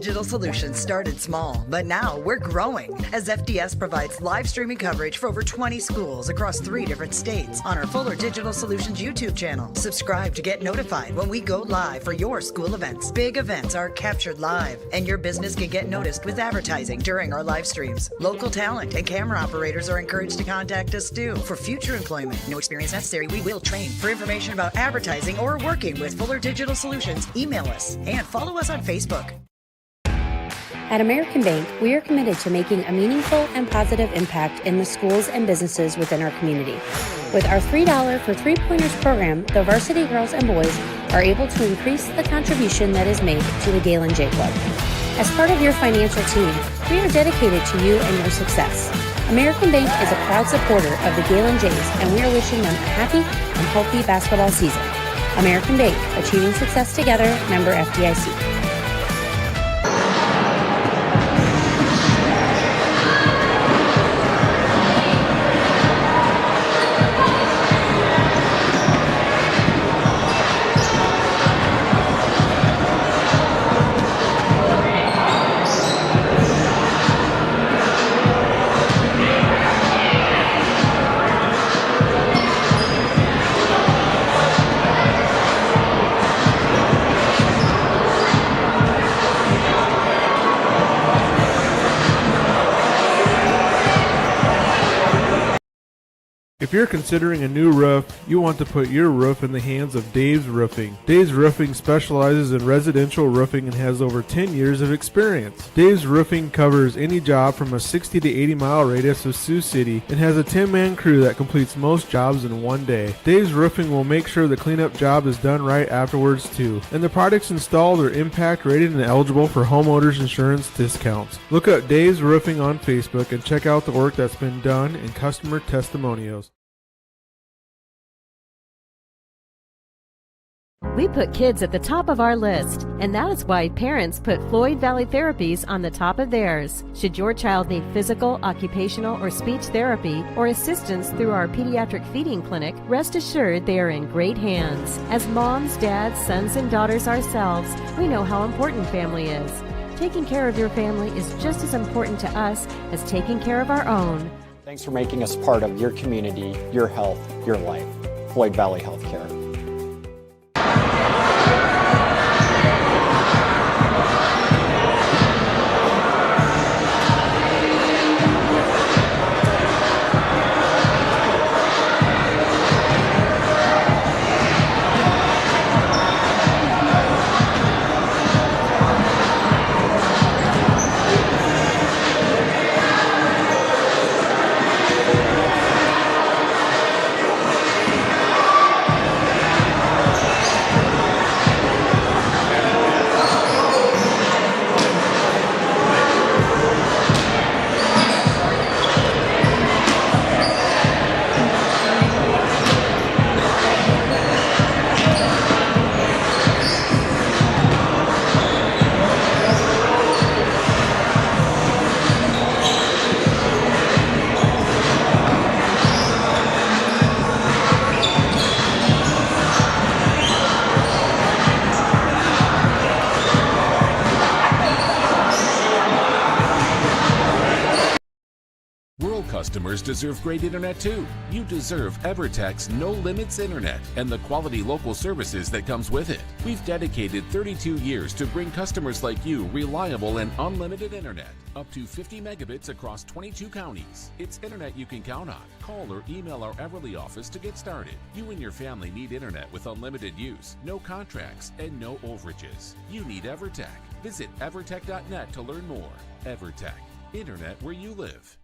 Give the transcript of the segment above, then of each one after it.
Digital Solutions started small, but now we're growing as FDS provides live streaming coverage for over 20 schools across 3 different states on our Fuller Digital Solutions YouTube channel. Subscribe to get notified when we go live for your school events. Big events are captured live, and your business can get noticed with advertising during our live streams. Local talent and camera operators are encouraged to contact us too for future employment. No experience necessary. We will train. For information about advertising or working with Fuller Digital Solutions, email us and follow us on Facebook. At American Bank, we are committed to making a meaningful and positive impact in the schools and businesses within our community. With our $3 for 3-pointers program, the Varsity girls and boys are able to increase the contribution that is made to the Gehlen J Club. As part of your financial team, we are dedicated to you and your success. American Bank is a proud supporter of the Gehlen Jays, and we are wishing them a happy and healthy basketball season. American Bank, achieving success together, member FDIC. If you're considering a new roof, you want to put your roof in the hands of Dave's Roofing. Dave's Roofing specializes in residential roofing and has over 10 years of experience. Dave's Roofing covers any job from a 60 to 80 mile radius of Sioux City and has a 10-man crew that completes most jobs in one day. Dave's Roofing will make sure the cleanup job is done right afterwards too. And the products installed are impact rated and eligible for homeowners insurance discounts. Look up Dave's Roofing on Facebook and check out the work that's been done and customer testimonials. We put kids at the top of our list, and that is why parents put Floyd Valley Therapies on the top of theirs. Should your child need physical, occupational, or speech therapy or assistance through our pediatric feeding clinic, rest assured they are in great hands. As moms, dads, sons, and daughters ourselves, we know how important family is. Taking care of your family is just as important to us as taking care of our own. Thanks for making us part of your community, your health, your life. Floyd Valley Healthcare. Customers deserve great internet too. You deserve EverTech's No Limits Internet and the quality local services that comes with it. We've dedicated 32 years to bring customers like you reliable and unlimited internet, up to 50 megabits across 22 counties. It's internet you can count on. Call or email our Everly office to get started. You and your family need internet with unlimited use, no contracts, and no overages. You need EverTech. Visit evertech.net to learn more. EverTech, internet where you live.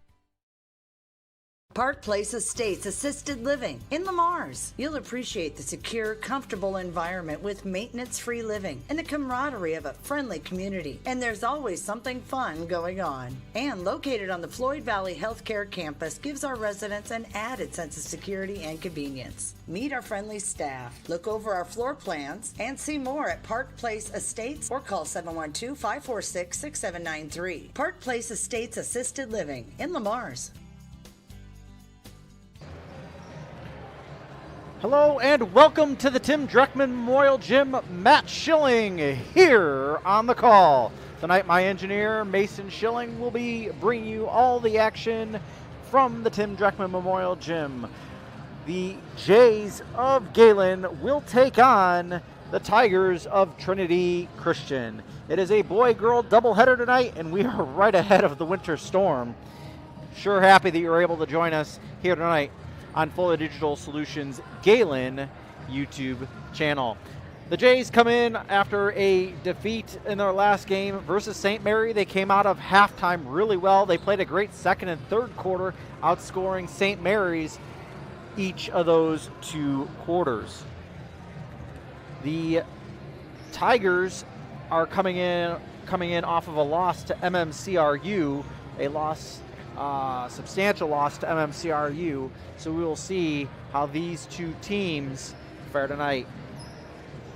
Park Place Estates Assisted Living in Lamars. You'll appreciate the secure, comfortable environment with maintenance-free living and the camaraderie of a friendly community. And there's always something fun going on. And located on the Floyd Valley Healthcare campus gives our residents an added sense of security and convenience. Meet our friendly staff, look over our floor plans, and see more at Park Place Estates or call 712-546-6793. Park Place Estates Assisted Living in Lamars. Hello and welcome to the Tim Dreckman Memorial Gym. Matt Schilling here on the call. Tonight, my engineer, Mason Schilling, will be bringing you all the action from the Tim Dreckman Memorial Gym. The Jays of Gehlen will take on the Tigers of Trinity Christian. It is a boy-girl doubleheader tonight, and we are right ahead of the winter storm. Sure happy that you're able to join us here tonight on Fuller Digital Solutions Gehlen YouTube channel. The Jays come in after a defeat in their last game versus St. Mary. They came out of halftime really well. They played a great second and third quarter, outscoring St. Mary's each of those 2 quarters. The Tigers are coming in off of a loss to MMCRU, substantial loss to MMCRU. So we will see how these 2 teams fare tonight.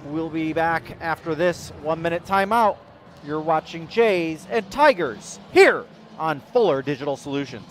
We'll be back after this 1-minute timeout. You're watching Jays and Tigers here on Fuller Digital Solutions.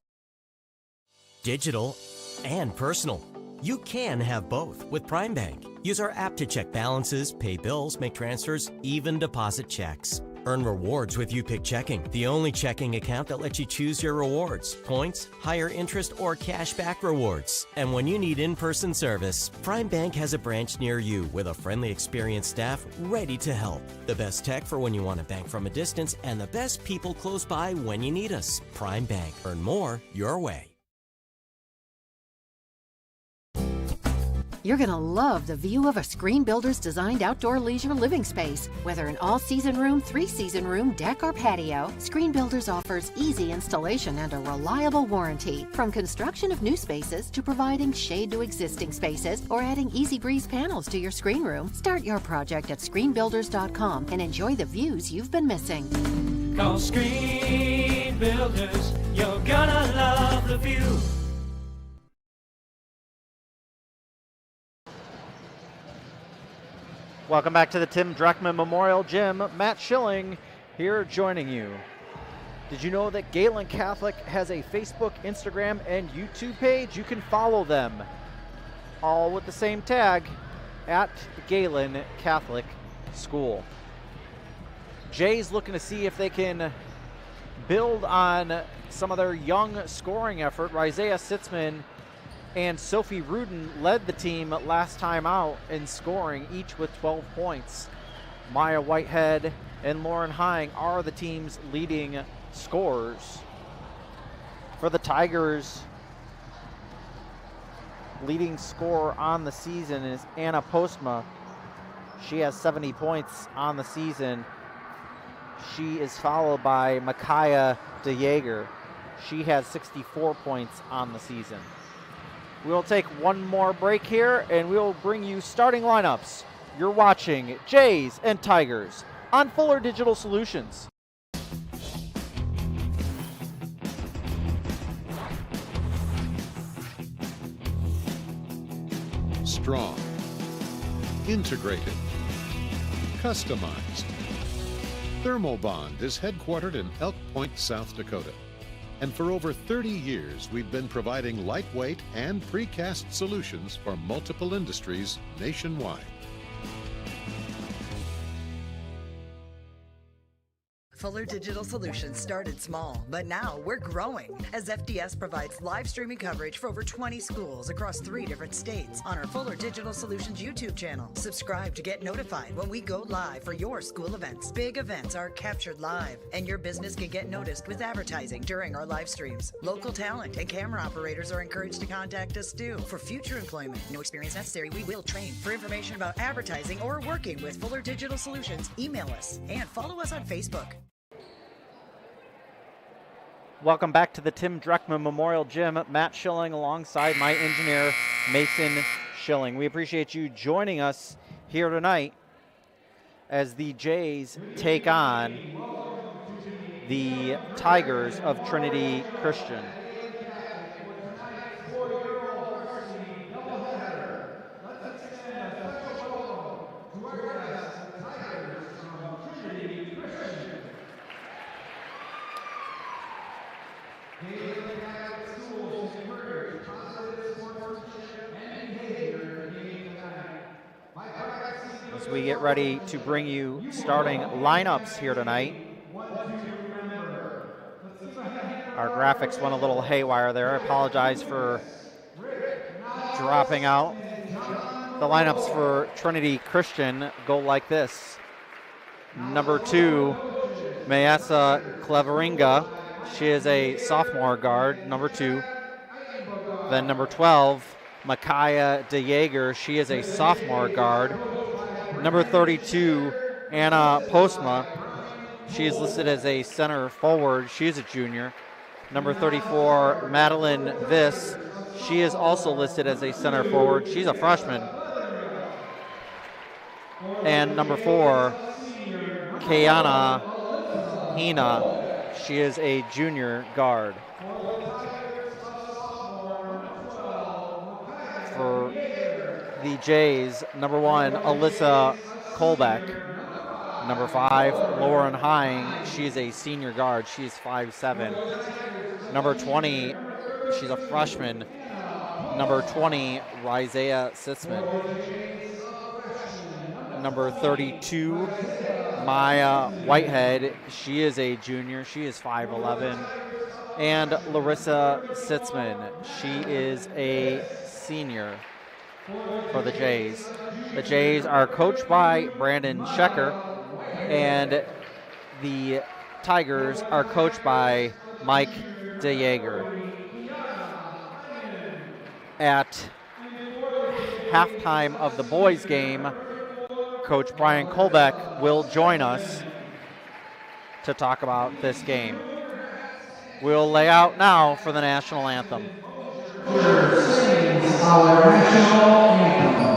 Digital and personal. You can have both with Prime Bank. Use our app to check balances, pay bills, make transfers, even deposit checks. Earn rewards with YouPick Checking, the only checking account that lets you choose your rewards, points, higher interest, or cash back rewards. And when you need in-person service, Prime Bank has a branch near you with a friendly, experienced staff ready to help. The best tech for when you want to bank from a distance, and the best people close by when you need us. Prime Bank. Earn more your way. You're going to love the view of a Screen Builder's designed outdoor leisure living space. Whether an all-season room, 3-season room, deck, or patio, Screen Builders offers easy installation and a reliable warranty. From construction of new spaces to providing shade to existing spaces or adding Easy Breeze panels to your screen room, start your project at screenbuilders.com and enjoy the views you've been missing. Call Screen Builders, you're gonna love the view. Welcome back to the Tim Dreckman Memorial Gym. Matt Schilling here joining you. Did you know that Gehlen Catholic has a Facebook, Instagram, and YouTube page? You can follow them, all with the same tag, at Gehlen Catholic School. Jay's looking to see if they can build on some of their young scoring effort. Isaiah Sitzman and Sophie Rudin led the team last time out in scoring, each with 12 points. Maya Whitehead and Lauren Hine are the team's leading scorers. For the Tigers, leading scorer on the season is Anna Postma. She has 70 points on the season. She is followed by Micaiah DeJager. She has 64 points on the season. We'll take one more break here, and we'll bring you starting lineups. You're watching Jays and Tigers on Fuller Digital Solutions. Strong, integrated, customized. Thermobond is headquartered in Elk Point, South Dakota. And for over 30 years, we've been providing lightweight and precast solutions for multiple industries nationwide. Fuller Digital Solutions started small, but now we're growing as FDS provides live streaming coverage for over 20 schools across 3 different states on our Fuller Digital Solutions YouTube channel. Subscribe to get notified when we go live for your school events. Big events are captured live, and your business can get noticed with advertising during our live streams. Local talent and camera operators are encouraged to contact us too. For future employment, no experience necessary, we will train. For information about advertising or working with Fuller Digital Solutions, email us and follow us on Facebook. Welcome back to the Tim Dreckman Memorial Gym. Matt Schilling alongside my engineer, Mason Schilling. We appreciate you joining us here tonight as the Jays take on the Tigers of Trinity Christian. As we get ready to bring you starting lineups here tonight, Our graphics went a little haywire there. I apologize for dropping out. The lineups for Trinity Christian go like this. Number 2, Mayessa Cleveringa. She is a sophomore guard, number 2. Then number 12, Micaiah DeJager. She is a sophomore guard. Number 32, Anna Postma. She is listed as a center forward. She is a junior. Number 34, Madeline Viss. She is also listed as a center forward. She's a freshman. And number 4, Kayana Hina. She is a junior guard. For the Jays, number 1, Alyssa Kolbeck. Number 5, Lauren Hine. She's a senior guard. She's 5'7". Number 20, she's a freshman. Number 20, Rizea Sitzman. Number 32, Maya Whitehead. She is a junior. She is 5'11". And Larissa Sitzman. She is a senior for the Jays. The Jays are coached by Brandon Schecker, and the Tigers are coached by Mike DeJager. At halftime of the boys' game, Coach Brian Kolbeck will join us to talk about this game. We'll lay out now for the national anthem. Our national anthem.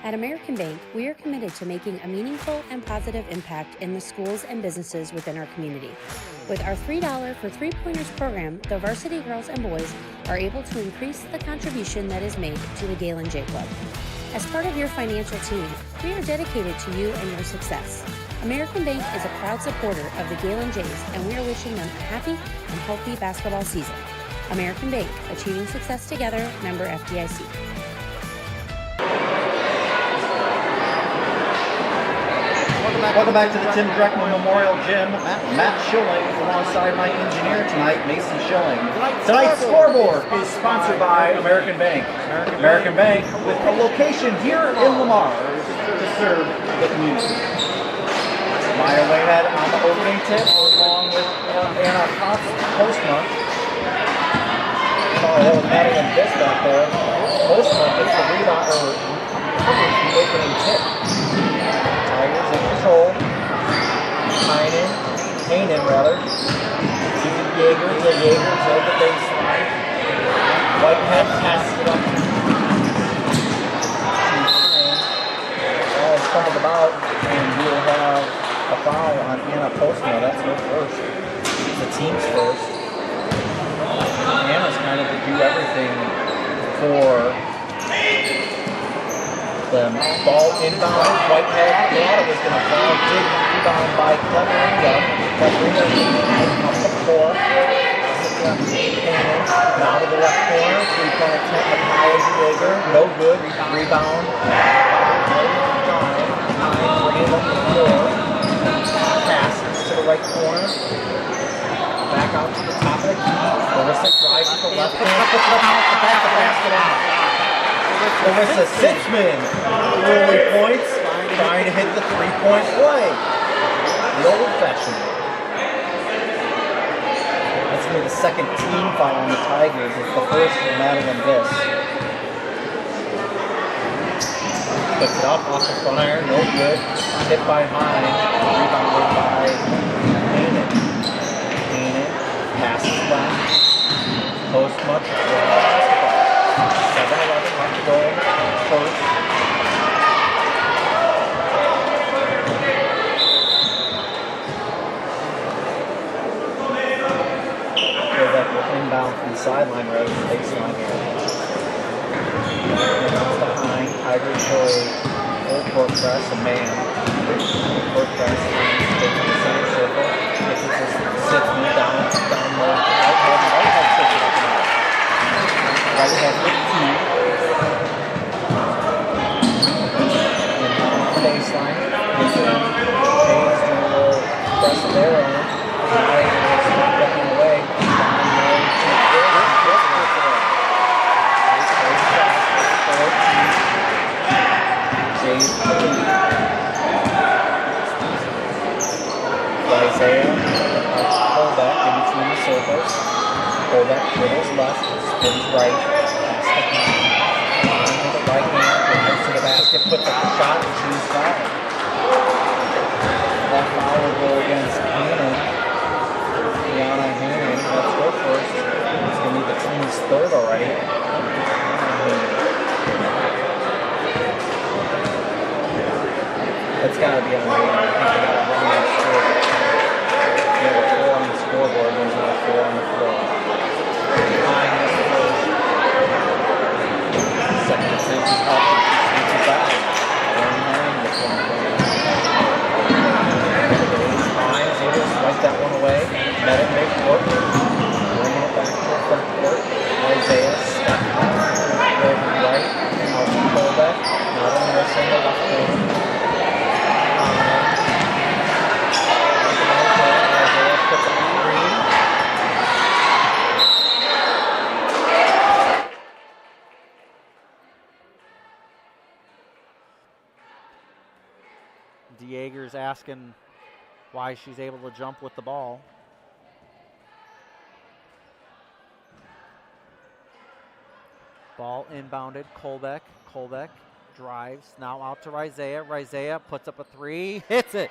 At American Bank, we are committed to making a meaningful and positive impact in the schools and businesses within our community. With our $3 for 3-pointers program, the varsity girls and boys are able to increase the contribution that is made to the Gehlen J Club. As part of your financial team, we are dedicated to you and your success. American Bank is a proud supporter of the Gehlen Jays, and we are wishing them a happy and healthy basketball season. American Bank, achieving success together, member FDIC. Welcome back to the Tim Dreckman Memorial Gym. Matt Schilling alongside my engineer tonight, Mason Schilling. Tonight's scoreboard is sponsored by American Bank. American Bank with a location here in Lamar to serve the community. Maya Whitehead on the opening tip along with Anna Postma. That was Madeline Viss back there. Postma gets the rebound or covers the opening tip. Tigers in control. Hainen rather. Susan Yeager. The Yeager's over the baseline. Whitehead passes it up. Ball is fumbled about, and we'll have a foul on Anna Postma. That's her first. The team's first. Anna's kind of to do everything for them. Ball inbound, Whitehead thought it was going to fall. Big rebound by Cleveringa. Cleveringa up the floor. Gehlen, now to the left corner, three-point attempt by Diego, no good, rebound. Bringing it up to the floor. Passes to the right corner. Back out to the top of the key. Larissa drives to the left hand, puts it up off the back of the basket out. Larissa Sitzman, early points, trying to hit the three-point play. The old-fashioned way. That's going to be the second team foul on the Tigers. It's the first for Madeline Viss. Puts it up off the front iron, no good. Hit by Hine, rebounded by Gehlen. Gehlen passes left. Post much. 7-11 left to go. First. Inbound from the sideline rather than baseline area. Inbounds to Hine. Tigers show a full court press, a man. Court press, takes the center circle. Gets it to Sitzman down low. Right head Sitzman up and out. Right head with two. Inbound from baseline. Gets it in. Jays doing a little press of their own. Now they start getting away. Isaiah, pullback in between the circles. Pullback dribbles left, spins right, pass to Hine with the right hand, drives to the basket, puts up the shot, and she's fouled. That foul will go against Gehlen. Kiana Gehlen, let's go first. It's going to be the team's third already. That's got to be on Gehlen. I think they got to run that scoreboard. They have a 4 on the scoreboard, there's not a 4 on the floor. Hine is the first. Second attempt is up, and she's out. Hine with one point. Hine is able to swipe that one away. Met it mid-court. Bringing it back to the front court. Isaiah stepped back. Over right. Out to Colbeck. Now to Larissa in the left corner. Dieger's asking why she's able to jump with the ball. Ball inbounded, Colbeck. Colbeck drives, now out to Isaiah. Isaiah puts up a three, hits it.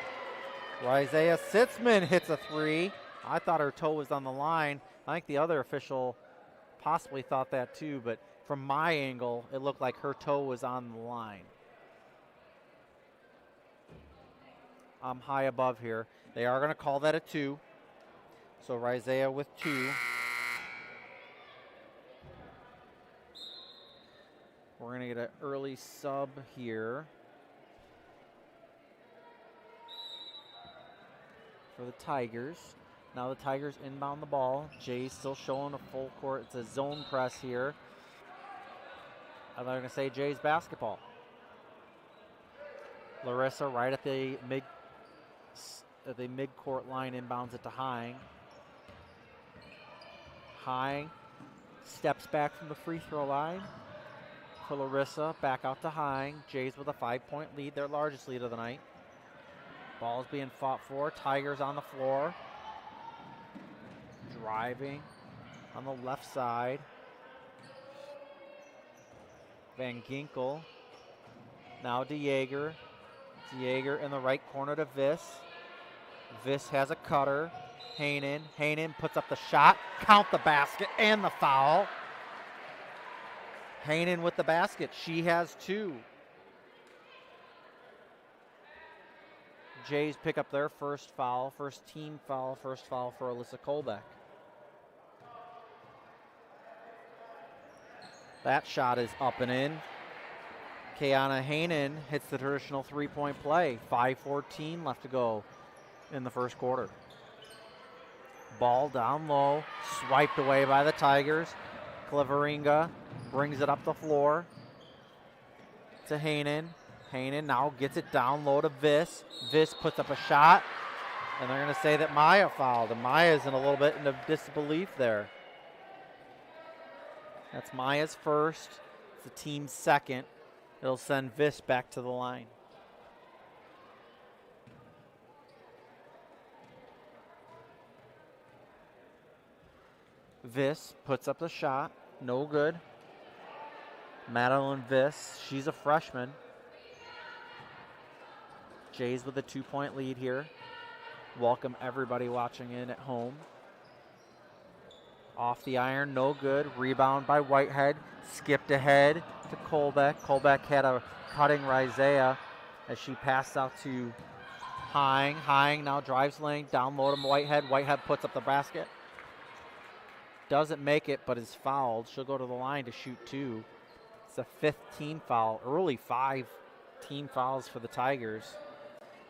Isaiah Sitzman hits a three. I thought her toe was on the line. I think the other official possibly thought that too, but from my angle, it looked like her toe was on the line. I'm high above here. They are going to call that a 2. So Isaiah with 2. We're going to get an early sub here for the Tigers. Now the Tigers inbound the ball. Jay's still showing a full court. It's a zone press here. I'm going to say Jay's basketball. Larissa right at the mid-court line inbounds it to Hine. Hine steps back from the free throw line for Larissa. Back out to Hine. Jays with a 5-point lead, their largest lead of the night. Ball's being fought for. Tigers on the floor. Driving on the left side. Van Ginkel. Now DeJager. DeJager in the right corner to Viss. Viss has a cutter. Heynen. Heynen puts up the shot. Count the basket and the foul. Heynen with the basket. She has 2. Jays pick up their first foul. First team foul. First foul for Alyssa Colbeck. That shot is up and in. Kiana Heynen hits the traditional 3-point play. 5:14 left to go in the first quarter. Ball down low, swiped away by the Tigers. Cleveringa brings it up the floor to Hainan. Hainan now gets it down low to Viss. Viss puts up a shot, and they're going to say that Maya fouled, and Maya's in a little bit of disbelief there. That's Maya's first. It's the team's second. It'll send Viss back to the line. Viss puts up the shot. No good. Madeline Viss, she's a freshman. Jays with a 2-point lead here. Welcome everybody watching in at home. Off the iron, no good. Rebound by Whitehead. Skipped ahead to Colbeck. Colbeck had a cutting Rizea as she passed out to Hine. Hine now drives lane, down low to Whitehead. Whitehead puts up the basket. Doesn't make it, but is fouled. She'll go to the line to shoot 2. It's a 5th team foul. Early 5 team fouls for the Tigers.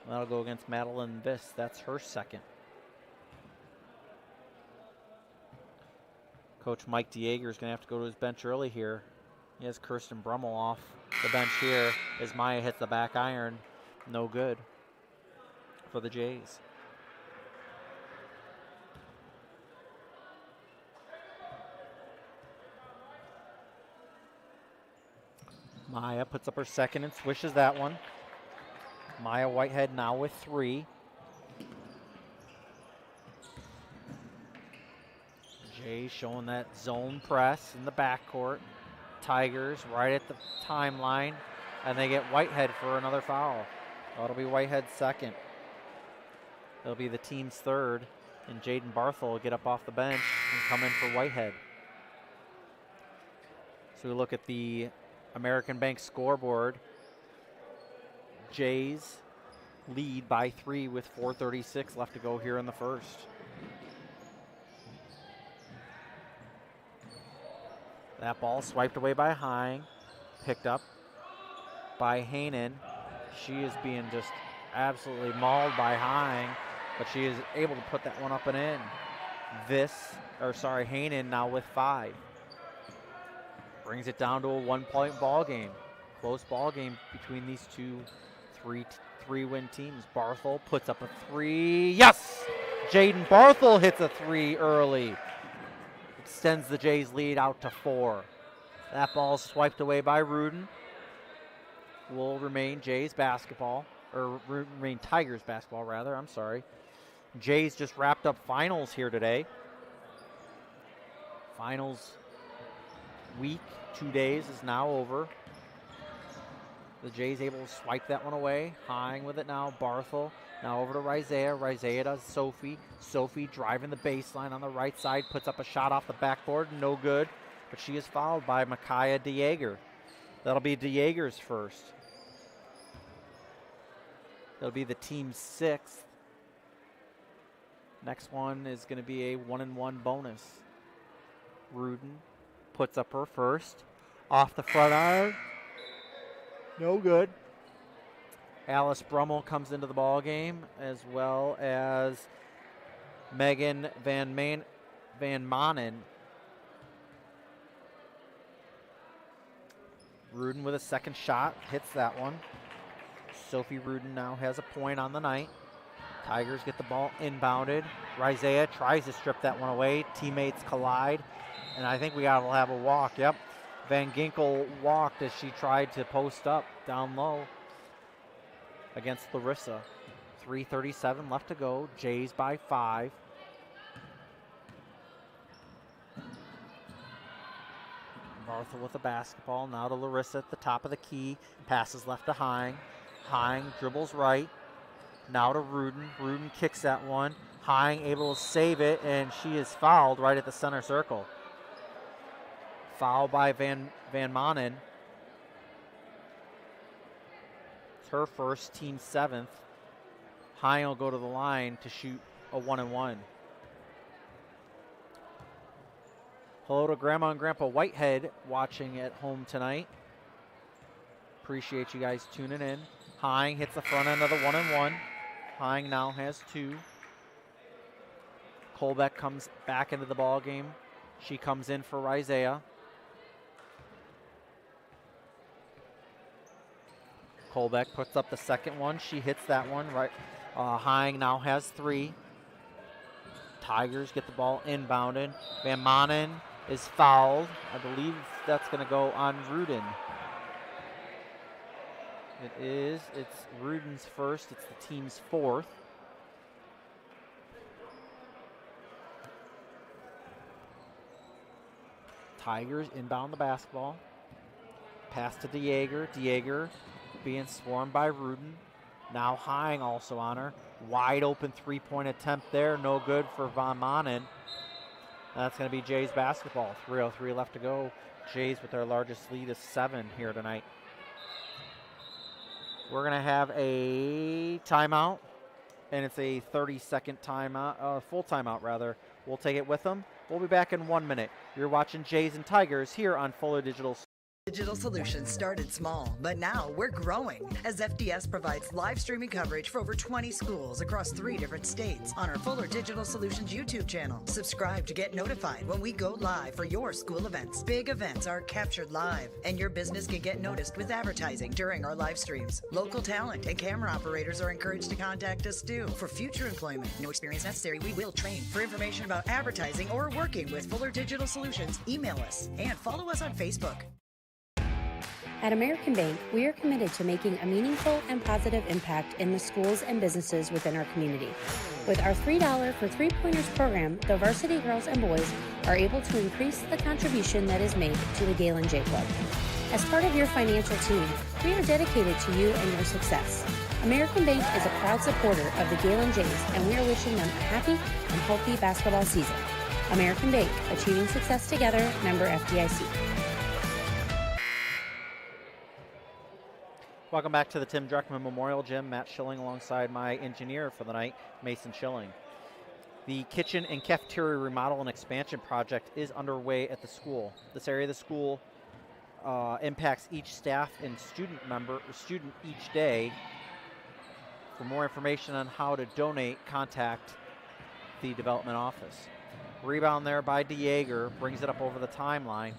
That'll go against Madeline Viss. That's her second. Coach Mike Dieger is going to have to go to his bench early here. He has Kirsten Brummel off the bench here as Maya hits the back iron. No good for the Jays. Maya puts up her second and swishes that one. Maya Whitehead now with 3. Jays showing that zone press in the backcourt. Tigers right at the timeline, and they get Whitehead for another foul. That'll be Whitehead's second. It'll be the team's third, and Jaden Barthel will get up off the bench and come in for Whitehead. So we look at the American Bank scoreboard. Jays lead by 3 with 4:36 left to go here in the first. That ball swiped away by Hine, picked up by Hainan. She is being just absolutely mauled by Hine, but she is able to put that one up and in. Hainan now with 5. Brings it down to a 1-point ball game. Close ball game between these two three-win teams. Barthel puts up a 3. Yes! Jaden Barthel hits a 3 early. Extends the Jays lead out to 4. That ball swiped away by Rudin. Will remain Jays basketball, or remain Tigers basketball rather, I'm sorry. Jays just wrapped up finals here today. Finals week, 2 days is now over. The Jays able to swipe that one away. Hine with it now. Barthel now over to Rizea. Rizea to Sophie. Sophie driving the baseline on the right side. Puts up a shot off the backboard. No good. But she is fouled by Micaiah DeJager. That'll be DeJager's first. That'll be the team's 6th. Next one is going to be a 1-and-1 bonus. Rudin puts up her first. Off the front iron. No good. Alice Brummel comes into the ball game, as well as Megan Van Manen. Rudin with a second shot, hits that one. Sophie Rudin now has a point on the night. Tigers get the ball inbounded. Rizea tries to strip that one away. Teammates collide, and I think we got to have a walk. Yep. Van Ginkel walked as she tried to post up down low against Larissa. 3:37 left to go. Jays by 5. Barthel with the basketball. Now to Larissa at the top of the key. Passes left to Hine. Hine dribbles right. Now to Rudin. Rudin kicks that one. Hine able to save it, and she is fouled right at the center circle. Foul by Van Manen. It's her first, team 7th. Hine will go to the line to shoot a 1-and-1. Hello to Grandma and Grandpa Whitehead watching at home tonight. Appreciate you guys tuning in. Hine hits the front end of the 1-and-1. Hine now has 2. Colbeck comes back into the ball game. She comes in for Isaiah. Colbeck puts up the second one. She hits that one right. Hying now has 3. Tigers get the ball inbounded. Van Manen is fouled. I believe that's going to go on Rudin. It is. It's Rudin's first. It's the team's 4th. Tigers inbound the basketball. Pass to DeJager. DeJager being swarmed by Rudin. Now Hying also on her. Wide open three-point attempt there. No good for Van Manen. That's going to be Jays basketball. 3:03 left to go. Jays with their largest lead of 7 here tonight. We're going to have a timeout, and it's a 30-second timeout, full timeout rather. We'll take it with them. We'll be back in 1 minute. You're watching Jays and Tigers here on Fuller Digital. Digital Solutions started small, but now we're growing as FDS provides live streaming coverage for over 20 schools across 3 different states on our Fuller Digital Solutions YouTube channel. Subscribe to get notified when we go live for your school events. Big events are captured live, and your business can get noticed with advertising during our live streams. Local talent and camera operators are encouraged to contact us too. For future employment, no experience necessary, we will train. For information about advertising or working with Fuller Digital Solutions, email us and follow us on Facebook. At American Bank, we are committed to making a meaningful and positive impact in the schools and businesses within our community. With our $3 for 3-pointers program, the Varsity girls and boys are able to increase the contribution that is made to the Gehlen J Club. As part of your financial team, we are dedicated to you and your success. American Bank is a proud supporter of the Gehlen Jays, and we are wishing them a happy and healthy basketball season. American Bank, achieving success together, member FDIC. Welcome back to the Tim Dreckman Memorial Gym. Matt Schilling alongside my engineer for the night, Mason Schilling. The kitchen and cafeteria remodel and expansion project is underway at the school. This area of the school impacts each staff and student each day. For more information on how to donate, contact the development office. Rebound there by DeJager, brings it up over the timeline.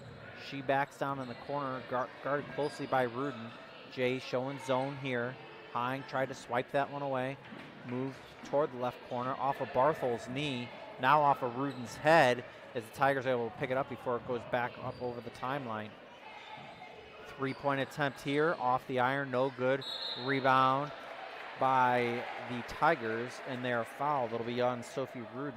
She backs down in the corner, guarded closely by Rudin. Jay showing zone here. Hying tried to swipe that one away. Moved toward the left corner off of Barthel's knee. Now off of Rudin's head as the Tigers are able to pick it up before it goes back up over the timeline. 3-point attempt here off the iron. No good. Rebound by the Tigers, and they are fouled. It'll be on Sophie Rudin.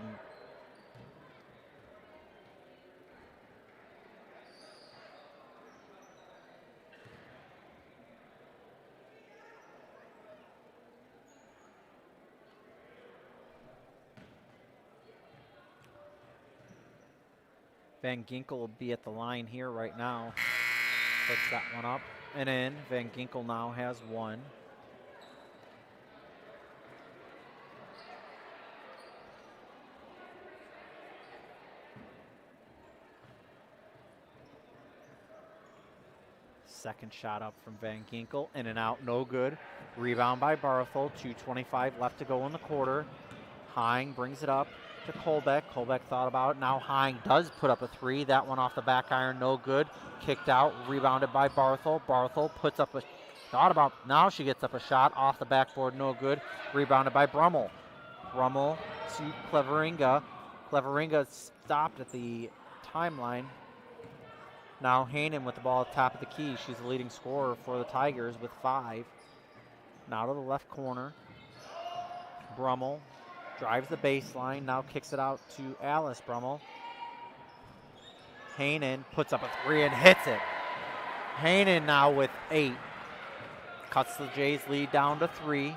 Van Ginkel will be at the line here right now. Puts that one up and in. Van Ginkel now has 1. Second shot up from Van Ginkel. In and out, no good. Rebound by Barthel. 2:25 left to go in the quarter. Hying brings it up to Colbeck. Colbeck thought about it. Now Hying does put up a 3. That one off the back iron, no good. Kicked out, rebounded by Barthel. Barthel puts up a now she gets up a shot off the backboard, no good. Rebounded by Brummel. Brummel to Cleveringa. Cleveringa stopped at the timeline. Now Hainan with the ball at the top of the key. She's the leading scorer for the Tigers with 5. Now to the left corner. Brummel drives the baseline, now kicks it out to Alice Brummel. Hainan puts up a 3 and hits it. Hainan now with 8. Cuts the Jays lead down to 3.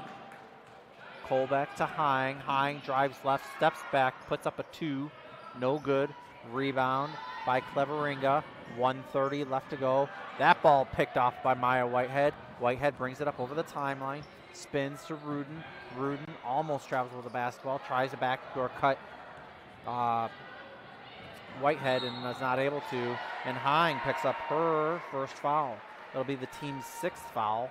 Colbeck to Hying. Hying drives left, steps back, puts up a 2. No good. Rebound by Cleveringa. 1:30 left to go. That ball picked off by Maya Whitehead. Whitehead brings it up over the timeline. Spins to Rudin. Rudin almost travels with the basketball. Tries a backdoor cut. Whitehead and is not able to. And Hying picks up her first foul. That'll be the team's 6th foul.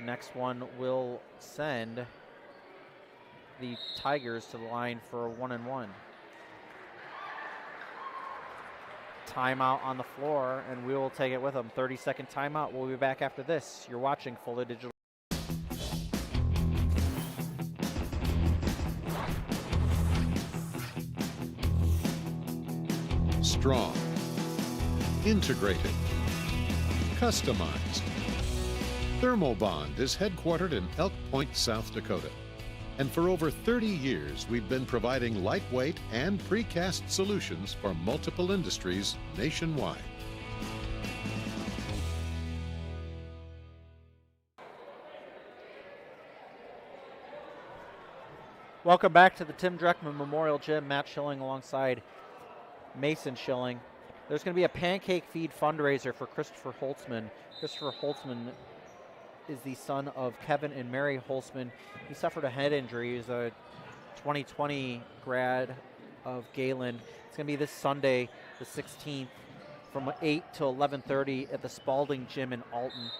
Next one will send the Tigers to the line for a 1-1. Timeout on the floor, and we will take it with them. 30-second timeout. We'll be back after this. You're watching Fuller Digital. Strong, integrated, customized. Thermobond is headquartered in Elk Point, South Dakota. And for over 30 years, we've been providing lightweight and precast solutions for multiple industries nationwide. Welcome back to the Tim Dreckman Memorial Gym. Matt Schilling alongside Mason Schilling. There's going to be a pancake feed fundraiser for Christopher Holtzman. Christopher Holtzman is the son of Kevin and Mary Holtzman. He suffered a head injury. He's a 2020 grad of Gehlen. It's going to be this Sunday, the 16th, from 8 to 11:30 at the Spalding Gym in Alton.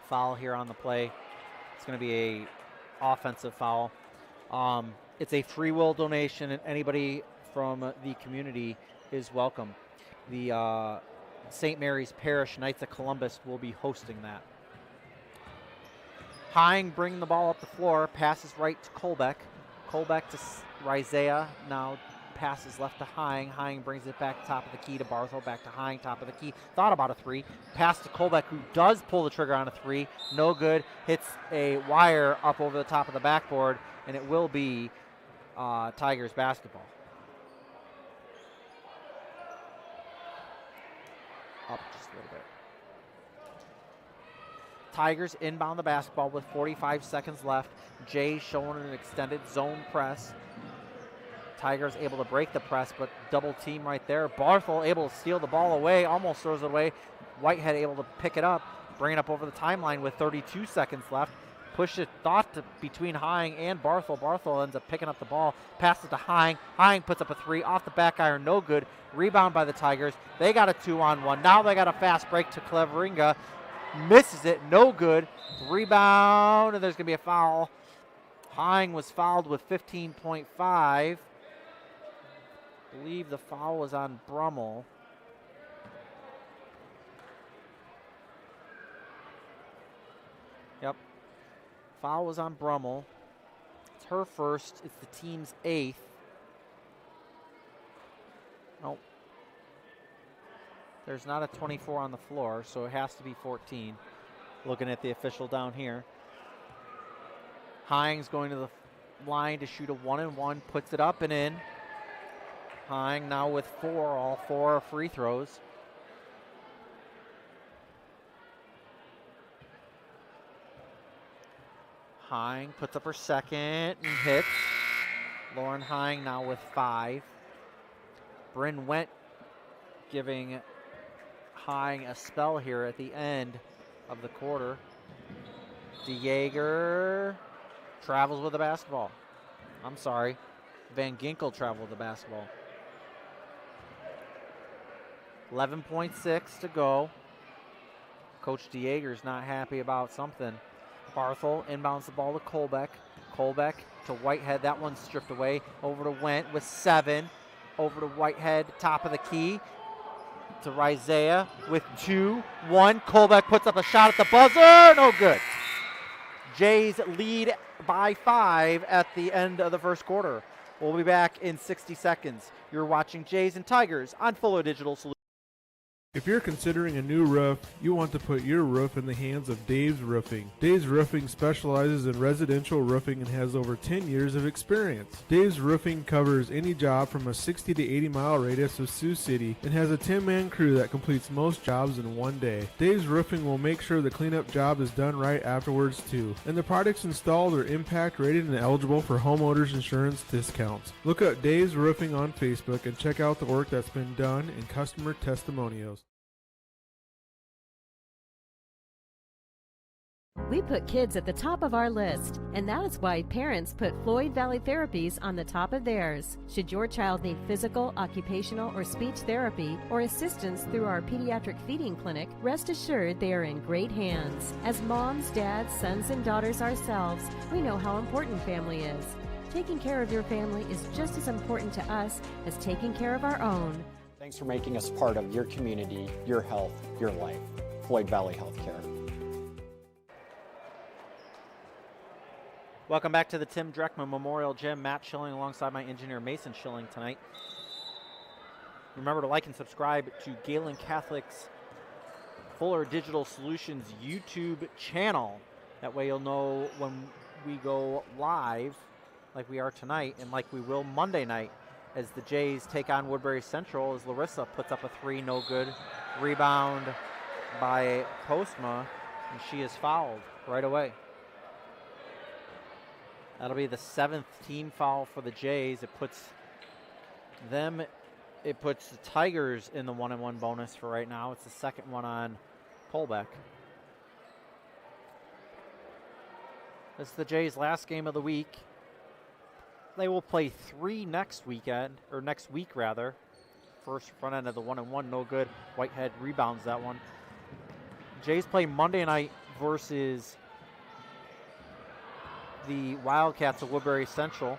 Foul here on the play. It's going to be a offensive foul. It's a free will donation, and anybody from the community is welcome. The St. Mary's Parish Knights of Columbus will be hosting that. Hine bringing the ball up the floor, passes right to Colbeck. Colbeck to Rizea, now passes left to Hine. Hine brings it back top of the key to Barthel, back to Hine, top of the key. Thought about a three. Pass to Colbeck, who does pull the trigger on a three. No good. Hits a wire up over the top of the backboard, and it will be Tigers basketball. Up just a little bit. Tigers inbound the basketball with 45 seconds left. Jay showing an extended zone press. Tigers able to break the press, but double team right there. Barthel able to steal the ball away, almost throws it away. Whitehead able to pick it up, bring it up over the timeline with 32 seconds left. Push it, between Hine and Barthel. Barthel ends up picking up the ball, passes to Hine. Hine puts up a three off the back iron, no good. Rebound by the Tigers. They got a 2-on-1. Now they got a fast break to Cleveringa. Misses it, no good. Rebound, and there's going to be a foul. Hine was fouled with 15.5. I believe the foul was on Brummel. Yep. Foul was on Brummel. It's her first. It's the team's 8th. Nope. There's not a 24 on the floor, so it has to be 14. Looking at the official down here. Hines going to the line to shoot a 1-and-1, puts it up and in. Hine now with 4, all 4 free throws. Hine puts up her second and hits. Lauren Hine now with 5. Bryn Went giving Hine a spell here at the end of the quarter. DeJager travels with the basketball. I'm sorry. Van Ginkel traveled with the basketball. 11.6 to go. Coach DeJager's not happy about something. Barthel inbounds the ball to Colbeck. Colbeck to Whitehead. That one's stripped away. Over to Went with 7. Over to Whitehead, top of the key. To Rizea with 2-1. Colbeck puts up a shot at the buzzer. No good. Jays lead by 5 at the end of the first quarter. We'll be back in 60 seconds. You're watching Jays and Tigers on Fuller Digital Solutions. If you're considering a new roof, you want to put your roof in the hands of Dave's Roofing. Dave's Roofing specializes in residential roofing and has over 10 years of experience. Dave's Roofing covers any job from a 60 to 80 mile radius of Sioux City and has a 10-man crew that completes most jobs in one day. Dave's Roofing will make sure the cleanup job is done right afterwards too. And the products installed are impact rated and eligible for homeowners insurance discounts. Look up Dave's Roofing on Facebook and check out the work that's been done and customer testimonials. We put kids at the top of our list, and that is why parents put Floyd Valley Therapies on the top of theirs. Should your child need physical, occupational, or speech therapy or assistance through our pediatric feeding clinic, rest assured they are in great hands. As moms, dads, sons, and daughters ourselves, we know how important family is. Taking care of your family is just as important to us as taking care of our own. Thanks for making us part of your community, your health, your life. Floyd Valley Healthcare. Welcome back to the Tim Dreckman Memorial Gym. Matt Schilling alongside my engineer Mason Schilling tonight. Remember to like and subscribe to Gehlen Catholic's Fuller Digital Solutions YouTube channel. That way you'll know when we go live like we are tonight and like we will Monday night as the Jays take on Woodbury Central as Larissa puts up a three, no good. Rebound by Postma, and she is fouled right away. That'll be the 7th team foul for the Jays. It puts the Tigers in the 1-and-1 bonus for right now. It's the second one on Colbeck. This is the Jays' last game of the week. They will play 3 next week. First front end of the 1-and-1, no good. Whitehead rebounds that one. Jays play Monday night versus the Wildcats of Woodbury Central.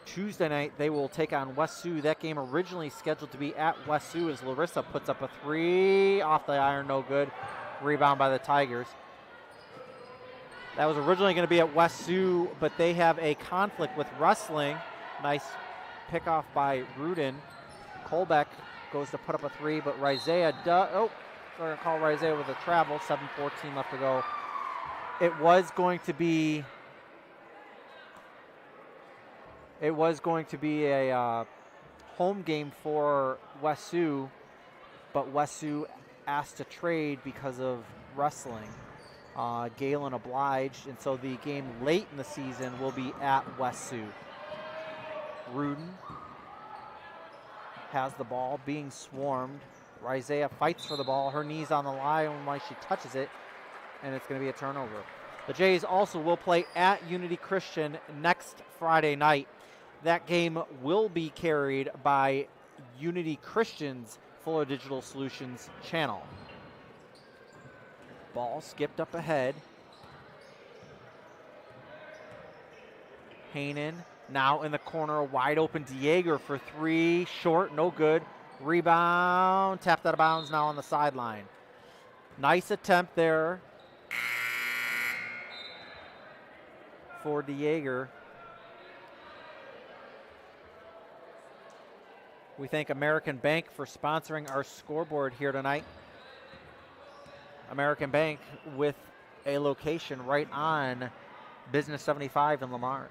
Tuesday night, they will take on West Sioux. That game originally scheduled to be at West Sioux as Larissa puts up a three off the iron, no good. Rebound by the Tigers. That was originally going to be at West Sioux, but they have a conflict with wrestling. Nice pickoff by Rudin. Colbeck goes to put up a three, but Rizea they're going to call Rizea with a travel. 7:14 left to go. It was going to be a home game for West Sioux, but West Sioux asked to trade because of wrestling. Gehlen obliged, and so the game late in the season will be at West Sioux. Rudin has the ball, being swarmed. Rizea fights for the ball. Her knee's on the line when she touches it, and it's going to be a turnover. The Jays also will play at Unity Christian next Friday night. That game will be carried by Unity Christian's Fuller Digital Solutions channel. Ball skipped up ahead. Hainan now in the corner, wide open. Dieger for three, short, no good. Rebound, tapped out of bounds now on the sideline. Nice attempt there for Dieger. We thank American Bank for sponsoring our scoreboard here tonight. American Bank with a location right on Business 75 in Lamar's.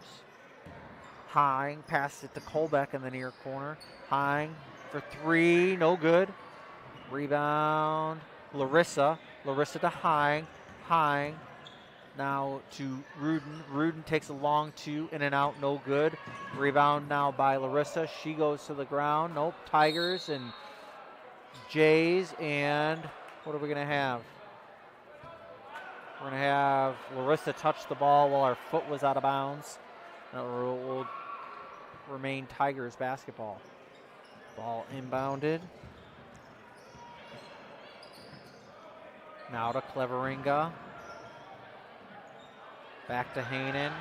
Hine passes it to Colbeck in the near corner. Hine for three, no good. Rebound, Larissa. Larissa to Hine. Hine now to Rudin. Rudin takes a long two, in and out, no good. Rebound now by Larissa. She goes to the ground. Nope. Tigers and Jays, and what are we going to have? We're going to have Larissa touch the ball while our foot was out of bounds. That will remain Tigers basketball. Ball inbounded. Now to Cleveringa. Back to Hainan.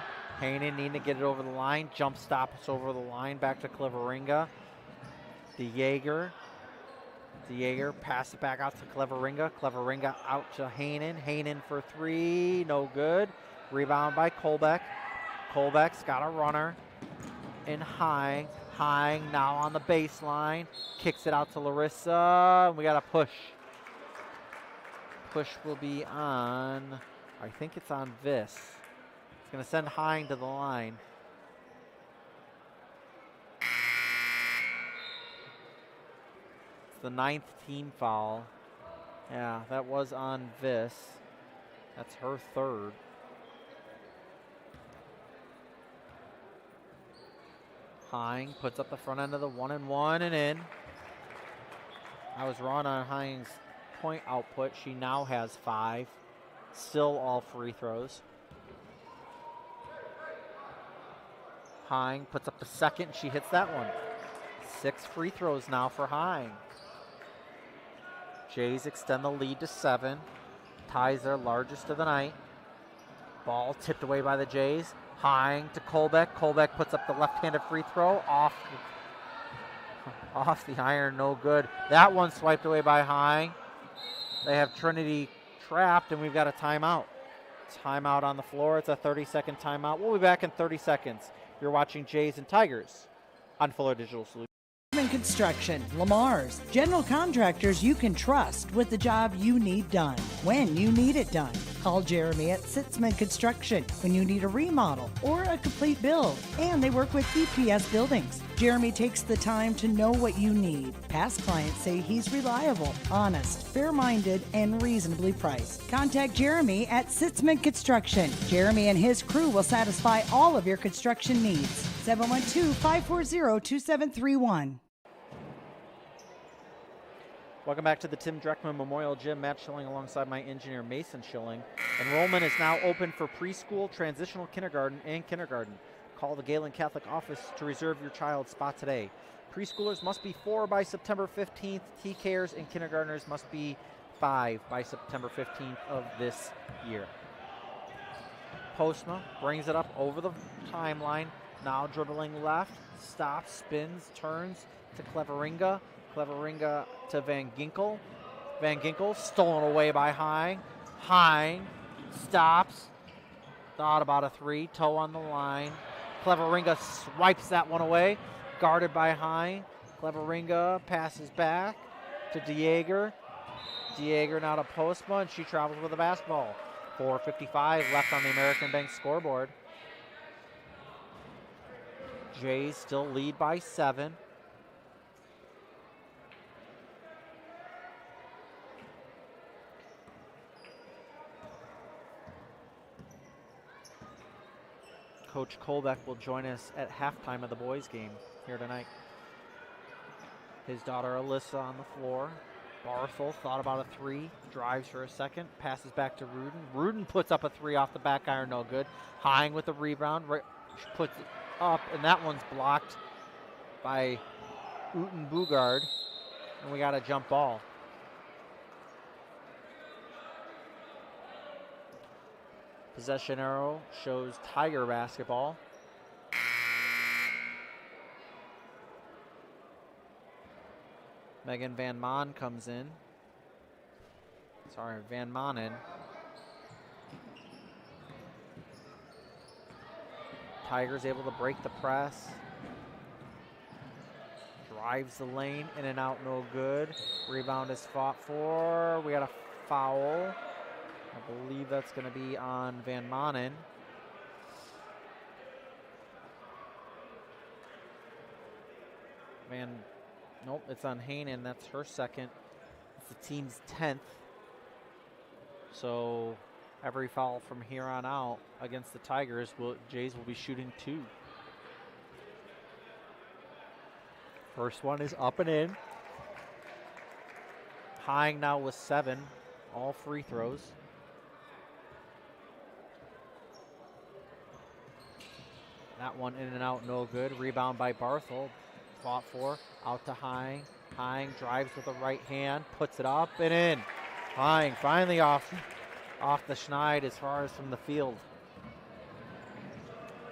Hainan needing to get it over the line. Jump stops over the line. Back to Cleveringa. Dieger. Dieger pass it back out to Cleveringa. Cleveringa out to Hainan. Hainan for three. No good. Rebound by Colbeck. Colbeck's got a runner. And Hine. Hine now on the baseline. Kicks it out to Larissa. We got a push. Push will be on, I think it's on Viss. It's going to send Hine to the line. It's the 9th team foul. Yeah, that was on Viss. That's her third. Hine puts up the front end of the 1-and-1 and in. I was wrong on Hine's point output. She now has 5. Still all free throws. Hine puts up the second. She hits that one. 6 free throws now for Hine. Jays extend the lead to 7. Ties their largest of the night. Ball tipped away by the Jays. Hine to Kolbeck. Kolbeck puts up the left-handed free throw. Off the iron, no good. That one swiped away by Hine. They have Trinity trapped, and we've got a timeout. Timeout on the floor. It's a 30-second timeout. We'll be back in 30 seconds. You're watching Jays and Tigers on Fuller Digital Solutions. Construction, Lamar's, general contractors you can trust with the job you need done when you need it done. Call Jeremy at Sitzman Construction when you need a remodel or a complete build. And they work with EPS buildings. Jeremy takes the time to know what you need. Past clients say he's reliable, honest, fair-minded, and reasonably priced. Contact Jeremy at Sitzman Construction. Jeremy and his crew will satisfy all of your construction needs. 712-540-2731. Welcome back to the Tim Dreckman Memorial Gym. Matt Schilling alongside my engineer Mason Schilling. Enrollment is now open for preschool, transitional kindergarten, and kindergarten. Call the Gehlen Catholic office to reserve your child's spot today. Preschoolers must be 4 by September 15th. TKers and kindergartners must be 5 by September 15th of this year. Postma brings it up over the timeline. Now dribbling left, stops, spins, turns to Cleveringa. Cleveringa to Van Ginkel. Van Ginkel stolen away by Hine. Hine stops. Thought about a 3. Toe on the line. Cleveringa swipes that one away. Guarded by Hine. Cleveringa passes back to DeJager. DeJager now to Postma, and she travels with the basketball. 4:55 left on the American Bank scoreboard. Jays still lead by 7. Coach Kolbeck will join us at halftime of the boys' game here tonight. His daughter Alyssa on the floor. Barthel thought about a 3, drives for a second, passes back to Rudin. Rudin puts up a 3 off the back iron, no good. Hine with the rebound, puts it up, and that one's blocked by Uten Bugard, and we got a jump ball. Possession arrow shows Tiger basketball. Megan Van Manen comes in. Sorry, Van Manen. Tigers able to break the press. Drives the lane, in and out, no good. Rebound is fought for. We got a foul. I believe that's going to be on Van Manen. Nope, it's on Hainan. That's her second. It's the team's 10th. So every foul from here on out against the Tigers, Jays will be shooting 2. First one is up and in. Hine now with 7, all free throws. That one in and out, no good. Rebound by Barthel. Fought for. Out to Hine. Hine drives with the right hand. Puts it up and in. Hine finally off the schneid as far as from the field.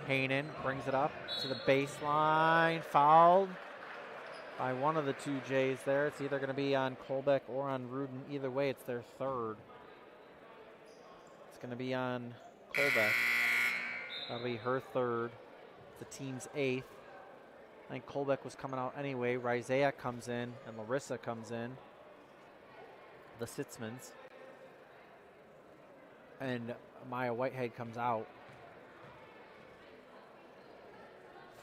Hainan brings it up to the baseline. Fouled by one of the 2 Jays there. It's either going to be on Kolbeck or on Rudin. Either way, it's their 3rd. It's going to be on Kolbeck. That'll be her 3rd. The team's 8th. I think Kolbeck was coming out anyway. Rizea comes in and Larissa comes in. The Sitzmans. And Maya Whitehead comes out.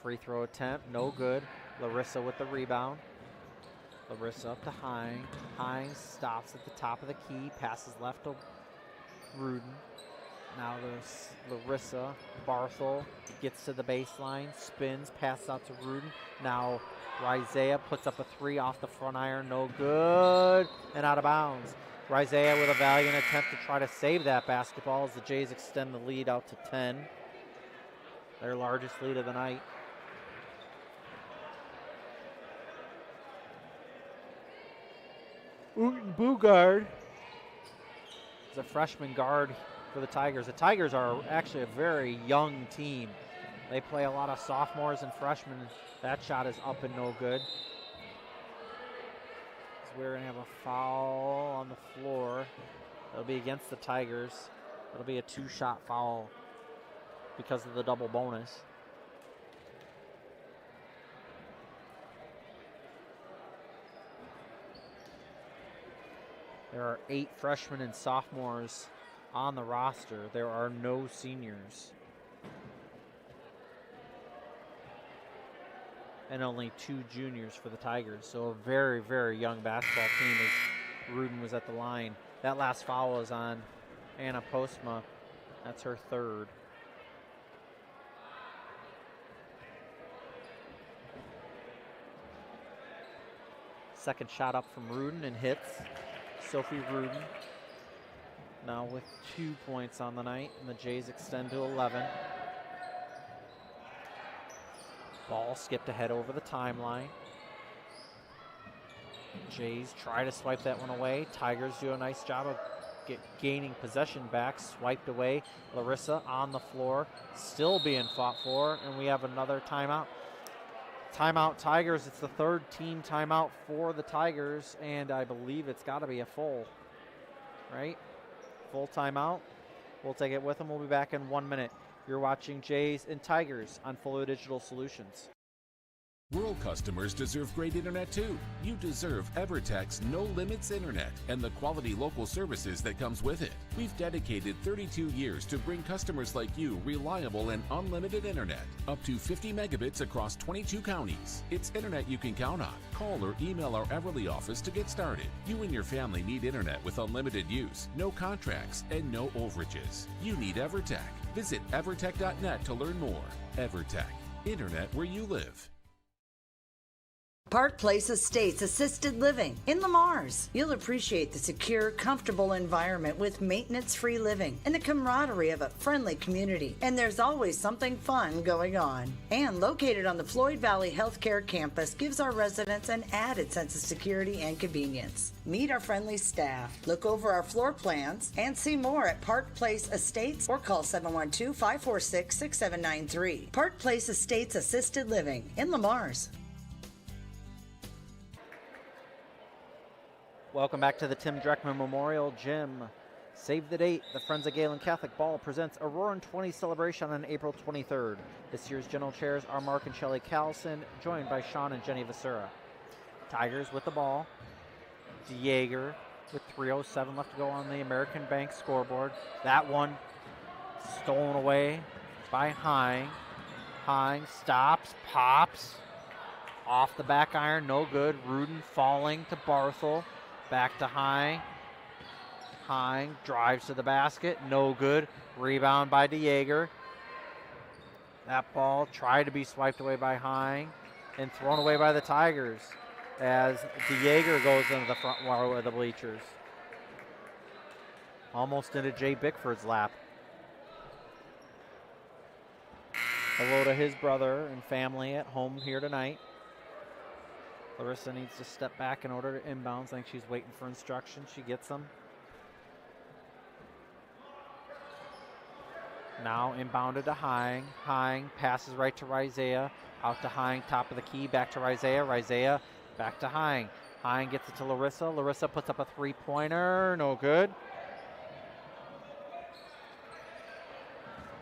Free throw attempt, no good. Larissa with the rebound. Larissa up to Hine. Hine stops at the top of the key, passes left to Rudin. Now there's Larissa. Barthel gets to the baseline, spins, passes out to Rudin. Now Rizea puts up a 3 off the front iron, no good, and out of bounds. Isaiah with a valiant attempt to try to save that basketball as the Jays extend the lead out to 10. Their largest lead of the night. Uten Bugard is a freshman guard for the Tigers. The Tigers are actually a very young team. They play a lot of sophomores and freshmen. That shot is up and no good. So we're going to have a foul on the floor. It'll be against the Tigers. It'll be a 2-shot foul because of the double bonus. There are 8 freshmen and sophomores on the roster. There are no seniors. And only 2 juniors for the Tigers. So a very, very young basketball team as Rudin was at the line. That last foul is on Anna Postma. That's her 3rd. Second shot up from Rudin and hits. Sophie Rudin now with 2 points on the night, and the Jays extend to 11. Ball skipped ahead over the timeline. Jays try to swipe that one away. Tigers do a nice job of gaining possession back. Swiped away. Larissa on the floor, still being fought for, and we have another timeout. Timeout Tigers. It's the 3rd team timeout for the Tigers, and I believe it's got to be a full, right? Full timeout. We'll take it with them. We'll be back in 1 minute. You're watching Jays and Tigers on Fuller Digital Solutions. Rural customers deserve great internet too. You deserve EverTech's no limits internet and the quality local services that comes with it. We've dedicated 32 years to bring customers like you reliable and unlimited internet, up to 50 megabits across 22 counties. It's internet you can count on. Call or email our Everly office to get started. You and your family need internet with unlimited use, no contracts, and no overages. You need EverTech. Visit evertech.net to learn more. EverTech, internet where you live. Park Place Estates Assisted Living in Lamars. You'll appreciate the secure, comfortable environment with maintenance-free living and the camaraderie of a friendly community. And there's always something fun going on. And located on the Floyd Valley Healthcare Campus gives our residents an added sense of security and convenience. Meet our friendly staff, look over our floor plans, and see more at Park Place Estates or call 712-546-6793. Park Place Estates Assisted Living in Lamars. Welcome back to the Tim Dreckman Memorial Gym. Save the date. The Friends of Gehlen Catholic Ball presents a Roaring 20 celebration on April 23rd. This year's general chairs are Mark and Shelley Callison, joined by Sean and Jenny Vasura. Tigers with the ball. DeJager with 3:07 left to go on the American Bank scoreboard. That one stolen away by Hine. Hine stops, pops. Off the back iron, no good. Rudin falling to Barthel. Back to Hine. Hine drives to the basket, no good. Rebound by DeJager. That ball tried to be swiped away by Hine and thrown away by the Tigers as DeJager goes into the front row of the bleachers. Almost into Jay Bickford's lap. Hello to his brother and family at home here tonight. Larissa needs to step back in order to inbounds. I think she's waiting for instructions. She gets them. Now inbounded to Hine. Hine passes right to Isaiah. Out to Hine, top of the key. Back to Isaiah. Isaiah back to Hine. Hine gets it to Larissa. Larissa puts up a three-pointer. No good.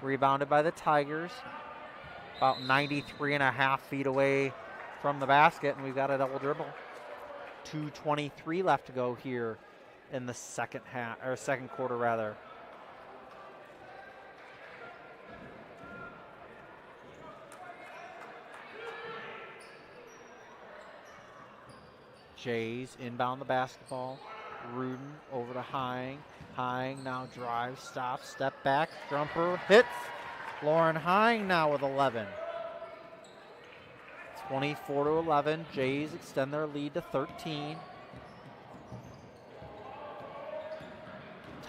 Rebounded by the Tigers. About 93.5 feet away from the basket, and we've got a double dribble. 2:23 left to go here in the second quarter rather. Jays inbound the basketball. Rudin over to Hine. Hine now drives, stops, step back, jumper, hits. Lauren Hine now with 11. 24-11. Jays extend their lead to 13.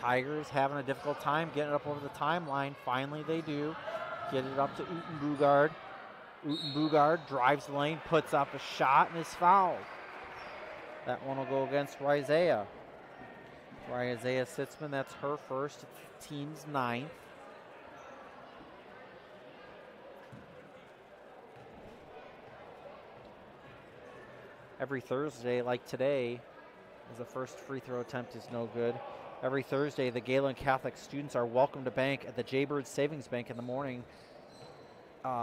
Tigers having a difficult time getting it up over the timeline. Finally they do. Get it up to Uten Bugard. Uten Bugard drives the lane, puts up a shot, and is fouled. That one will go against Isaiah. Isaiah Sitzman, that's her first, team's 9th. Every Thursday, like today, as the first free throw attempt is no good. Every Thursday, the Gehlen Catholic students are welcome to bank at the Jaybird Savings Bank in the morning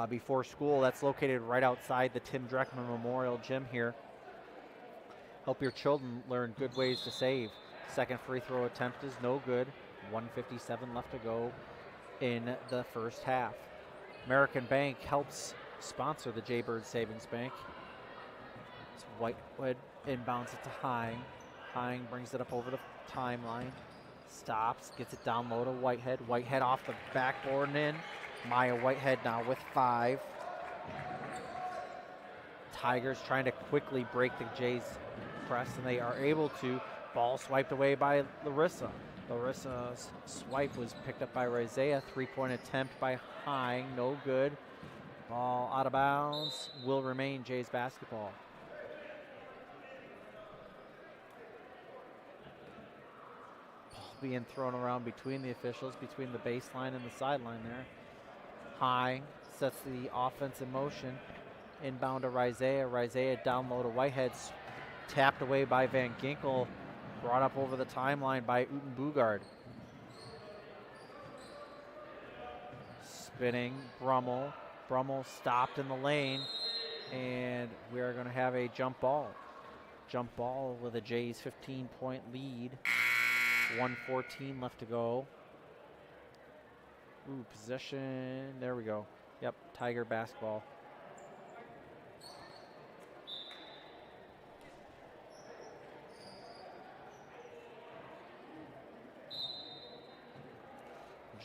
before school. That's located right outside the Tim Dreckman Memorial Gym here. Help your children learn good ways to save. Second free throw attempt is no good. 1:57 left to go in the first half. American Bank helps sponsor the Jaybird Savings Bank. It's Whitewood inbounds it to Hine. Hine brings it up over the timeline. Stops, gets it down low to Whitehead. Whitehead off the backboard and in. Maya Whitehead now with 5. Tigers trying to quickly break the Jays press, and they are able to. Ball swiped away by Larissa. Larissa's swipe was picked up by Isaiah. 3-point attempt by Hine, no good. Ball out of bounds, will remain Jays basketball. Ball being thrown around between the officials, between the baseline and the sideline there. Hine sets the offense in motion. Inbound to Isaiah. Isaiah down low to Whitehead. Tapped away by Van Ginkel. Brought up over the timeline by Uten Bugard. Spinning Brummel. Brummel stopped in the lane. And we are going to have a jump ball. Jump ball with a Jays 15-point lead. 1:14 left to go. Ooh, possession. There we go. Yep, Tiger basketball.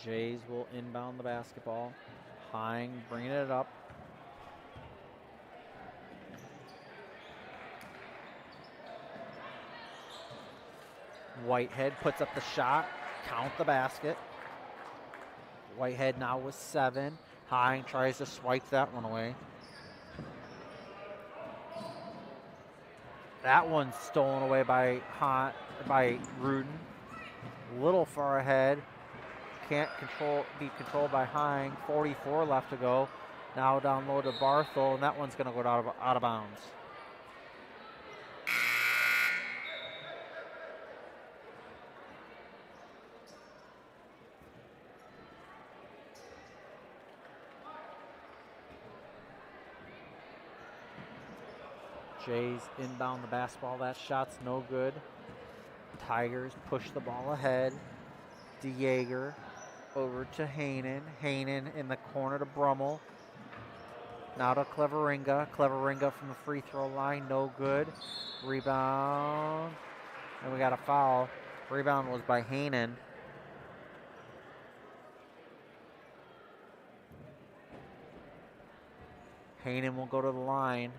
Jays will inbound the basketball. Hine bringing it up. Whitehead puts up the shot. Count the basket. Whitehead now with 7. Hine tries to swipe that one away. That one's stolen away by Rudin. A little far ahead. Can't be controlled by Hine. 44 left to go. Now down low to Barthel, and that one's going to go out of bounds. Jays inbound the basketball. That shot's no good. Tigers push the ball ahead. DeJager over to Haanen. Haanen in the corner to Brummel. Now to Cleveringa. Cleveringa from the free throw line. No good. Rebound. And we got a foul. Rebound was by Haanen. Haanen will go to the line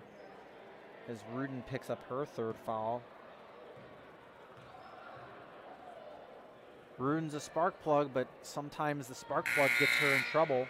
as Rudin picks up her 3rd foul. Rudin's a spark plug, but sometimes the spark plug gets her in trouble.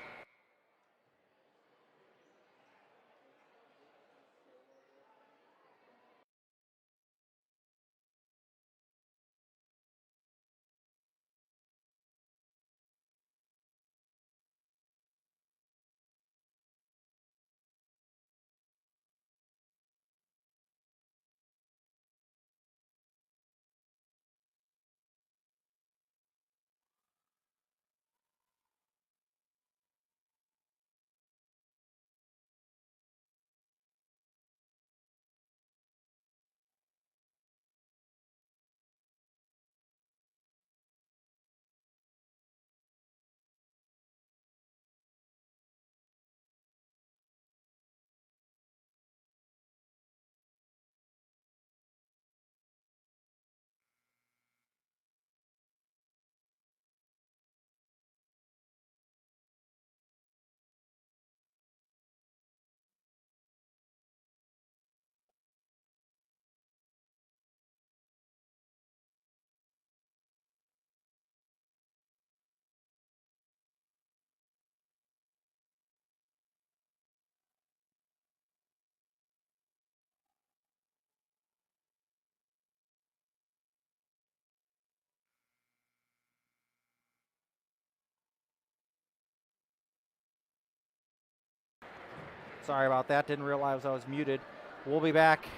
Sorry about that. Didn't realize I was muted. We'll be back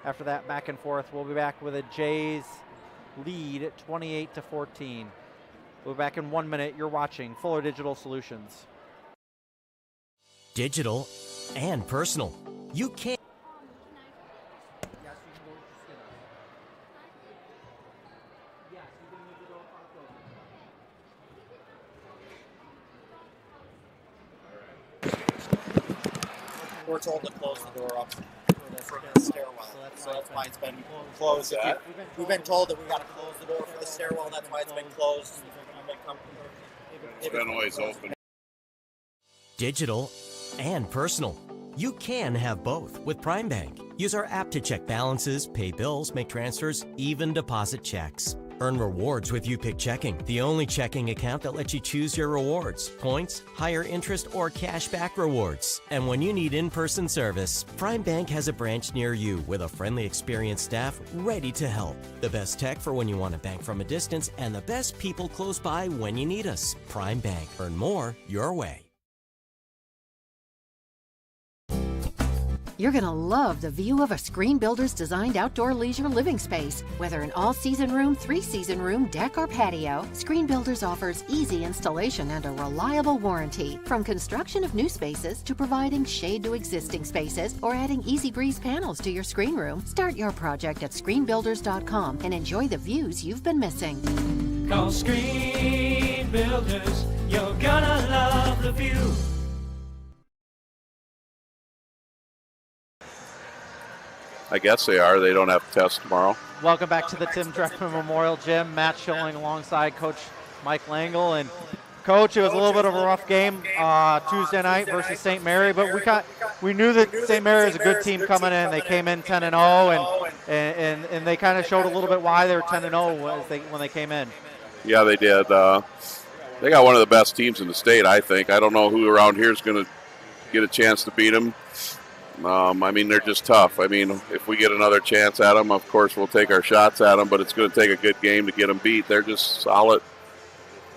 after that back and forth. We'll be back with a Jays lead 28-14. We'll be back in 1 minute. You're watching Fuller Digital Solutions. Digital and personal. You can. We're told to close the door up for the freaking stairwell. So that's why it's been closed. We've been told that we got to close the door for the stairwell. That's why it's been closed. It's been always open. Digital and personal. You can have both with Prime Bank. Use our app to check balances, pay bills, make transfers, even deposit checks. Earn rewards with YouPick Checking, the only checking account that lets you choose your rewards, points, higher interest, or cash back rewards. And when you need in-person service, Prime Bank has a branch near you with a friendly, experienced staff ready to help. The best tech for when you want to bank from a distance, and the best people close by when you need us. Prime Bank. Earn more your way. You're going to love the view of a Screen Builder's designed outdoor leisure living space. Whether an all-season room, three-season room, deck, or patio, Screen Builders offers easy installation and a reliable warranty. From construction of new spaces to providing shade to existing spaces or adding Easy Breeze panels to your screen room, start your project at screenbuilders.com and enjoy the views you've been missing. Call Screen Builders, you're gonna love the view. I guess they are. They don't have to test tomorrow. Welcome back to the Tim Dreckman Memorial Gym. Matt Schilling alongside Coach Mike Langle. And Coach, it was a little bit of a rough game Tuesday night versus St. Mary, but we knew that St. Mary is a good team coming in. They came in 10-0, and they kind of showed a little bit why they were 10-0 when they came in. Yeah, they did. They got one of the best teams in the state, I think. I don't know who around here is going to get a chance to beat them. I mean, they're just tough. I mean, if we get another chance at them, of course, we'll take our shots at them, but it's going to take a good game to get them beat. They're just solid.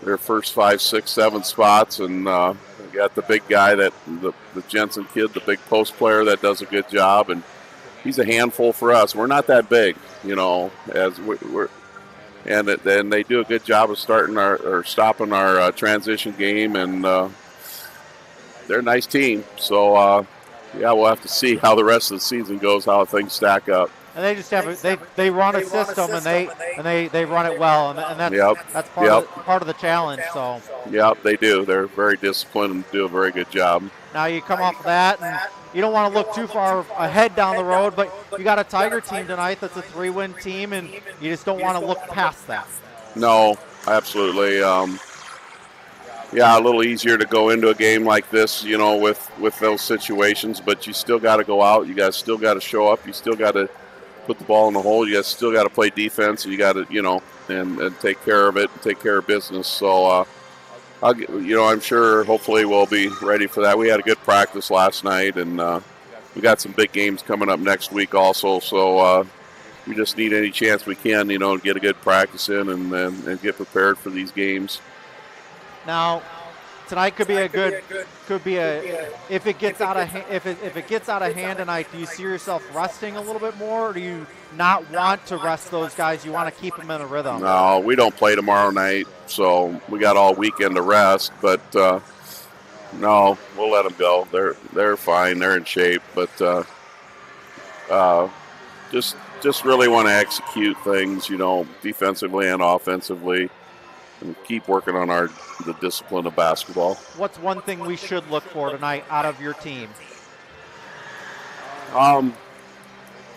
Their first 5, 6, 7 spots, and we got the big guy, the Jensen kid, the big post player that does a good job, and he's a handful for us. We're not that big, and they do a good job of stopping our transition game, and they're a nice team. So. Yeah, we'll have to see how the rest of the season goes, how things stack up. And they just have they run a system and they run it well, and that's part of the challenge. So. Yep, they do. They're very disciplined and do a very good job. Now you come off of that, and you don't want to look too far ahead down the road, but you got a Tiger team tonight that's a 3-win team, and you just don't want to look past that. No, absolutely. Yeah, a little easier to go into a game like this, with those situations, but you still got to go out. You guys still got to show up. You still got to put the ball in the hole. You guys still got to play defense. You got to, and take care of it, and take care of business. So, I'm sure hopefully we'll be ready for that. We had a good practice last night, and we got some big games coming up next week also. So we just need any chance we can, get a good practice in and get prepared for these games. Now, tonight could be if it gets out of if it gets out of hand tonight. Do you see yourself resting a little bit more, or do you not want to rest those guys? You want to keep them in a rhythm? No, we don't play tomorrow night, so we got all weekend to rest. But no, we'll let them go. They're fine. They're in shape, but just really want to execute things, defensively and offensively, and keep working on the discipline of basketball. What's one thing we should look for tonight out of your team? I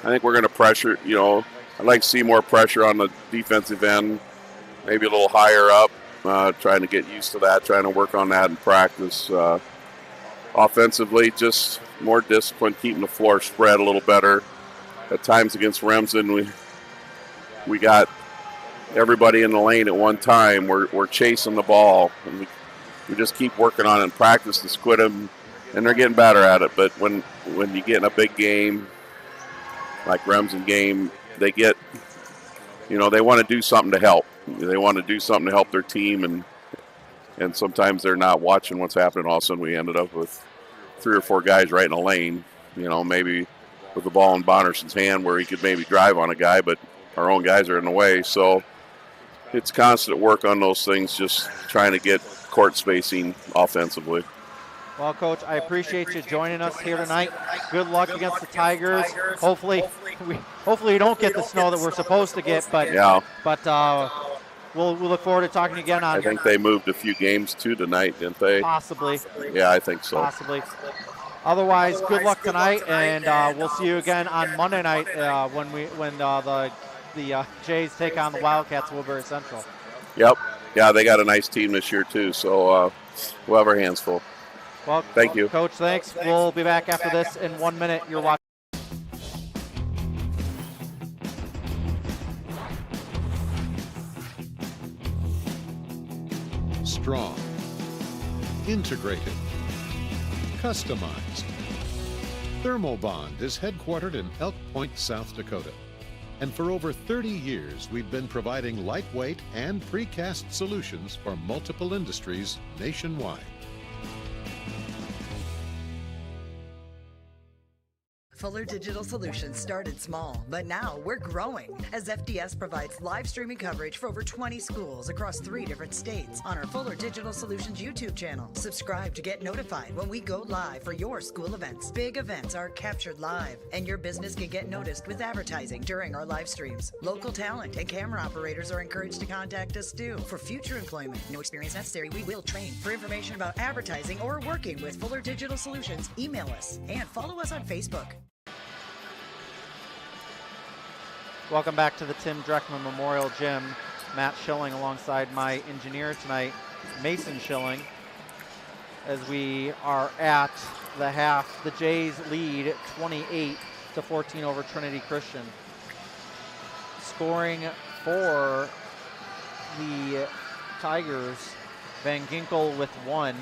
think we're going to pressure, I'd like to see more pressure on the defensive end, maybe a little higher up, trying to get used to that, trying to work on that in practice. Offensively, just more discipline, keeping the floor spread a little better. At times against Remsen, we got everybody in the lane at one time. We're chasing the ball, and we just keep working on it in practice to squid them, and they're getting better at it. But when you get in a big game, like Remsen game, they get, they want to do something to help. They want to do something to help their team, and sometimes they're not watching what's happening. All of a sudden we ended up with 3 or 4 guys right in a lane, maybe with the ball in Bonnerson's hand where he could maybe drive on a guy, but our own guys are in the way. So it's constant work on those things, just trying to get court spacing offensively. Well, Coach, I appreciate you joining us here tonight. Good luck against the Tigers. Hopefully we don't get the snow that we're supposed to get, but we'll look forward to talking again on. I think they moved a few games too tonight, didn't they? Possibly. Yeah, I think so. Possibly. Otherwise, good luck tonight, and we'll see you again on Monday night when the Jays take on the Wildcats of Woodbury Central. Yep. Yeah, they got a nice team this year too, so we'll have our hands full. Well, thank you. Coach, thanks. We'll be back after this in 1 minute. You're watching. Strong, integrated, customized. Thermobond is headquartered in Elk Point, South Dakota. And for over 30 years, we've been providing lightweight and precast solutions for multiple industries nationwide. Fuller Digital Solutions started small, but now we're growing as FDS provides live streaming coverage for over 20 schools across 3 different states on our Fuller Digital Solutions YouTube channel. Subscribe to get notified when we go live for your school events. Big events are captured live, and your business can get noticed with advertising during our live streams. Local talent and camera operators are encouraged to contact us too. For future employment, no experience necessary, we will train. For information about advertising or working with Fuller Digital Solutions, email us and follow us on Facebook. Welcome back to the Tim Dreckman Memorial Gym. Matt Schilling alongside my engineer tonight, Mason Schilling. As we are at the half, the Jays lead 28-14 over Trinity Christian. Scoring for the Tigers, Van Ginkel with 1,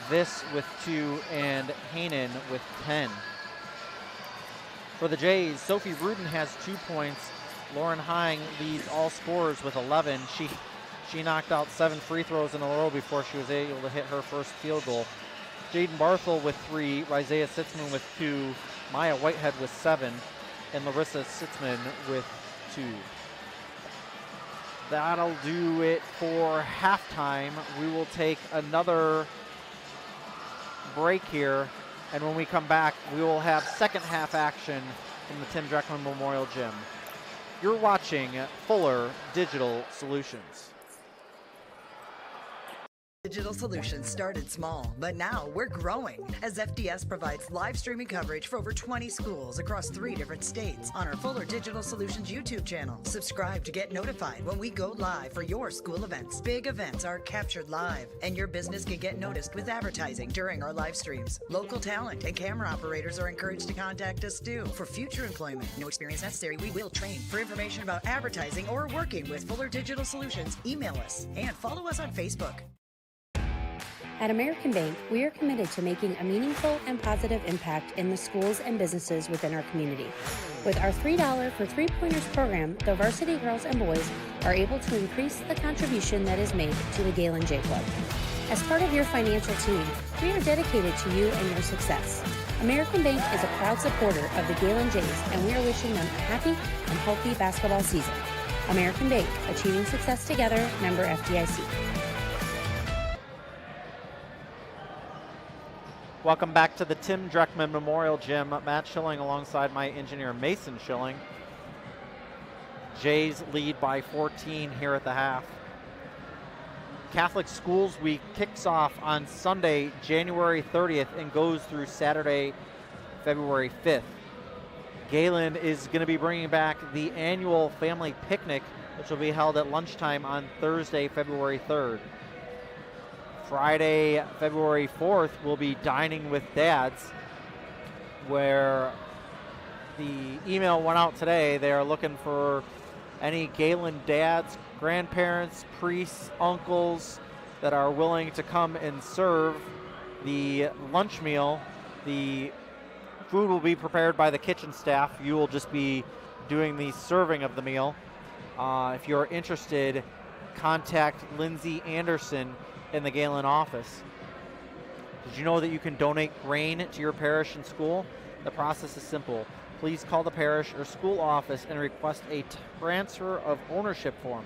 Viss with 2, and Haanen with 10. For the Jays, Sophie Rudin has 2 points. Lauren Hine leads all scorers with 11. She knocked out 7 free throws in a row before she was able to hit her first field goal. Jaden Barthel with 3, Isaiah Sitzman with 2, Maya Whitehead with 7, and Larissa Sitzman with 2. That'll do it for halftime. We will take another break here. And when we come back, we will have second half action from the Tim Dreckman Memorial Gym. You're watching Fuller Digital Solutions. Digital Solutions started small, but now we're growing as FDS provides live streaming coverage for over 20 schools across 3 different states on our Fuller Digital Solutions YouTube channel. Subscribe to get notified when we go live for your school events. Big events are captured live, and your business can get noticed with advertising during our live streams. Local talent and camera operators are encouraged to contact us too. For future employment, no experience necessary, we will train. For information about advertising or working with Fuller Digital Solutions, email us and follow us on Facebook. At American Bank, we are committed to making a meaningful and positive impact in the schools and businesses within our community. With our $3 for 3-pointers program, the varsity girls and boys are able to increase the contribution that is made to the Gehlen J Club. As part of your financial team, we are dedicated to you and your success. American Bank is a proud supporter of the Gehlen Jays, and we are wishing them a happy and healthy basketball season. American Bank, achieving success together, member FDIC. Welcome back to the Tim Dreckman Memorial Gym. Matt Schilling alongside my engineer Mason Schilling. Jays lead by 14 here at the half. Catholic Schools Week kicks off on Sunday, January 30th and goes through Saturday, February 5th. Gehlen is going to be bringing back the annual family picnic, which will be held at lunchtime on Thursday, February 3rd. Friday, February 4th, we'll be dining with dads, where the email went out today. They are looking for any Gehlen dads, grandparents, priests, uncles that are willing to come and serve the lunch meal. The food will be prepared by the kitchen staff. You will just be doing the serving of the meal. If you're interested, contact Lindsay Anderson in the Gehlen office. Did you know that you can donate grain to your parish and school? The process is simple. Please call the parish or school office and request a transfer of ownership form.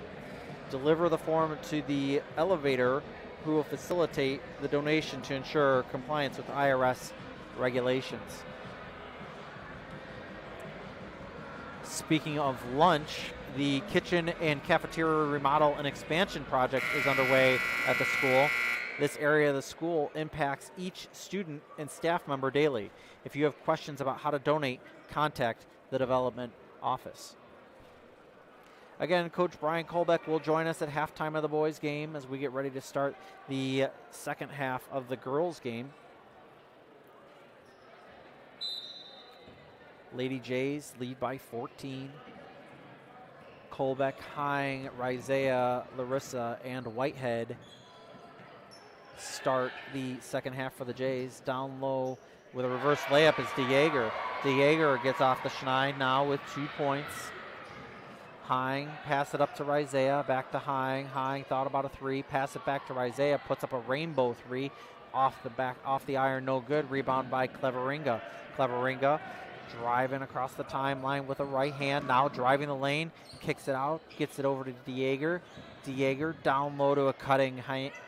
Deliver the form to the elevator who will facilitate the donation to ensure compliance with IRS regulations. Speaking of lunch, the kitchen and cafeteria remodel and expansion project is underway at the school. This area of the school impacts each student and staff member daily. If you have questions about how to donate, contact the development office. Again, Coach Brian Kolbeck will join us at halftime of the boys' game as we get ready to start the second half of the girls' game. Lady Jays lead by 14. Kolbeck, Hine, Rizea, Larissa, and Whitehead start the second half for the Jays. Down low with a reverse layup is DeJager. DeJager gets off the schneid now with 2 points. Hine, pass it up to Rizea, back to Hine. Hine thought about a three, pass it back to Rizea, puts up a rainbow three, off the iron, no good. Rebound by Cleveringa. Cleveringa driving across the timeline with a right hand, now driving the lane, kicks it out, gets it over to DeJager. DeJager down low to a cutting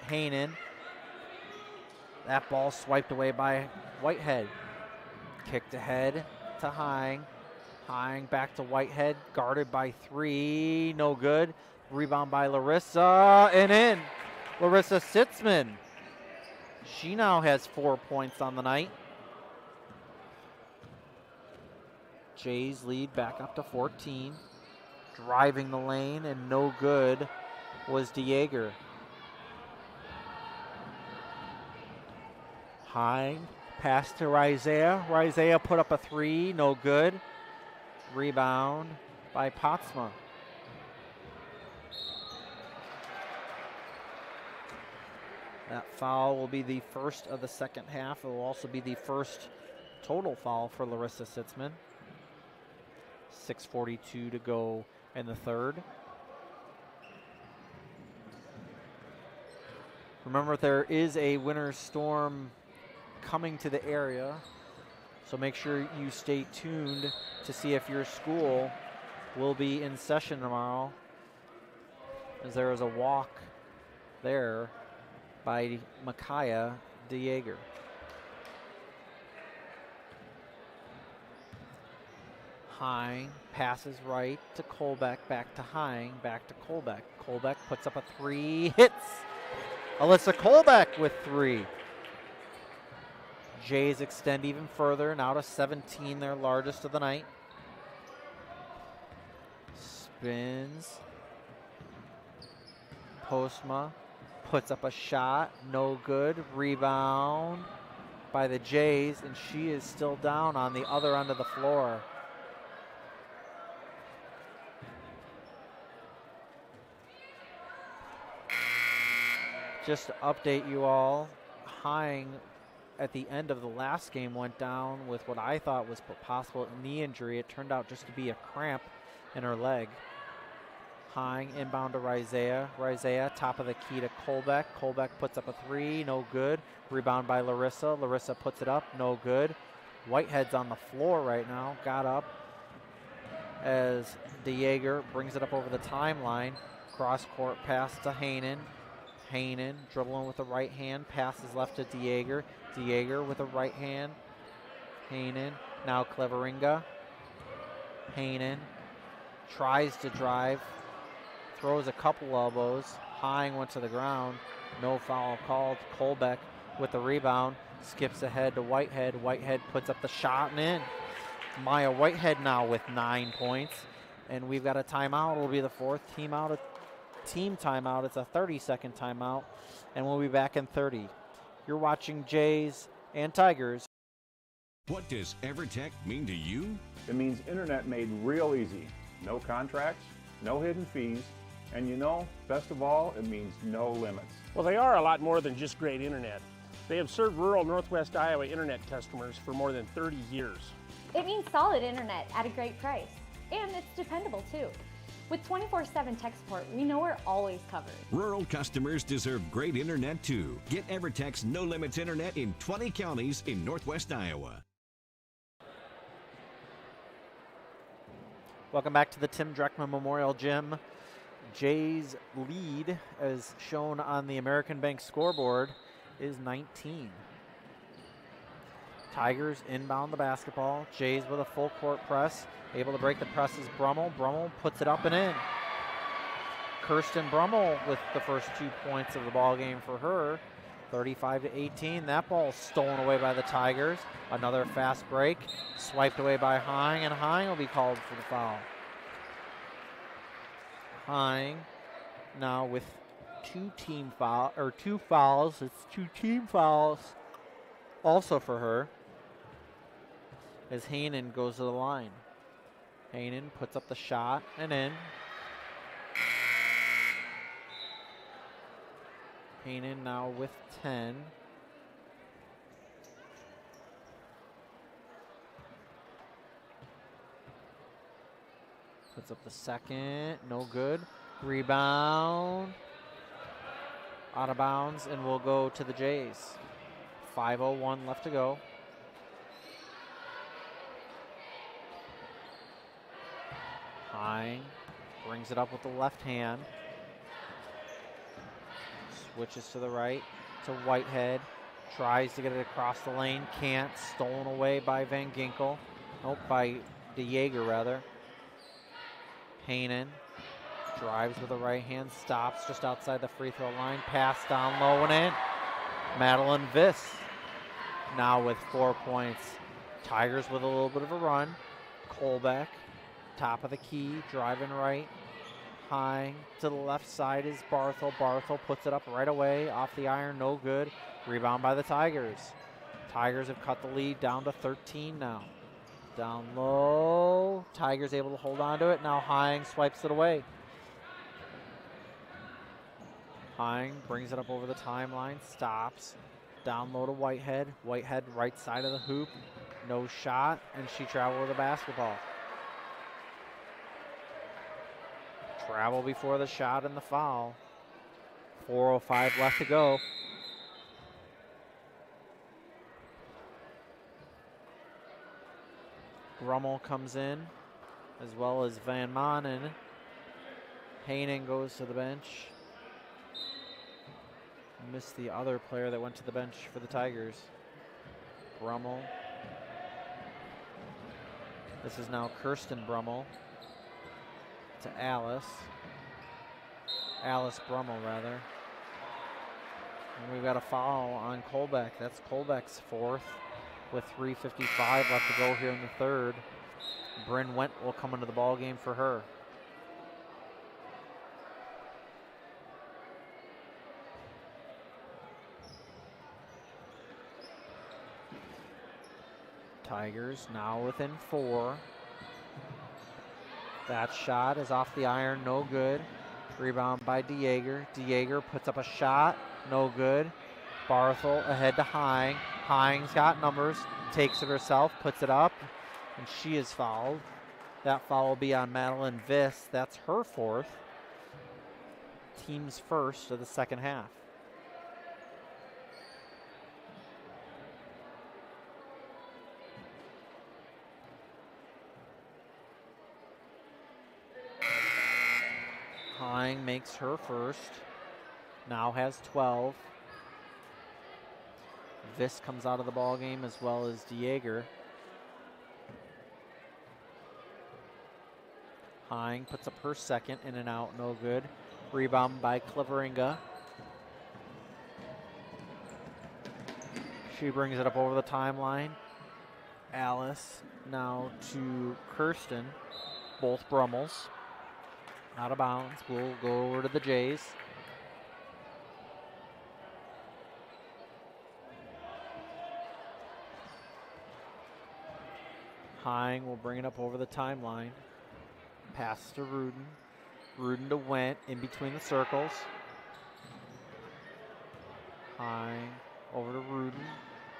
Hainen. That ball swiped away by Whitehead. Kicked ahead to Hine. Hine back to Whitehead, guarded by three, no good. Rebound by Larissa, and in. Larissa Sitzman. She now has 4 points on the night. Jays lead back up to 14. Driving the lane, and no good was DeJager. Hine, pass to Rizea. Rizea put up a three, no good. Rebound by Potsma. That foul will be the first of the second half. It will also be the first total foul for Larissa Sitzman. 6:42 to go in the third. Remember, there is a winter storm coming to the area, so make sure you stay tuned to see if your school will be in session tomorrow, as there is a walk there by Micaiah DeJager. Hine passes right to Kolbeck, back to Hine, back to Kolbeck. Kolbeck puts up a three, hits. Alyssa Kolbeck with three. Jays extend even further, now to 17, their largest of the night. Spins. Postma puts up a shot, no good. Rebound by the Jays, and she is still down on the other end of the floor. Just to update you all, Hine at the end of the last game went down with what I thought was a possible knee injury. It turned out just to be a cramp in her leg. Hine inbound to Rizea. Rizea, top of the key to Kolbeck. Kolbeck puts up a three, no good. Rebound by Larissa. Larissa puts it up, no good. Whitehead's on the floor right now, got up as DeJager brings it up over the timeline. Cross-court pass to Hainen. Hainen dribbling with the right hand, passes left to DeJager. DeJager with a right hand. Hainen, now Cleveringa. Hainen tries to drive, throws a couple elbows. Hine went to the ground, no foul called. Kolbeck with the rebound, skips ahead to Whitehead. Whitehead puts up the shot and in. Maya Whitehead now with 9 points, and we've got a timeout. It'll be the fourth team timeout. It's a 30-second timeout, and we'll be back in 30. You're watching Jays and Tigers. What does EverTech mean to you? It means internet made real easy. No contracts, no hidden fees, and best of all, it means no limits. Well, they are a lot more than just great internet. They have served rural Northwest Iowa internet customers for more than 30 years. It means solid internet at a great price, and it's dependable too. With 24/7 tech support, we know we're always covered. Rural customers deserve great internet too. Get EverTech's no limits internet in 20 counties in Northwest Iowa. Welcome back to the Tim Dreckman Memorial Gym. Jay's lead, as shown on the American Bank scoreboard, is 19. Tigers inbound the basketball. Jays with a full court press. Able to break the press is Brummel. Brummel puts it up and in. Kirsten Brummel with the first 2 points of the ball game for her. 35-18. That ball stolen away by the Tigers. Another fast break. Swiped away by Hine, and Hine will be called for the foul. Hine now with two fouls. It's 2 team fouls also for her, as Hainan goes to the line. Hainan puts up the shot and in. Hainan now with 10. Puts up the second, no good. Rebound, out of bounds, and will go to the Jays. 5:01 left to go. Hine brings it up with the left hand. Switches to the right to Whitehead. Tries to get it across the lane, can't. Stolen away by Van Ginkel. Nope, by DeJager rather. Hainan drives with the right hand, stops just outside the free throw line. Pass down low and in. Madeline Viss now with 4 points. Tigers with a little bit of a run. Colbeck, top of the key, driving right. High to the left side is Barthel. Barthel puts it up right away off the iron, no good. Rebound by the Tigers. Tigers have cut the lead down to 13 now. Down low. Tigers able to hold on to it. Now Hine swipes it away. Hine brings it up over the timeline, stops. Down low to Whitehead. Whitehead right side of the hoop. No shot, and she traveled with the basketball. Travel before the shot and the foul. 4:05 left to go. Brummel comes in, as well as Van Manen. Hainan goes to the bench. Missed the other player that went to the bench for the Tigers. Brummel. This is now Kirsten Brummel to Alice. Alice Brummel, rather. And we've got a foul on Colbeck. That's Colbeck's fourth with 3:55 left to go here in the third. Bryn Went will come into the ball game for her. Tigers now within 4. That shot is off the iron, no good. Rebound by DeJager. DeJager puts up a shot, no good. Barthel ahead to Hine. Hine's got numbers, takes it herself, puts it up, and she is fouled. That foul will be on Madeline Viss. That's her fourth. Team's first of the second half. Hine makes her first. Now has 12. Viss comes out of the ball game as well as DeJager. Hine puts up her second, in and out, no good. Rebound by Cleveringa. She brings it up over the timeline. Alice now to Kirsten, both Brummels. Out of bounds, we'll go over to the Jays. Hine will bring it up over the timeline. Pass to Rudin. Rudin to Went in between the circles. Hine over to Rudin.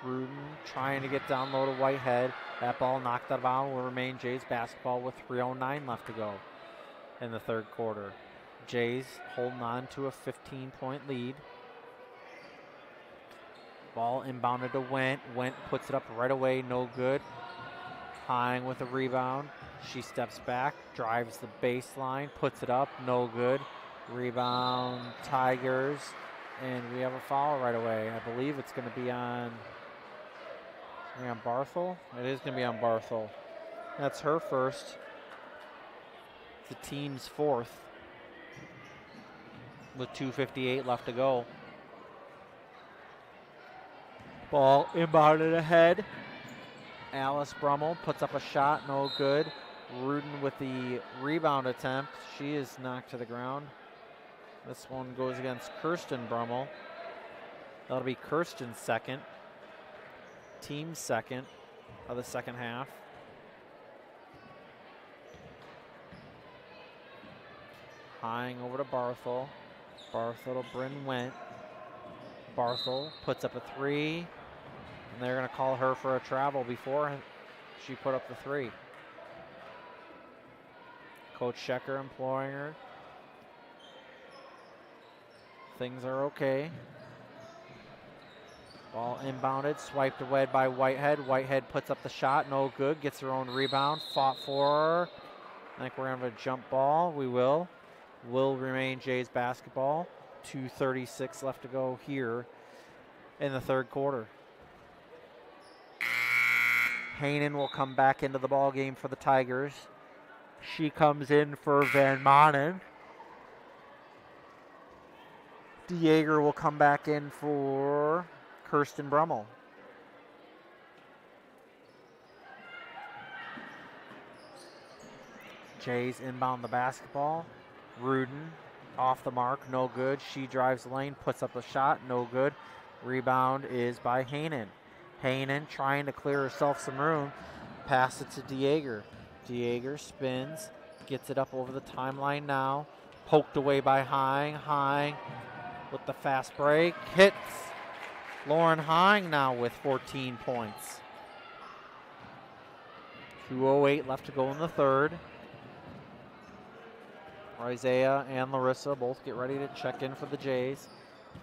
Rudin trying to get down low to Whitehead. That ball knocked out of bounds will remain Jays basketball with 3:09 left to go. in the third quarter. Jays holding on to a 15-point lead. Ball inbounded to Went. Went puts it up right away, no good. Hine with a rebound. She steps back, drives the baseline, puts it up, no good. Rebound, Tigers, and we have a foul right away. I believe it's going to be on Barthel. It is going to be on Barthel. That's her first. The team's fourth with 2:58 left to go. Ball inbounded ahead. Alice Brummel puts up a shot, no good. Rudin with the rebound attempt. She is knocked to the ground. This one goes against Kirsten Brummel. That'll be Kirsten's second. Team's second of the second half. Hine over to Barthel. Barthel to Bryn Went. Barthel puts up a three. And they're going to call her for a travel before she put up the three. Coach Schecker imploring her. Things are okay. Ball inbounded, swiped away by Whitehead. Whitehead puts up the shot, no good. Gets her own rebound, fought for her. I think we're going to have a jump ball. We will. Will remain Jays basketball. 2:36 left to go here in the third quarter. Hanen will come back into the ball game for the Tigers. She comes in for Van Manen. DeJager will come back in for Kirsten Brummel. Jays inbound the basketball. Rudin off the mark, no good. She drives the lane, puts up a shot, no good. Rebound is by Hanen. Hanen trying to clear herself some room. Pass it to DeJager. DeJager spins, gets it up over the timeline now. Poked away by Hine. Hine with the fast break. Hits Lauren Hine now with 14 points. 2:08 left to go in the third. Isaiah and Larissa both get ready to check in for the Jays.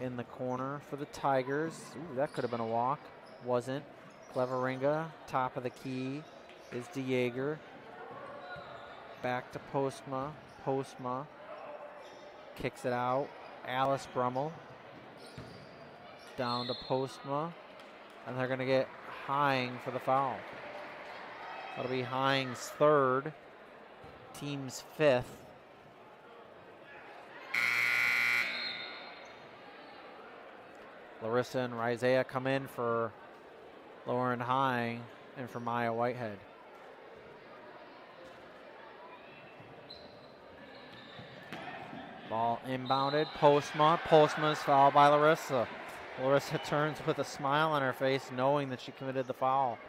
In the corner for the Tigers. Ooh, that could have been a walk. Wasn't. Cleveringa, top of the key is DeJager. Back to Postma. Postma kicks it out. Alice Brummel down to Postma. And they're going to get Hine for the foul. That'll be Hine's third. Team's fifth. Larissa and Isaiah come in for Lauren Hine and for Maya Whitehead. Ball inbounded. Postma. Postma is fouled by Larissa. Larissa turns with a smile on her face, knowing that she committed the foul.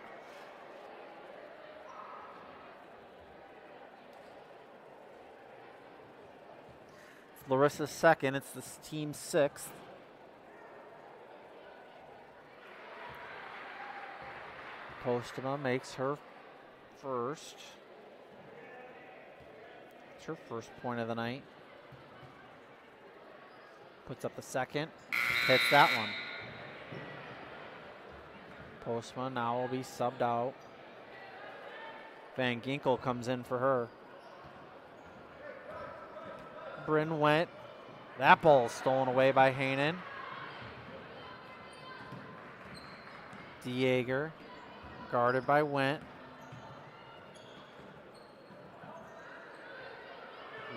It's Larissa's second. It's the team's sixth. Postma makes her first. It's her first point of the night. Puts up the second. Hits that one. Postma now will be subbed out. Van Ginkel comes in for her. Bryn Went. That ball stolen away by Hanen. DeJager. Guarded by Went.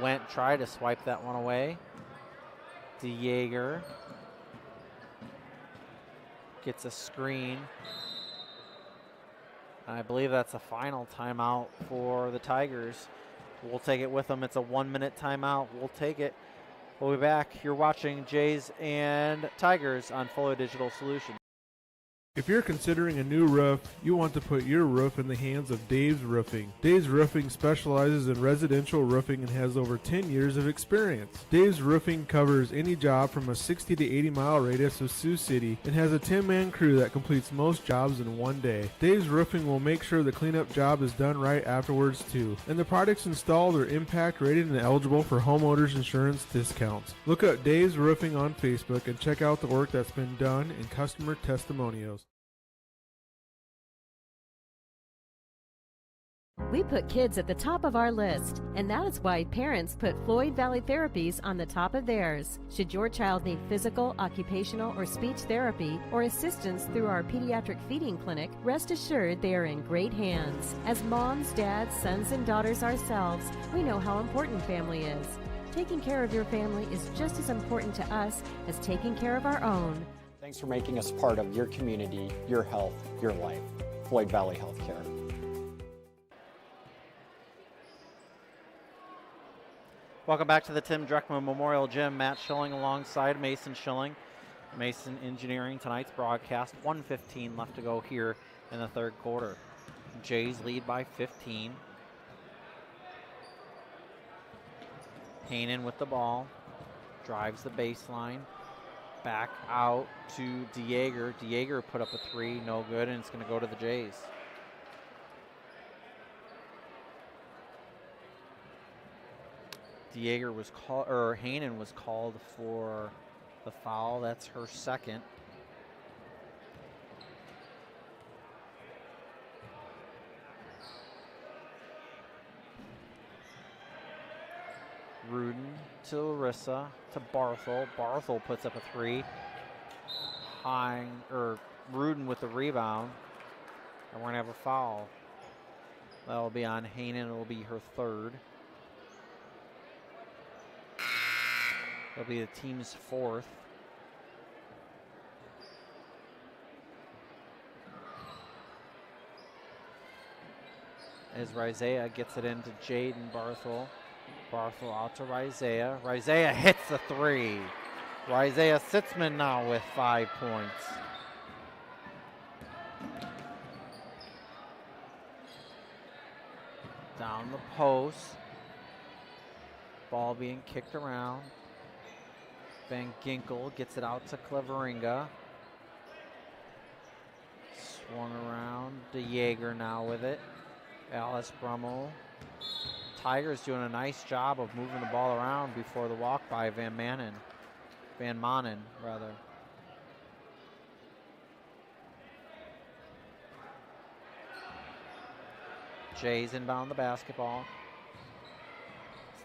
Went tried to swipe that one away. DeJager gets a screen. I believe that's a final timeout for the Tigers. We'll take it with them. It's a 1-minute timeout. We'll take it. We'll be back. You're watching Jays and Tigers on Fuller Digital Solutions. If you're considering a new roof, you want to put your roof in the hands of Dave's Roofing. Dave's Roofing specializes in residential roofing and has over 10 years of experience. Dave's Roofing covers any job from a 60 to 80 mile radius of Sioux City and has a 10-man crew that completes most jobs in one day. Dave's Roofing will make sure the cleanup job is done right afterwards too. And the products installed are impact rated and eligible for homeowners insurance discounts. Look up Dave's Roofing on Facebook and check out the work that's been done and customer testimonials. We put kids at the top of our list, and that is why parents put Floyd Valley Therapies on the top of theirs. Should your child need physical, occupational, or speech therapy or assistance through our pediatric feeding clinic, rest assured they are in great hands. As moms, dads, sons, and daughters ourselves, we know how important family is. Taking care of your family is just as important to us as taking care of our own. Thanks for making us part of your community, your health, your life. Floyd Valley Healthcare. Welcome back to the Tim Dreckman Memorial Gym. Matt Schilling alongside Mason Schilling. Mason Engineering tonight's broadcast. 1:15 left to go here in the third quarter. Jays lead by 15. Haanen with the ball. Drives the baseline. Back out to DeJager. DeJager put up a three. No good, and it's going to go to the Jays. DeJager was called, or Haanen was called for the foul. That's her second. Rudin to Larissa to Barthel. Barthel puts up a three. Rudin with the rebound. And we're going to have a foul. That'll be on Haanen. It'll be her third. It'll be the team's fourth. As Rizea gets it into Jaden Barthel. Barthel out to Rizea. Rizea hits the three. Rizea Sitzman now with 5 points. Down the post. Ball being kicked around. Van Ginkel gets it out to Cleveringa. Swung around. DeJager now with it. Alice Brummel. Tigers doing a nice job of moving the ball around before the walk by Van Manen, rather. Jays inbound the basketball.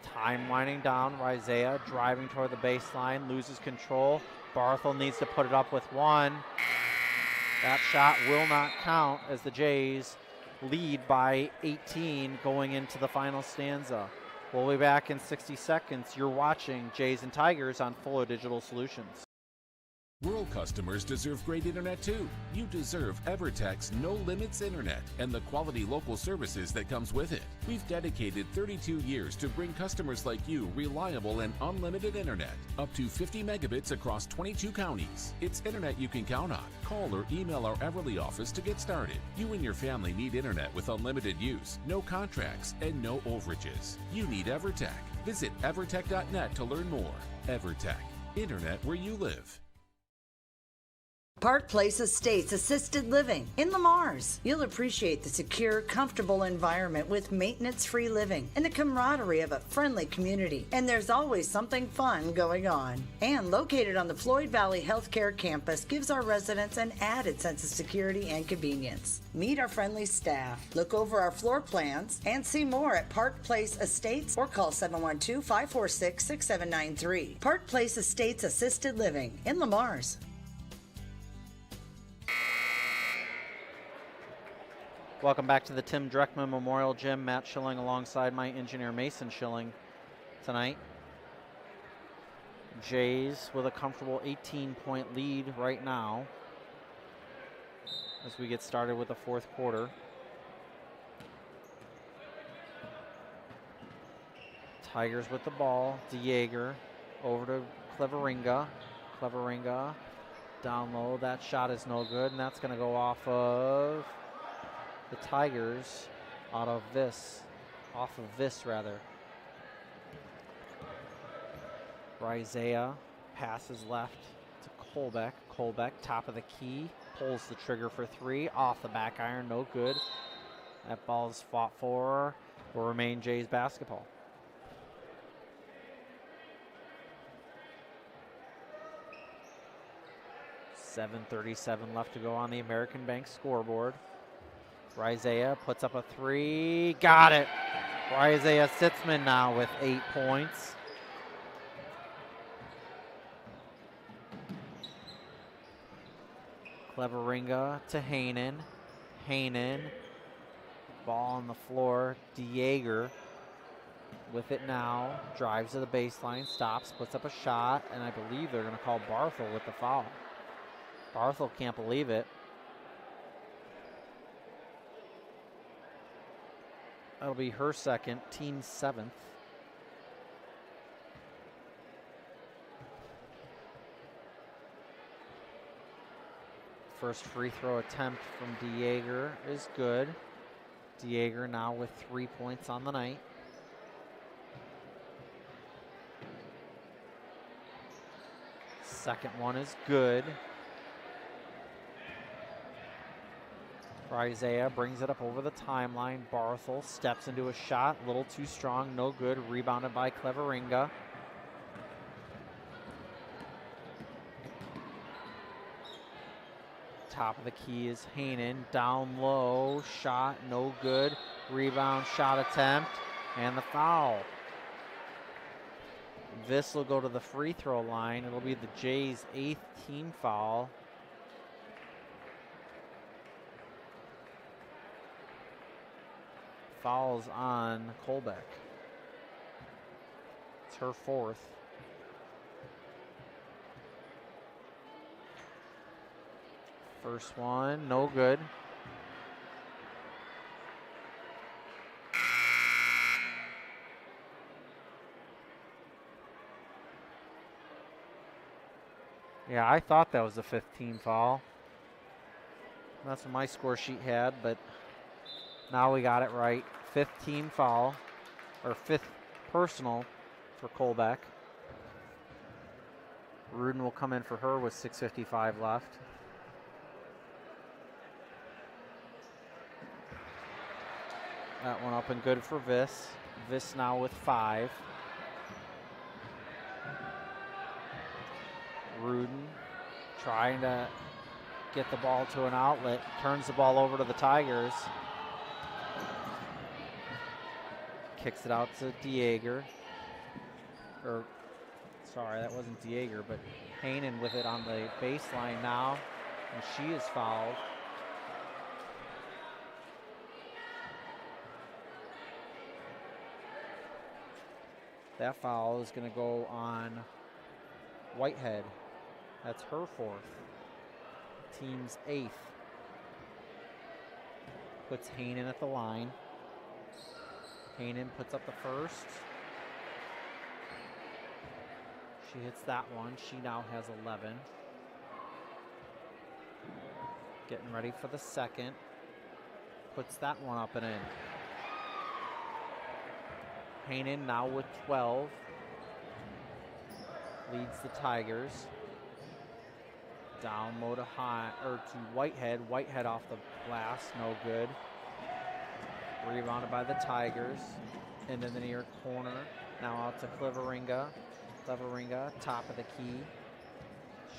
Time winding down. Rizea driving toward the baseline, loses control. Barthel needs to put it up with one. That shot will not count as the Jays lead by 18 going into the final stanza. We'll be back in 60 seconds. You're watching Jays and Tigers on Fuller Digital Solutions. Rural customers deserve great internet too. You deserve EverTech's No Limits Internet and the quality local services that comes with it. We've dedicated 32 years to bring customers like you reliable and unlimited internet, up to 50 megabits across 22 counties. It's internet you can count on. Call or email our Everly office to get started. You and your family need internet with unlimited use, no contracts, and no overages. You need EverTech. Visit evertech.net to learn more. EverTech, internet where you live. Park Place Estates Assisted Living in Lamars. You'll appreciate the secure, comfortable environment with maintenance-free living and the camaraderie of a friendly community. And there's always something fun going on. And located on the Floyd Valley Healthcare campus gives our residents an added sense of security and convenience. Meet our friendly staff, look over our floor plans, and see more at Park Place Estates or call 712-546-6793. Park Place Estates Assisted Living in Lamars. Welcome back to the Tim Dreckman Memorial Gym. Matt Schilling alongside my engineer Mason Schilling tonight. Jays with a comfortable 18-point lead right now as we get started with the fourth quarter. Tigers with the ball. DeJager over to Cleveringa. Cleveringa down low. That shot is no good, and that's going to go off of the Tigers, off of this rather. Isaiah passes left to Colbeck. Colbeck, top of the key, pulls the trigger for three, off the back iron, no good. That ball's fought for, will remain Jays basketball. .7:37 left to go on the American Bank scoreboard. Isaiah puts up a three, got it. Isaiah Sitzman now with 8 points. Cleveringa to Hainan. Hainan, ball on the floor. DeJager with it now. Drives to the baseline, stops, puts up a shot, and I believe they're going to call Barthel with the foul. Barthel can't believe it. That'll be her second, team 7th. First free throw attempt from DeJager is good. DeJager now with 3 points on the night. Second one is good. Isaiah brings it up over the timeline. Barthel steps into a shot, a little too strong, no good. Rebounded by Cleveringa. Top of the key is Hainan, down low, shot, no good. Rebound, shot attempt, and the foul. This will go to the free throw line. It'll be the Jays' 8th team foul. Fouls on Colbeck. It's her 4th. First one, no good. Yeah, I thought that was a 5th team foul. That's what my score sheet had, but now we got it right. 5th team foul, or 5th personal for Colbeck. Rudin will come in for her with 6:55 left. That one up and good for Viss. Viss now with 5. Rudin trying to get the ball to an outlet. Turns the ball over to the Tigers. Kicks it out to DeJager. Or, sorry, that wasn't DeJager, but Hainan with it on the baseline now. And she is fouled. That foul is going to go on Whitehead. That's her 4th. Team's 8th. Puts Hainan at the line. Hainan puts up the first. She hits that one. She now has 11. Getting ready for the second. Puts that one up and in. Hainan now with 12. Leads the Tigers. Down low to Whitehead. Whitehead off the glass, no good. Rebounded by the Tigers. Into the near corner. Now out to Cleveringa. Cleveringa, top of the key.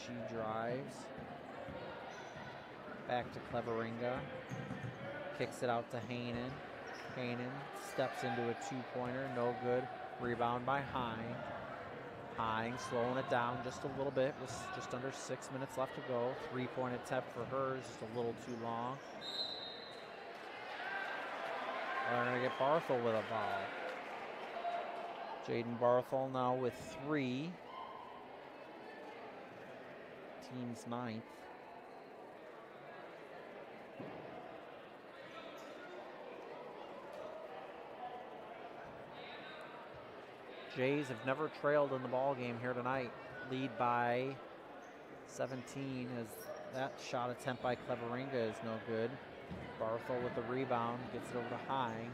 She drives. Back to Cleveringa. Kicks it out to Hainan. Hainan steps into a 2-pointer, no good. Rebound by Hine. Hine slowing it down just a little bit with just under 6 minutes left to go. 3-point attempt for her is just a little too long. They're going to get Barthel with a foul. Jaden Barthel now with 3. Team's 9th. Jays have never trailed in the ball game here tonight. Lead by 17 as that shot attempt by Cleveringa is no good. Barthel with the rebound, gets it over to Hine.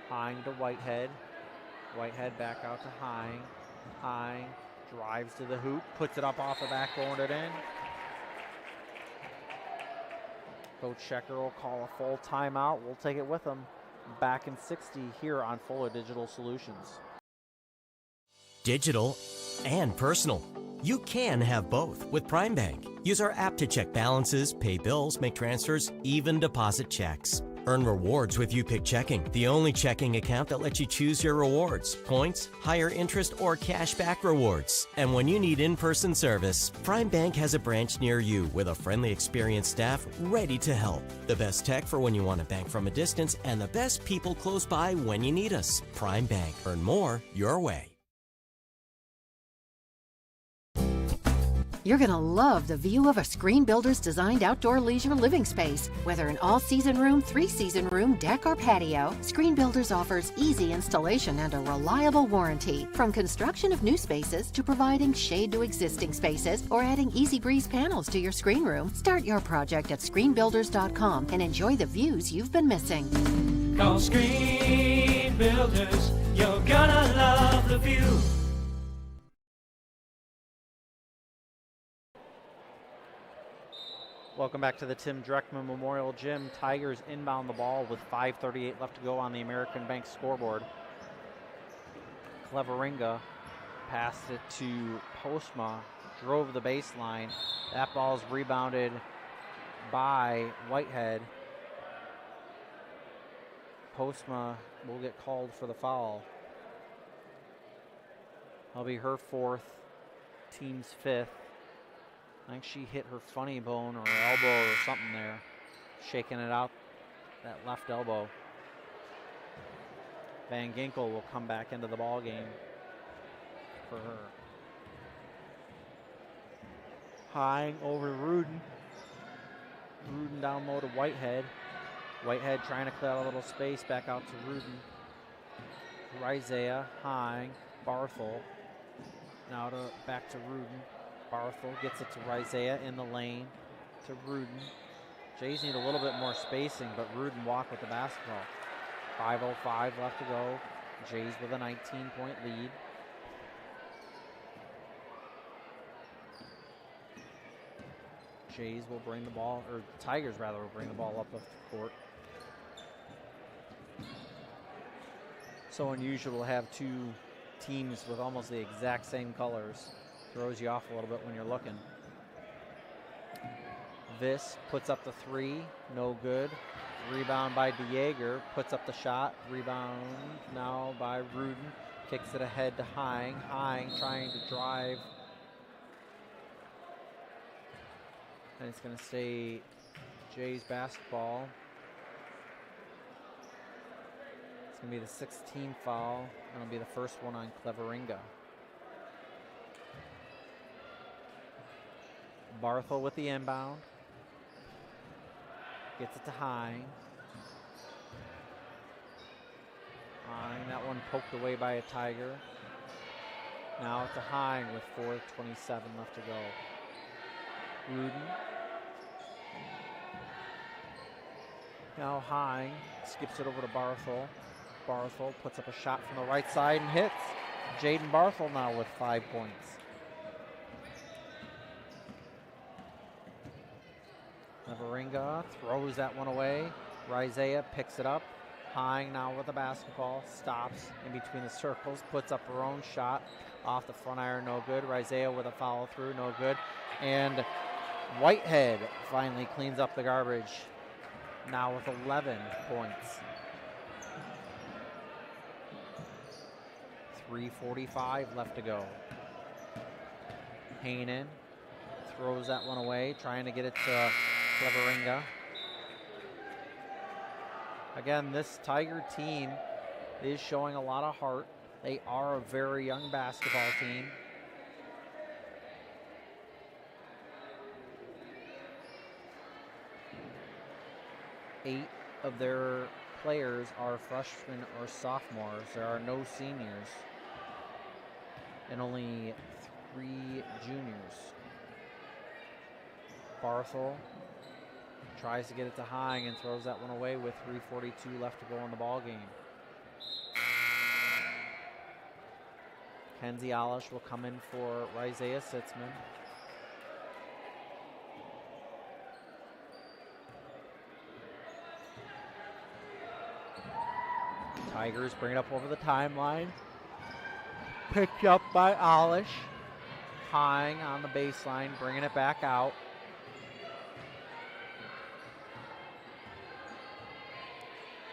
Hine to Whitehead. Whitehead back out to Hine. Hine drives to the hoop, puts it up off the backboard and in. Coach Schecker will call a full timeout. We'll take it with him. Back in 60 here on Fuller Digital Solutions. Digital and personal. You can have both with Prime Bank. Use our app to check balances, pay bills, make transfers, even deposit checks. Earn rewards with YouPick Checking, the only checking account that lets you choose your rewards, points, higher interest, or cash back rewards. And when you need in-person service, Prime Bank has a branch near you with a friendly, experienced staff ready to help. The best tech for when you want to bank from a distance and the best people close by when you need us. Prime Bank. Earn more your way. You're going to love the view of a Screen Builder's designed outdoor leisure living space. Whether an all-season room, 3-season room, deck, or patio, Screen Builders offers easy installation and a reliable warranty. From construction of new spaces to providing shade to existing spaces or adding Easy Breeze panels to your screen room, start your project at screenbuilders.com and enjoy the views you've been missing. Call Screen Builders, you're gonna love the view. Welcome back to the Tim Dreckman Memorial Gym. Tigers inbound the ball with 5:38 left to go on the American Bank scoreboard. Cleveringa passed it to Postma, drove the baseline. That ball is rebounded by Whitehead. Postma will get called for the foul. That'll be her fourth, team's fifth. I think she hit her funny bone or elbow or something there, shaking it out, that left elbow. Van Ginkel will come back into the ball game for her. High over to Rudin. Rudin down low to Whitehead. Whitehead trying to clear out a little space, back out to Rudin. Rizea, High, Barthel. Now back to Rudin. Barthel gets it to Rizea in the lane to Rudin. Jays need a little bit more spacing, but Rudin walked with the basketball. 5:05 left to go. Jays with a 19-point lead. Jays will bring the ball, or Tigers rather, will bring the ball up the court. So unusual to have two teams with almost the exact same colors. Throws you off a little bit when you're looking. This puts up the three, no good. Rebound by DeJager, puts up the shot. Rebound now by Rudin, kicks it ahead to Hine. Hine trying to drive. And it's going to stay Jays basketball. It's going to be the 16th foul, and it'll be the first one on Cleveringa. Barthel with the inbound. Gets it to Hine. Hine, that one poked away by a Tiger. Now to Hine with 4:27 left to go. Rudin. Now Hine skips it over to Barthel. Barthel puts up a shot from the right side and hits. Jaden Barthel now with 5 points. Cleveringa throws that one away. Rizea picks it up. Hine now with the basketball. Stops in between the circles. Puts up her own shot. Off the front iron, no good. Rizea with a follow through, no good. And Whitehead finally cleans up the garbage. Now with 11 points. 3:45 left to go. Hainan throws that one away, trying to get it to Cleveringa. Again, this Tiger team is showing a lot of heart. They are a very young basketball team. Eight of their players are freshmen or sophomores. There are no seniors. And only 3 juniors. Barthel tries to get it to Hine and throws that one away with 3:42 left to go in the ball game. Kenzie Alish will come in for Isaiah Sitzman. Tigers bring it up over the timeline. Picked up by Alish. Hine on the baseline, bringing it back out.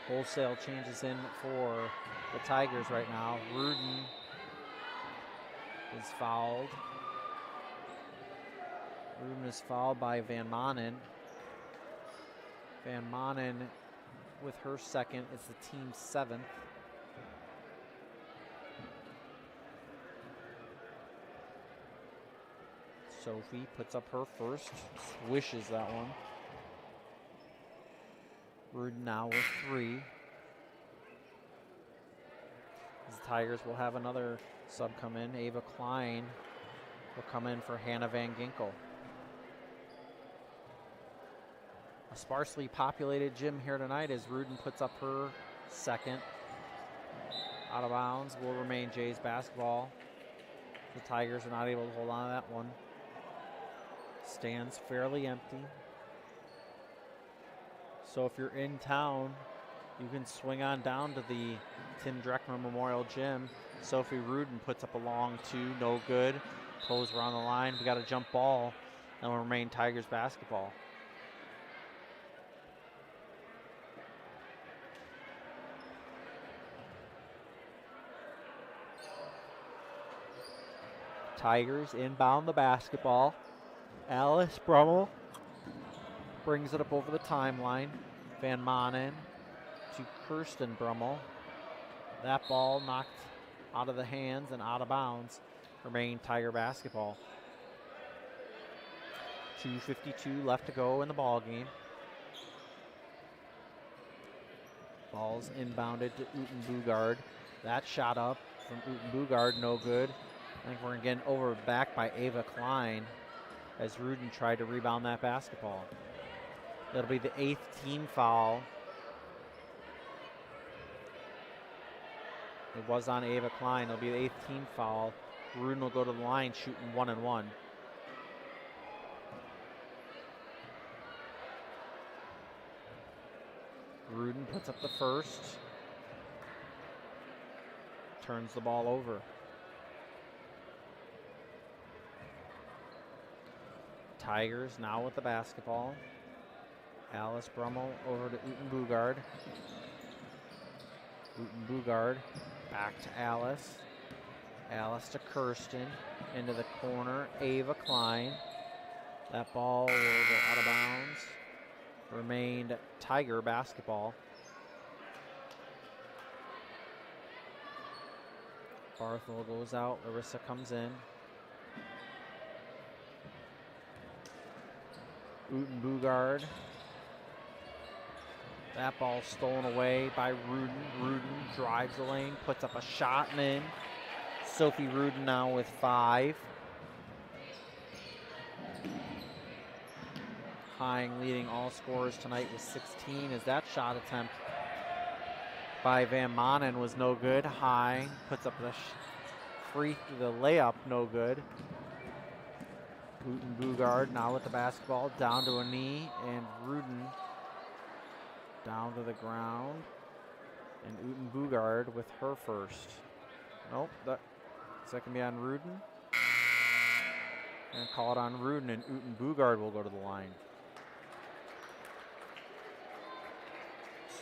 Wholesale changes in for the Tigers right now. Rudin is fouled. Rudin is fouled by Van Manen. Van Manen with her second. It's the team's 7th. Sophie puts up her first. Swishes that one. Rudin now with 3. The Tigers will have another sub come in. Ava Klein will come in for Hannah Van Ginkel. A sparsely populated gym here tonight as Rudin puts up her second. Out of bounds will remain Jays basketball. The Tigers are not able to hold on to that one. Stands fairly empty. So if you're in town, you can swing on down to the Tim Dreckman Memorial Gym. Sophie Rudin puts up a long 2, no good. Pulls around the line. We got a jump ball, and will remain Tigers basketball. Tigers inbound the basketball. Alice Brummel brings it up over the timeline. Van Manen to Kirsten Brummel. That ball knocked out of the hands and out of bounds. Remain Tiger basketball. 2:52 left to go in the ball game. Ball's inbounded to Uten Bugard. That shot up from Uten Bugard, no good. I think we're again over back by Ava Klein as Rudin tried to rebound that basketball. It'll be the 8th team foul. It was on Ava Klein. It'll be the 8th team foul. Rudin will go to the line shooting 1 and 1. Rudin puts up the first. Turns the ball over. Tigers now with the basketball. Alice Brummel over to Uten Bugard. Uten Bugard back to Alice. Alice to Kirsten. Into the corner. Ava Klein. That ball will go out of bounds. Remained Tiger basketball. Barthel goes out. Larissa comes in. Uten Bugard. That ball stolen away by Rudin. Rudin drives the lane, puts up a shot and in. Sophie Rudin now with 5. Hine leading all scorers tonight with 16 as that shot attempt by Van Manen was no good. Hine puts up the layup, no good. Uten Bugard now with the basketball, down to a knee, and Rudin down to the ground. And Uten Bugard with her first. Nope, that's going to be on Rudin. And call it on Rudin, and Uten Bugard will go to the line.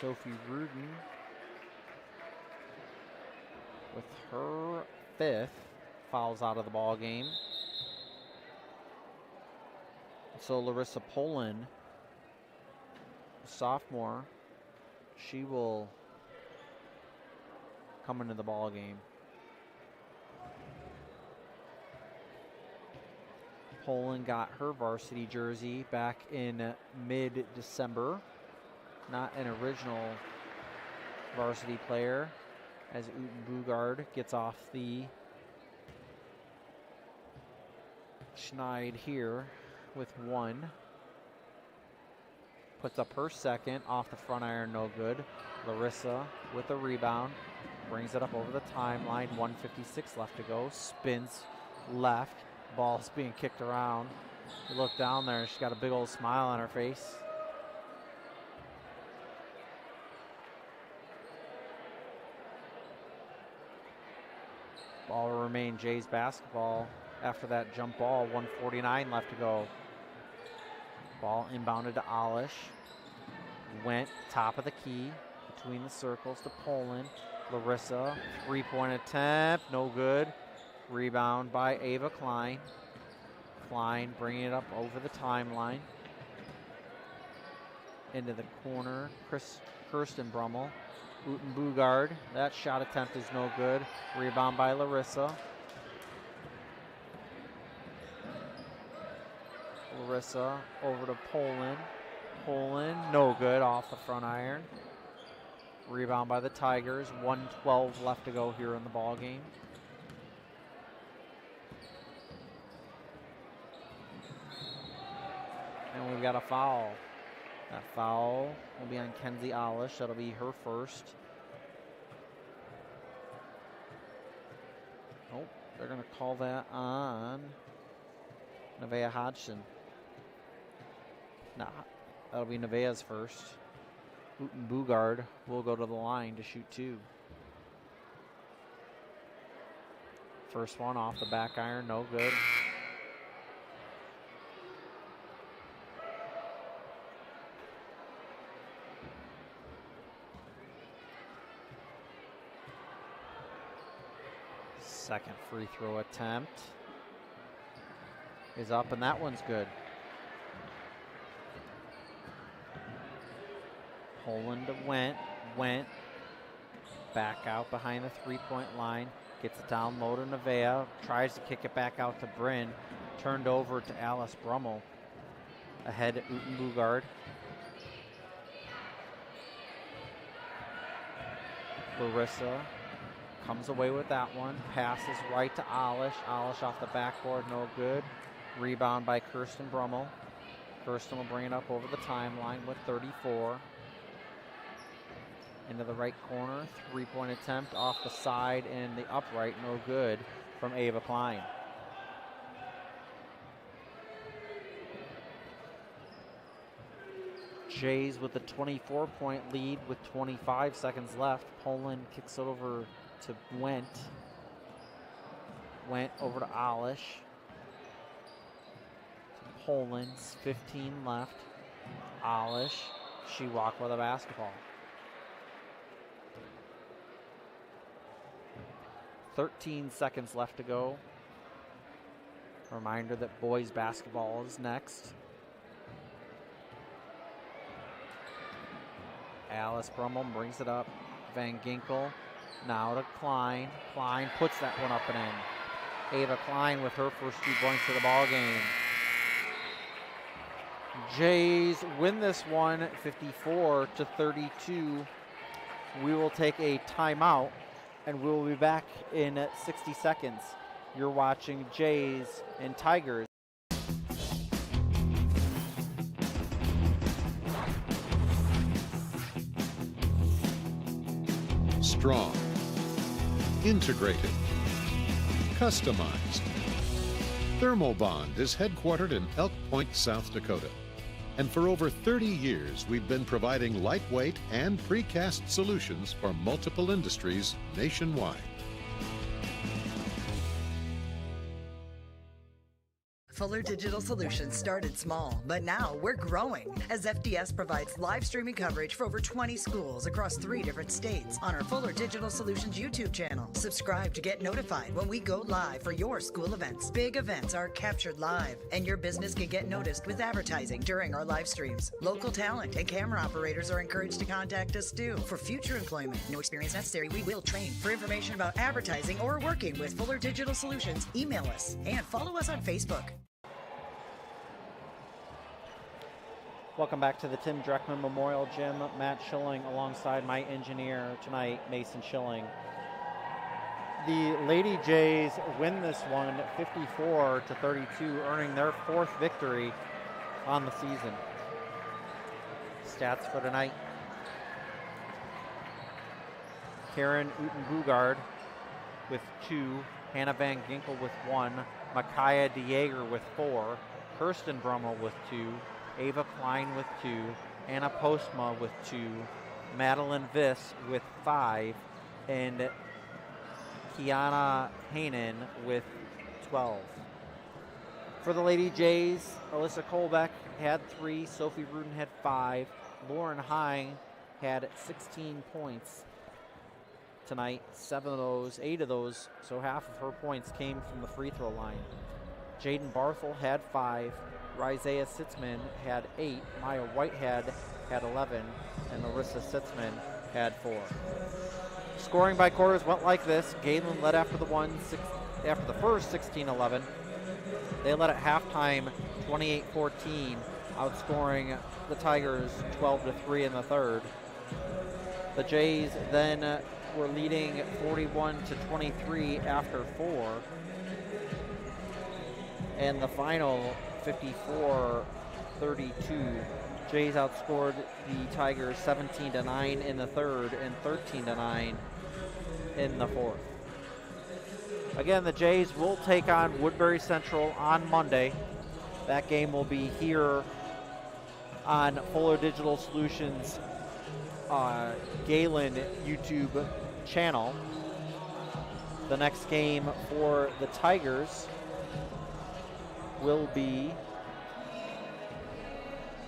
Sophie Rudin with her 5th fouls out of the ball game. So Larissa Poland, sophomore, she will come into the ball game. Poland got her varsity jersey back in mid-December. Not an original varsity player, as Uten Bugard gets off the Schneid here with one. Puts up her second, off the front iron, no good. Larissa with a rebound, brings it up over the timeline, 1:56 left to go, spins left, ball's being kicked around. You look down there, she's got a big old smile on her face. Ball will remain Jays basketball after that jump ball, 1:49 left to go. Ball inbounded to Alish. Went top of the key, between the circles to Poland. Larissa, three-point attempt, no good. Rebound by Ava Klein. Klein bringing it up over the timeline. Into the corner, Kirsten Brummel. Uten Bugard, that shot attempt is no good. Rebound by Larissa. Larissa over to Poland. Poland, no good, off the front iron. Rebound by the Tigers. 1:12 left to go here in the ball game. And we've got a foul. That foul will be on Kenzie Alish. That'll be her first. Oh, they're going to call that on Nevaeh Hodgson. Nah, that'll be Nevaeh's first. Uten Bugard will go to the line to shoot two. First one off the back iron, no good. Second free throw attempt is up, and that one's good. Poland went, back out behind the three-point line, gets it down low to Nevaeh, tries to kick it back out to Bryn, turned over to Alice Brummel. Ahead to Uten Bugard. Larissa comes away with that one, passes right to Alish. Alish off the backboard, no good. Rebound by Kirsten Brummel. Kirsten will bring it up over the timeline with 34. Into the right corner, three-point attempt off the side and the upright, no good from Ava Klein. Jays with a 24-point lead with 25 seconds left. Poland kicks it over to Went. Went over to Alish. Poland's 15 left. Alish, she walked with a basketball. 13 seconds left to go. Reminder that boys basketball is next. Alice Brummel brings it up. Van Ginkel now to Klein. Klein puts that one up and in. Ava Klein with her first 2 points of the ball game. Jays win this one 54-32. We will take a timeout and we'll be back in 60 seconds. You're watching Jays and Tigers. Strong, integrated, customized. Thermobond is headquartered in Elk Point, South Dakota. And for over 30 years, we've been providing lightweight and precast solutions for multiple industries nationwide. Fuller Digital Solutions started small, but now we're growing as FDS provides live streaming coverage for over 20 schools across 3 different states on our Fuller Digital Solutions YouTube channel. Subscribe to get notified when we go live for your school events. Big events are captured live, and your business can get noticed with advertising during our live streams. Local talent and camera operators are encouraged to contact us too for future employment. No experience necessary. We will train. For information about advertising or working with Fuller Digital Solutions, email us and follow us on Facebook. Welcome back to the Tim Dreckman Memorial Gym. Matt Schilling alongside my engineer tonight, Mason Schilling. the Lady Jays win this one 54-32, earning their 4th victory on the season. Stats for tonight. Karen Uten-Bugard with 2, Hannah Van Ginkel with 1, Micaiah DeJager with 4, Kirsten Brummel with 2, Ava Klein with 2, Anna Postma with 2, Madeline Viss with 5, and Kiana Hanen with 12. For the Lady Jays, Alyssa Kolbeck had 3, Sophie Rudin had 5, Lauren Hine had 16 points tonight, 8 of those, so half of her points came from the free throw line. Jaden Barthel had 5, Rizea Sitzman had 8, Maya Whitehead had 11, and Larissa Sitzman had 4. Scoring by quarters went like this. Gehlen led after the first 16-11. They led at halftime 28-14, outscoring the Tigers 12-3 in the third. The Jays then were leading 41-23 after 4. And the final 54-32. Jays outscored the Tigers 17-9 in the third and 13-9 in the fourth. Again, the Jays will take on Woodbury Central on Monday. That game will be here on Fuller Digital Solutions Gehlen YouTube channel. The next game for the Tigers will be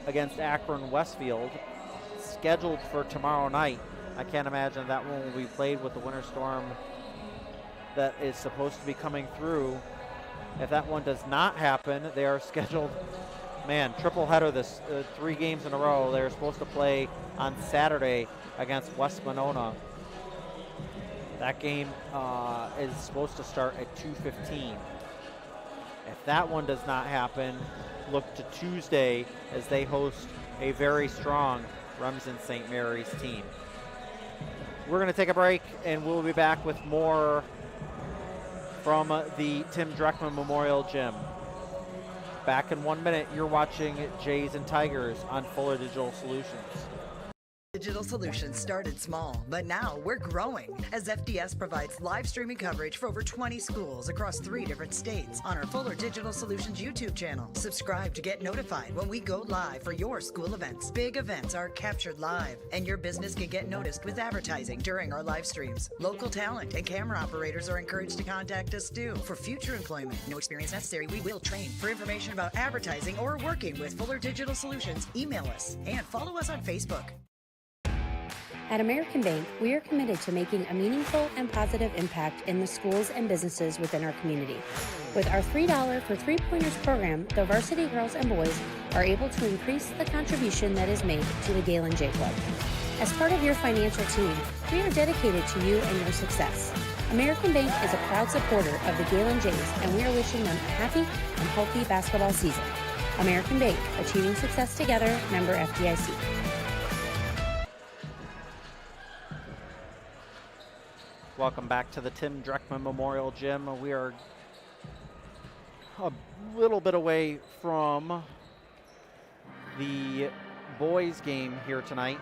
against Akron Westfield, scheduled for tomorrow night. I can't imagine that one will be played with the winter storm that is supposed to be coming through. If that one does not happen, they are scheduled, triple header this 3 games in a row. They're supposed to play on Saturday against West Monona. That game is supposed to start at 2:15. If that one does not happen, look to Tuesday as they host a very strong Remsen St. Mary's team. We're going to take a break, and we'll be back with more from the Tim Dreckman Memorial Gym. Back in 1 minute. You're watching Jays and Tigers on Fuller Digital Solutions. Digital Solutions started small, but now we're growing as FDS provides live streaming coverage for over 20 schools across 3 different states on our Fuller Digital Solutions YouTube channel. Subscribe to get notified when we go live for your school events. Big events are captured live, and your business can get noticed with advertising during our live streams. Local talent and camera operators are encouraged to contact us too for future employment. No experience necessary. We will train. For information about advertising or working with Fuller Digital Solutions, email us and follow us on Facebook. At American Bank, we are committed to making a meaningful and positive impact in the schools and businesses within our community. With our $3 for 3-pointers program, the varsity girls and boys are able to increase the contribution that is made to the Gehlen J Club. As part of your financial team, we are dedicated to you and your success. American Bank is a proud supporter of the Gehlen Jays, and we are wishing them a happy and healthy basketball season. American Bank, achieving success together, member FDIC. Welcome back to the Tim Dreckman Memorial Gym. We are a little bit away from the boys game here tonight.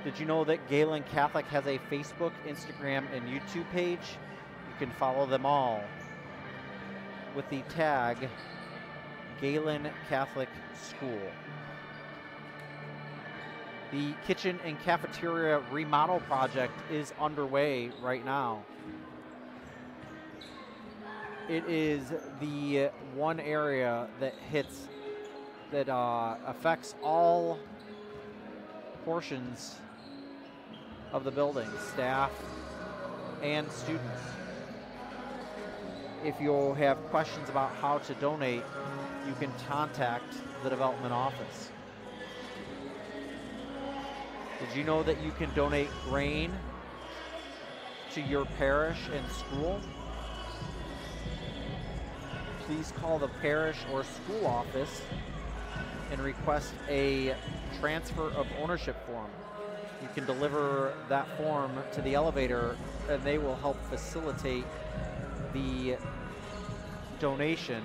Did you know that Gehlen Catholic has a Facebook, Instagram, and YouTube page? You can follow them all with the tag Gehlen Catholic School. The kitchen and cafeteria remodel project is underway right now. It is the one area that affects all portions of the building, staff and students. If you have questions about how to donate, you can contact the development office. Did you know that you can donate grain to your parish and school? Please call the parish or school office and request a transfer of ownership form. You can deliver that form to the elevator, and they will help facilitate the donation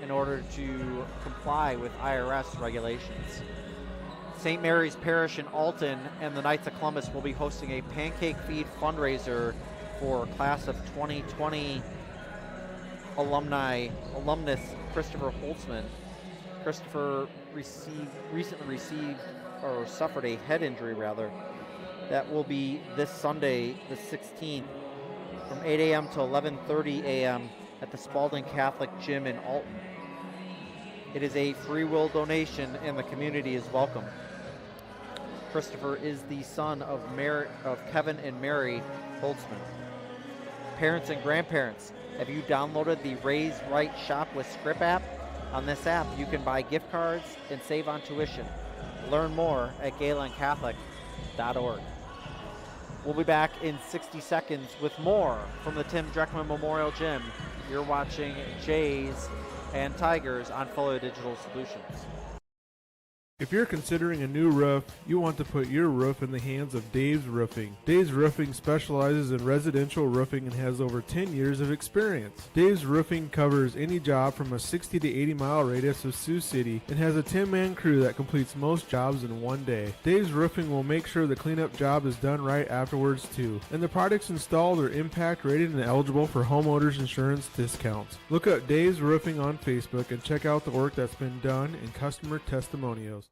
in order to comply with IRS regulations. St. Mary's Parish in Alton and the Knights of Columbus will be hosting a pancake feed fundraiser for class of 2020 alumnus Christopher Holtzman. Christopher recently suffered a head injury rather. That will be this Sunday, the 16th, from 8 a.m. to 11:30 a.m. at the Spalding Catholic Gym in Alton. It is a free will donation and the community is welcome. Christopher is the son of Kevin and Mary Holtzman. Parents and grandparents, have you downloaded the Raise Right Shop with Script app? On this app, you can buy gift cards and save on tuition. Learn more at GehlenCatholic.org. We'll be back in 60 seconds with more from the Tim Dreckman Memorial Gym. You're watching Jays and Tigers on Fuller Digital Solutions. If you're considering a new roof, you want to put your roof in the hands of Dave's Roofing. Dave's Roofing specializes in residential roofing and has over 10 years of experience. Dave's Roofing covers any job from a 60 to 80 mile radius of Sioux City and has a 10-man crew that completes most jobs in one day. Dave's Roofing will make sure the cleanup job is done right afterwards too. And the products installed are impact rated and eligible for homeowners insurance discounts. Look up Dave's Roofing on Facebook and check out the work that's been done and customer testimonials.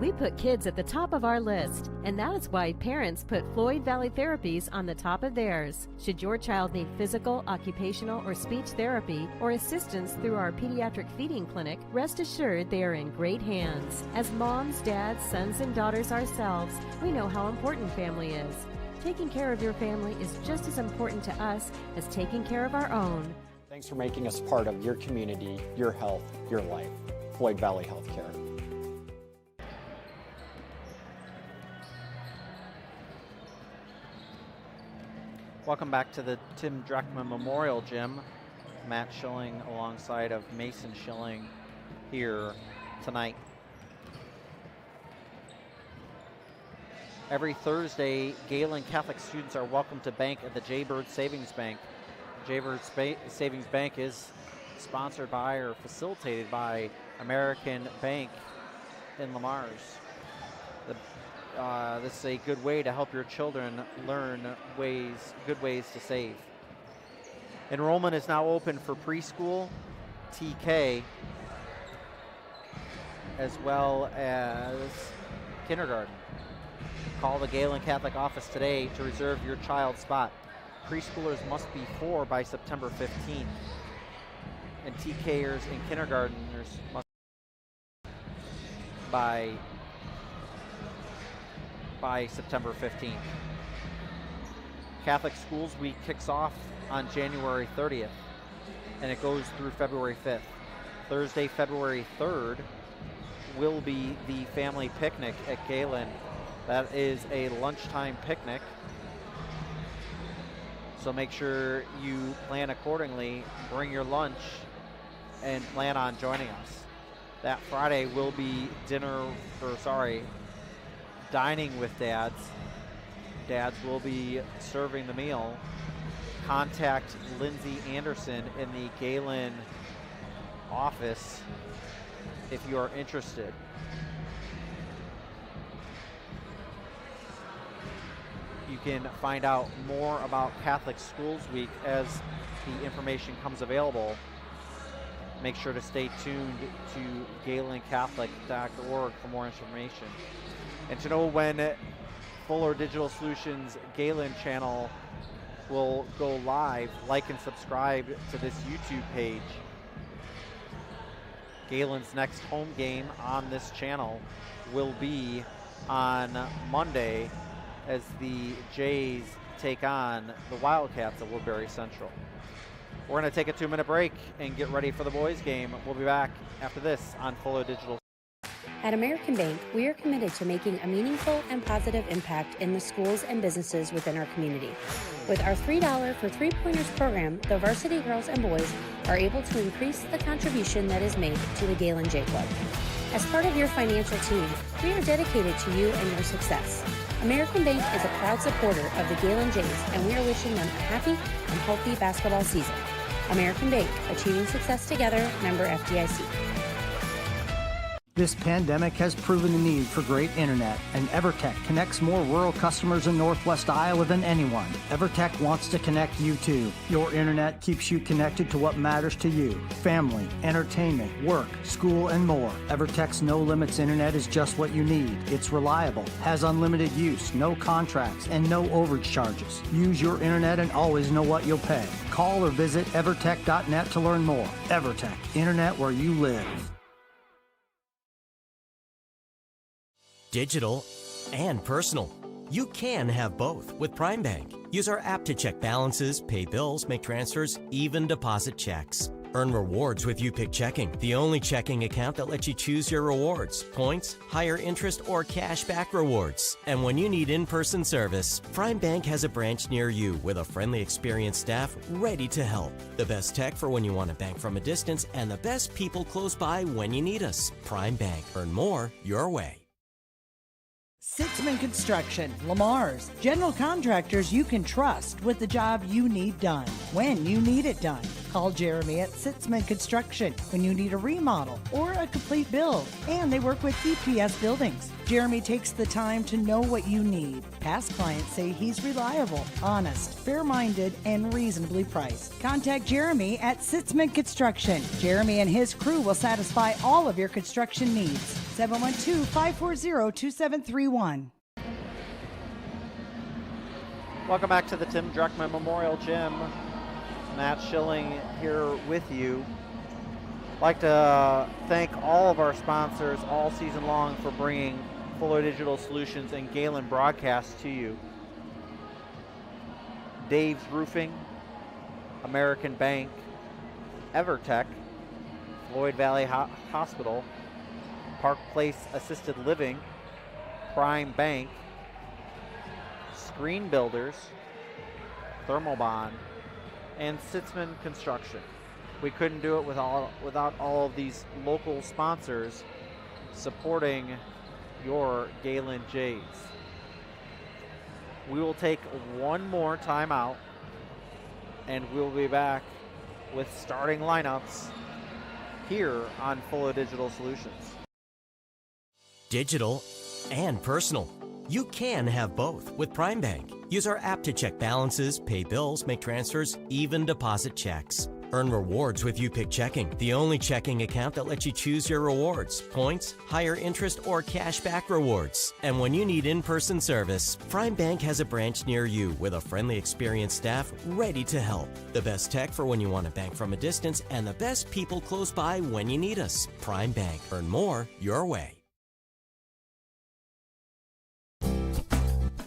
We put kids at the top of our list, and that is why parents put Floyd Valley Therapies on the top of theirs. Should your child need physical, occupational, or speech therapy or assistance through our pediatric feeding clinic, rest assured they are in great hands. As moms, dads, sons, and daughters ourselves, we know how important family is. Taking care of your family is just as important to us as taking care of our own. Thanks for making us part of your community, your health, your life. Floyd Valley Healthcare. Welcome back to the Tim Dreckman Memorial Gym. Matt Schilling alongside of Mason Schilling here tonight. Every Thursday, Gehlen Catholic students are welcome to bank at the Jaybird Savings Bank. Jaybird Savings Bank is sponsored by or facilitated by American Bank in Lamars. This is a good way to help your children learn good ways to save. Enrollment is now open for preschool, TK, as well as kindergarten. Call the Gehlen Catholic office today to reserve your child's spot. Preschoolers must be 4 by September 15th, and TKers and kindergartners must by September 15th. Catholic Schools Week kicks off on January 30th, and it goes through February 5th. Thursday, February 3rd, will be the family picnic at Gehlen. That is a lunchtime picnic, so make sure you plan accordingly, bring your lunch, and plan on joining us. That Friday will be dining with dads. Dads will be serving the meal. Contact Lindsay Anderson in the Gehlen office if you are interested. You can find out more about Catholic Schools Week as the information comes available. Make sure to stay tuned to GehlenCatholic.org for more information. And to know when Fuller Digital Solutions Gehlen channel will go live, like and subscribe to this YouTube page. Gehlen's next home game on this channel will be on Monday as the Jays take on the Wildcats at Woodbury Central. We're going to take a 2-minute break and get ready for the boys game. We'll be back after this on Fuller Digital. At American Bank, we are committed to making a meaningful and positive impact in the schools and businesses within our community. With our $3 for 3-pointers program, the varsity girls and boys are able to increase the contribution that is made to the Gehlen J Club. As part of your financial team, we are dedicated to you and your success. American Bank is a proud supporter of the Gehlen Jays, and we are wishing them a happy and healthy basketball season. American Bank, achieving success together, member FDIC. This pandemic has proven the need for great internet, and EverTech connects more rural customers in Northwest Iowa than anyone. EverTech wants to connect you too. Your internet keeps you connected to what matters to you: family, entertainment, work, school, and more. EverTech's No Limits internet is just what you need. It's reliable, has unlimited use, no contracts, and no overage charges. Use your internet and always know what you'll pay. Call or visit evertech.net to learn more. EverTech, internet where you live. Digital and personal. You can have both with Prime Bank. Use our app to check balances, pay bills, make transfers, even deposit checks. Earn rewards with YouPick Checking, the only checking account that lets you choose your rewards, points, higher interest, or cash back rewards. And when you need in-person service, Prime Bank has a branch near you with a friendly, experienced staff ready to help. The best tech for when you want to bank from a distance, and the best people close by when you need us. Prime Bank. Earn more your way. Sitzman Construction, Lamar's, general contractors you can trust with the job you need done, when you need it done. Call Jeremy at Sitzman Construction when you need a remodel or a complete build. And they work with EPS buildings. Jeremy takes the time to know what you need. Past clients say he's reliable, honest, fair-minded, and reasonably priced. Contact Jeremy at Sitzman Construction. Jeremy and his crew will satisfy all of your construction needs. 712-540-2731. Welcome back to the Tim Druckman Memorial Gym. Matt Schilling here with you. I'd like to thank all of our sponsors all season long for bringing Fuller Digital Solutions and Gehlen broadcasts to you. Dave's Roofing, American Bank, EverTech, Floyd Valley Hospital, Park Place Assisted Living, Prime Bank, Screen Builders, Thermal Bond, and Sitzman Construction. We couldn't do it without all of these local sponsors supporting your Gehlen Jays. We will take one more timeout, and we'll be back with starting lineups here on Fuller Digital Solutions. Digital and personal. You can have both with Prime Bank. Use our app to check balances, pay bills, make transfers, even deposit checks. Earn rewards with YouPick Checking, the only checking account that lets you choose your rewards, points, higher interest, or cash back rewards. And when you need in-person service, Prime Bank has a branch near you with a friendly, experienced staff ready to help. The best tech for when you want to bank from a distance, and the best people close by when you need us. Prime Bank. Earn more your way.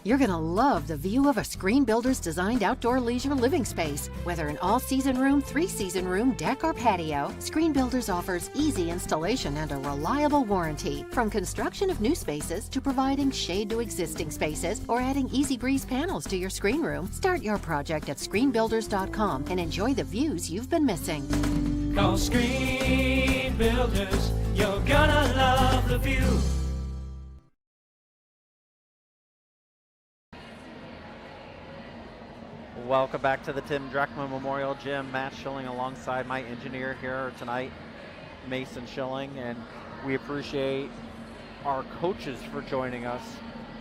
You're going to love the view of a Screen Builder's designed outdoor leisure living space. Whether an all-season room, three-season room, deck, or patio, Screen Builders offers easy installation and a reliable warranty. From construction of new spaces to providing shade to existing spaces or adding Easy Breeze panels to your screen room, start your project at screenbuilders.com and enjoy the views you've been missing. Call Screen Builders, you're gonna love the view. Welcome back to the Tim Druckman Memorial Gym. Matt Schilling alongside my engineer here tonight, Mason Schilling, and we appreciate our coaches for joining us.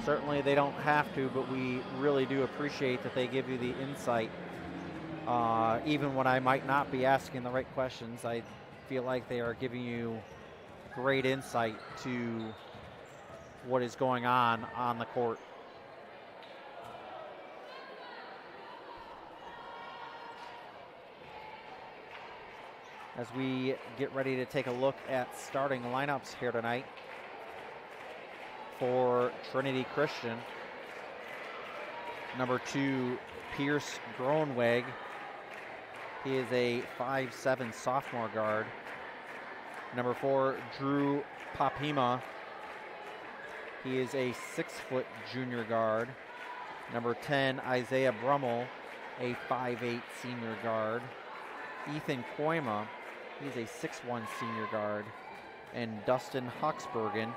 Certainly they don't have to, but we really do appreciate that they give you the insight. Even when I might not be asking the right questions, I feel like they are giving you great insight to what is going on the court. As we get ready to take a look at starting lineups here tonight for Trinity Christian. Number 2, Pierce Groenweg. He is a 5'7" sophomore guard. Number 4, Drew Papima. He is a 6-foot junior guard. Number 10, Isaiah Brummel, a 5'8" senior guard. Ethan Koima. He's a 6'1" senior guard. And Dustin Huxbergen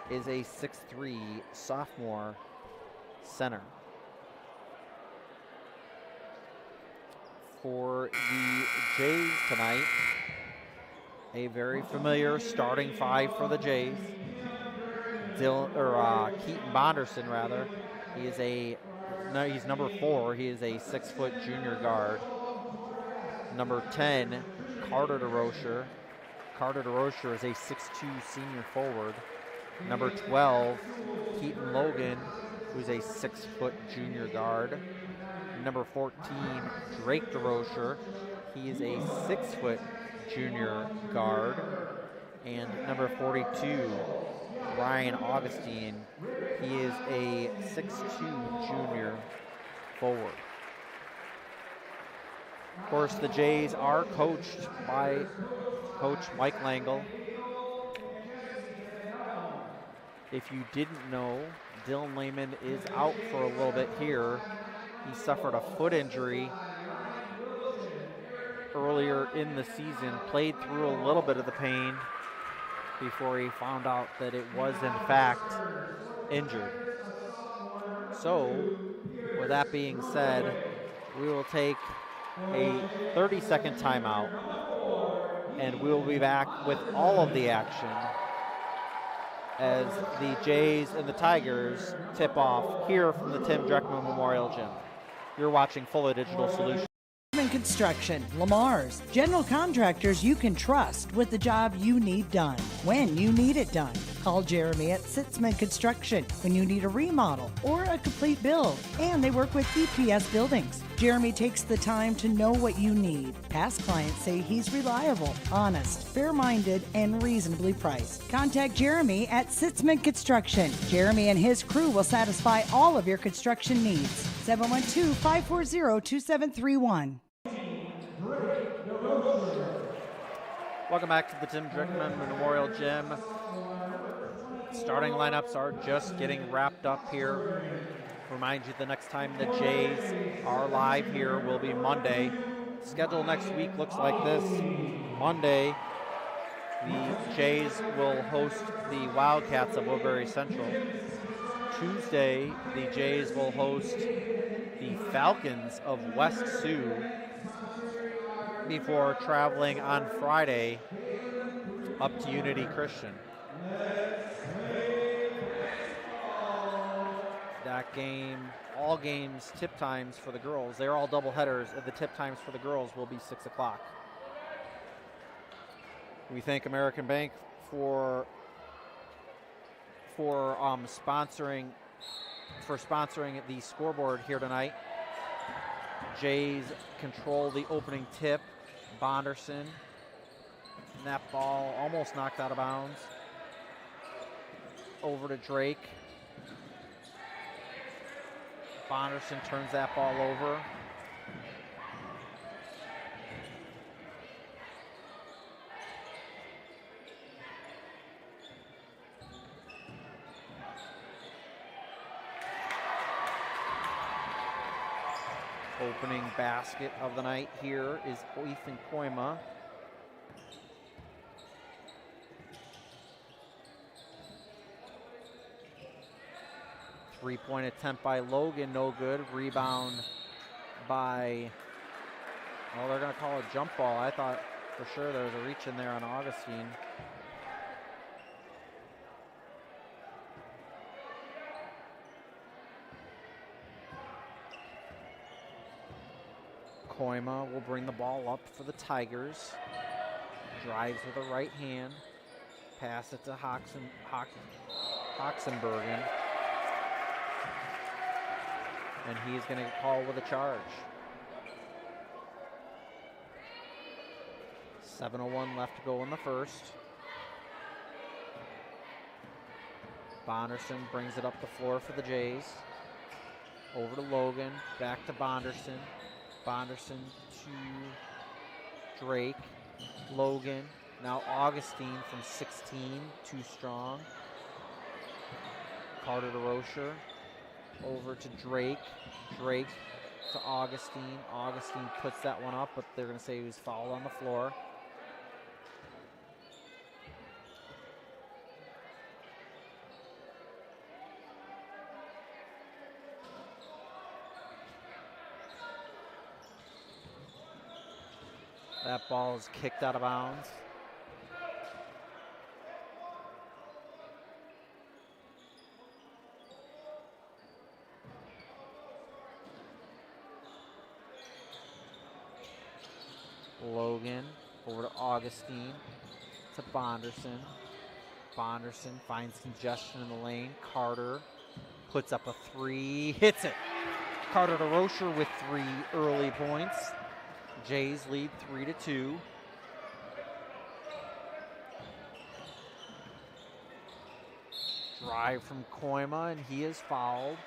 is a 6'3" sophomore center. For the Jays tonight, a very familiar starting five for the Jays. Keaton Bonderson, rather. He's number 4. He is a 6-foot junior guard. Number 10, Carter DeRocher. Carter DeRocher is a 6'2" senior forward. Number 12, Keaton Logan, who's a 6-foot junior guard. Number 14, Drake DeRocher. He is a 6-foot junior guard. And number 42, Ryan Augustine. He is a 6'2" junior forward. Of course, the Jays are coached by Coach Mike Langle. If you didn't know, Dylan Lehman is out for a little bit here. He suffered a foot injury earlier in the season, played through a little bit of the pain before he found out that it was in fact injured. So, with that being said, we will take a 30-second timeout, and we will be back with all of the action as the Jays and the Tigers tip off here from the Tim Dreckman Memorial Gym. You're watching Fuller Digital Solutions. Construction, Lamar's, general contractors you can trust with the job you need done, when you need it done. Call Jeremy at Sitzman Construction when you need a remodel or a complete build. And they work with EPS buildings. Jeremy takes the time to know what you need. Past clients say he's reliable, honest, fair-minded, and reasonably priced. Contact Jeremy at Sitzman Construction. Jeremy and his crew will satisfy all of your construction needs. 712-540-2731. Welcome back to the Tim Dreckman Memorial Gym. Starting lineups are just getting wrapped up here. Remind you, the next time the Jays are live here will be Monday. Schedule next week looks like this. Monday, the Jays will host the Wildcats of Woodbury Central. Tuesday, the Jays will host the Falcons of West Sioux before traveling on Friday up to Unity Christian. That game, all games, tip times for the girls, they're all double headers, and the tip times for the girls will be 6 o'clock. We thank American Bank for sponsoring the scoreboard here tonight. Jays control the opening tip. Bonderson, and that ball almost knocked out of bounds. Over to Drake. Bonderson turns that ball over. Opening basket of the night here is Ethan Koima. Three-point attempt by Logan, no good. Rebound by, well, they're going to call it a jump ball. I thought for sure there was a reach in there on Augustine. Koima will bring the ball up for the Tigers. Drives with the right hand. Pass it to Hoxenbergen. And he's going to get called with a charge. 7:01 left to go in the first. Bonderson brings it up the floor for the Jays. Over to Logan, back to Bonderson. Bonderson to Drake. Logan, now Augustine from 16, too strong. Carter DeRocher. Over to Drake. Drake to Augustine. Augustine puts that one up, but they're going to say he was fouled on the floor. That ball is kicked out of bounds. Logan over to Augustine, to Bonderson. Bonderson finds congestion in the lane. Carter puts up a three, hits it. Carter DeRocher with 3 early points. Jays lead 3-2. Drive from Koima, and he is fouled.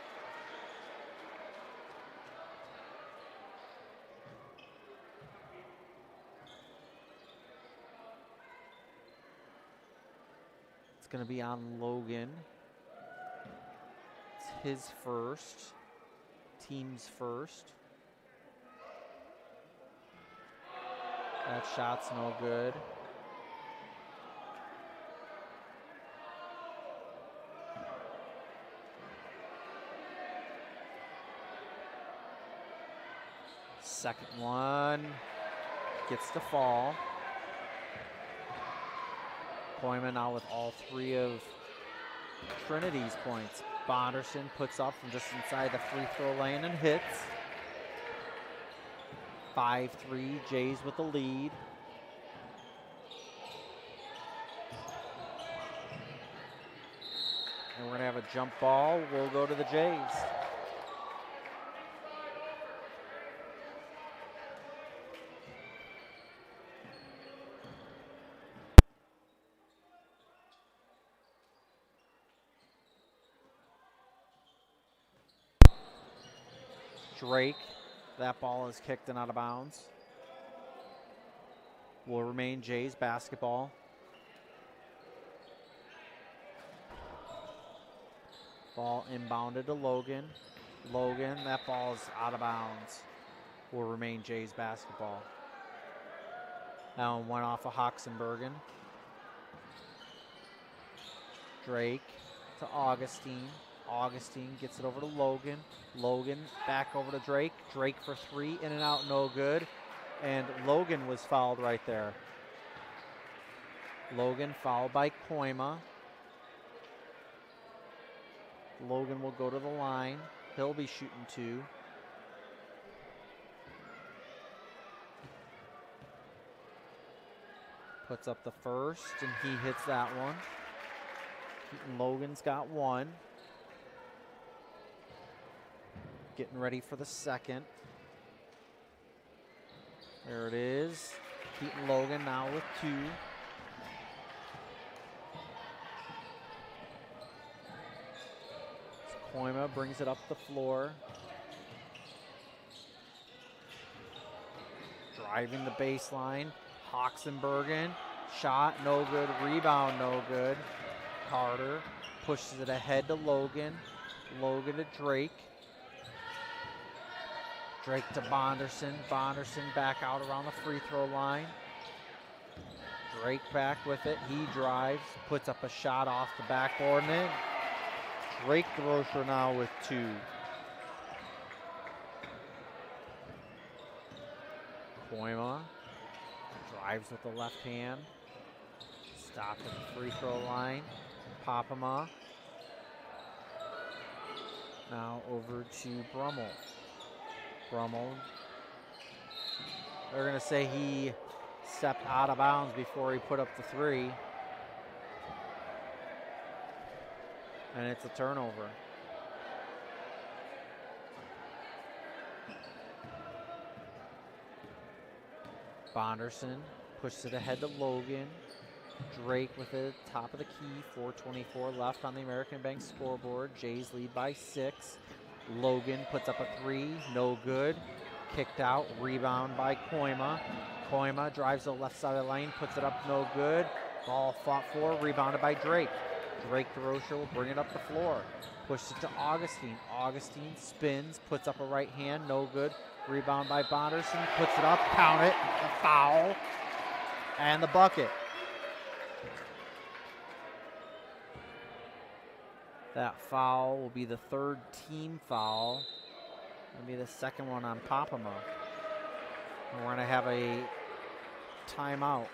It's going to be on Logan. It's his first. Team's first. That shot's no good. Second one gets to fall. Koima now with all 3 of Trinity's points. Bonderson puts up from just inside the free throw lane and hits. 5-3, Jays with the lead. And we're gonna have a jump ball. We'll go to the Jays. Drake, that ball is kicked and out of bounds. Will remain Jays basketball. Ball inbounded to Logan. Logan, that ball is out of bounds. Will remain Jays basketball. That one went off of Hoxenbergen. Drake to Augustine. Augustine gets it over to Logan. Logan back over to Drake. Drake for 3, in and out, no good. And Logan was fouled right there. Logan fouled by Koima. Logan will go to the line. He'll be shooting 2. Puts up the first, and he hits that one. Logan's got 1. Getting ready for the second. There it is. Keaton Logan now with 2. Koima brings it up the floor. Driving the baseline. Hoxenbergen. Shot, no good. Rebound, no good. Carter pushes it ahead to Logan. Logan to Drake. Drake to Bonderson. Bonderson back out around the free throw line. Drake back with it. He drives, puts up a shot off the backboard, and in. Drake DeRocher now with 2. Koima drives with the left hand. Stopped at the free throw line. Papama. Now over to Brummel. Brummel. They're going to say he stepped out of bounds before he put up the 3. And it's a turnover. Bonderson pushes it ahead to Logan. Drake with it, top of the key. 4:24 left on the American Bank scoreboard. Jays lead by 6. Logan puts up a 3, no good. Kicked out, rebound by Koima. Koima drives to the left side of the lane, puts it up, no good. Ball fought for, rebounded by Drake. Drake DeRocher will bring it up the floor. Pushes it to Augustine. Augustine spins, puts up a right hand, no good. Rebound by Bonderson, puts it up, count it, the foul, and the bucket. That foul will be the 3rd team foul. It'll be the 2nd one on Papama. And we're going to have a timeout.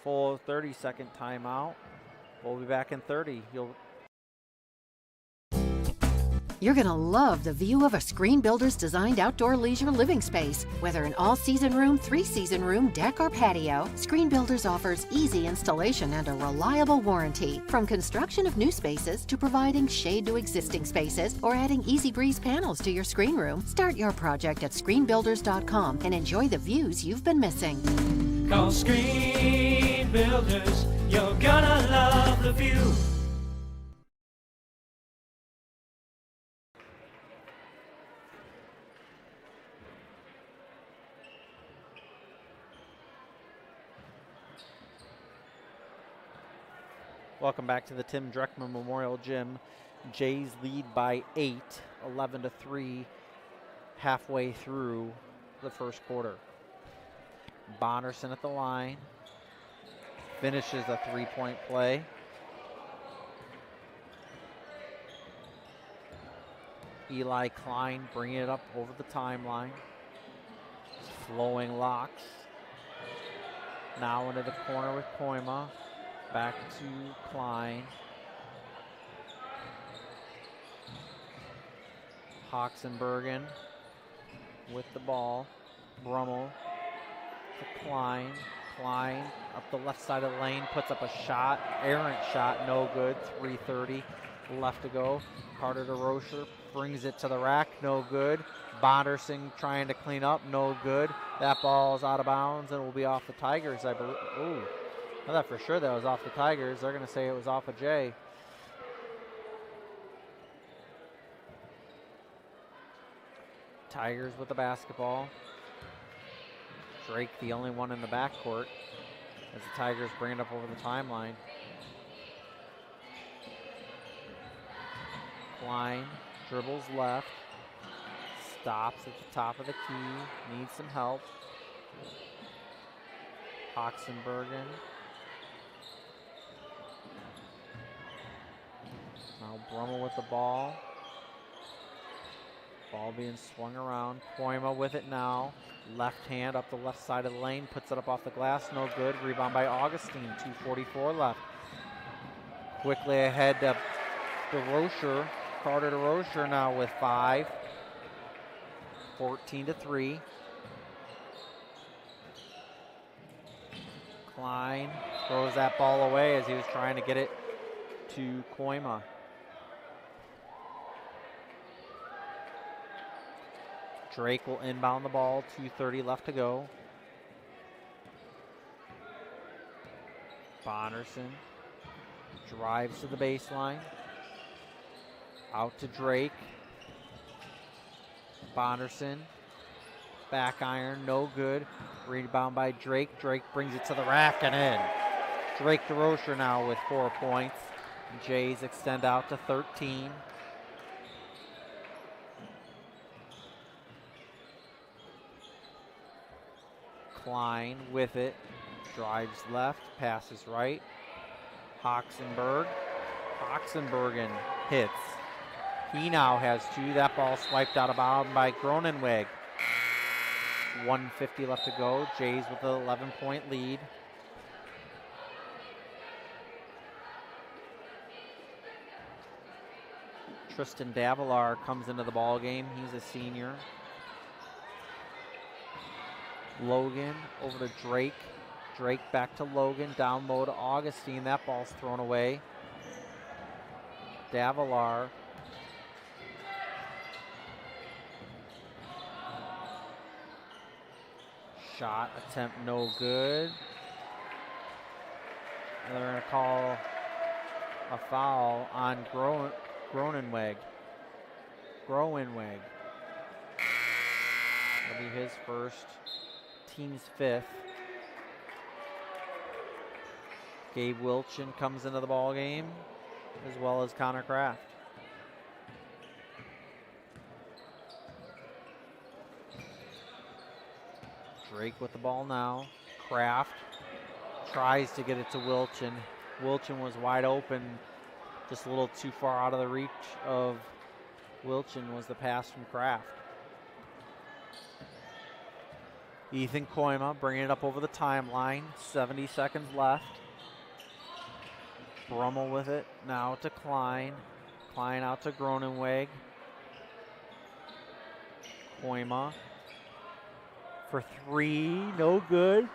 Full 30-second timeout. We'll be back in 30. You're going to love the view of a Screen Builder's designed outdoor leisure living space. Whether an all-season room, three-season room, deck, or patio, Screen Builders offers easy installation and a reliable warranty. From construction of new spaces to providing shade to existing spaces or adding Easy Breeze panels to your screen room, start your project at screenbuilders.com and enjoy the views you've been missing. Call Screen Builders, you're gonna love the view. Welcome back to the Tim Dreckman Memorial Gym. Jays lead by 8, 11-3, halfway through the first quarter. Bonderson at the line. Finishes a three-point play. Eli Klein bringing it up over the timeline. Flowing locks. Now into the corner with Koima. Back to Klein. Hoxenbergen with the ball. Brummel to Klein. Klein up the left side of the lane, puts up a shot. Errant shot, no good. 3:30 left to go. Carter DeRocher brings it to the rack, no good. Bonderson trying to clean up, no good. That ball is out of bounds and will be off the Tigers, I believe. Ooh. I thought for sure that was off the Tigers. They're going to say it was off of Jay. Tigers with the basketball. Drake the only one in the backcourt as the Tigers bring it up over the timeline. Klein dribbles left. Stops at the top of the key. Needs some help. Hoxenbergen. Now Brummel with the ball. Ball being swung around. Koima with it now. Left hand up the left side of the lane. Puts it up off the glass. No good. Rebound by Augustine. 2:44 left. Quickly ahead to DeRocher. Carter DeRocher now with 5. 14-3. Klein throws that ball away as he was trying to get it to Koima. Drake will inbound the ball. 2:30 left to go. Bonderson drives to the baseline. Out to Drake. Bonderson. Back iron, no good. Rebound by Drake. Drake brings it to the rack and in. Drake DeRocher now with 4 points. Jays extend out to 13. Klein with it. Drives left, passes right. Hoxenbergen hits. He now has 2. That ball swiped out of bounds by Gronenweg. 1:50 left to go. Jays with an 11-point lead. Tristan Davilar comes into the ball game. He's a senior. Logan over to Drake. Drake back to Logan. Down low to Augustine. That ball's thrown away. Davilar. Shot attempt no good. And they're going to call a foul on Gronenweg. That'll be his first, team's 5th. Gabe Wilchin comes into the ball game, as well as Connor Kraft. Drake with the ball now. Kraft tries to get it to Wilchin. Wilchin was wide open, just a little too far out of the reach of Wilchin was the pass from Kraft. Ethan Koima bringing it up over the timeline. 70 seconds left. Brummel with it. Now to Klein. Klein out to Gronenweg. Koima for three. No good.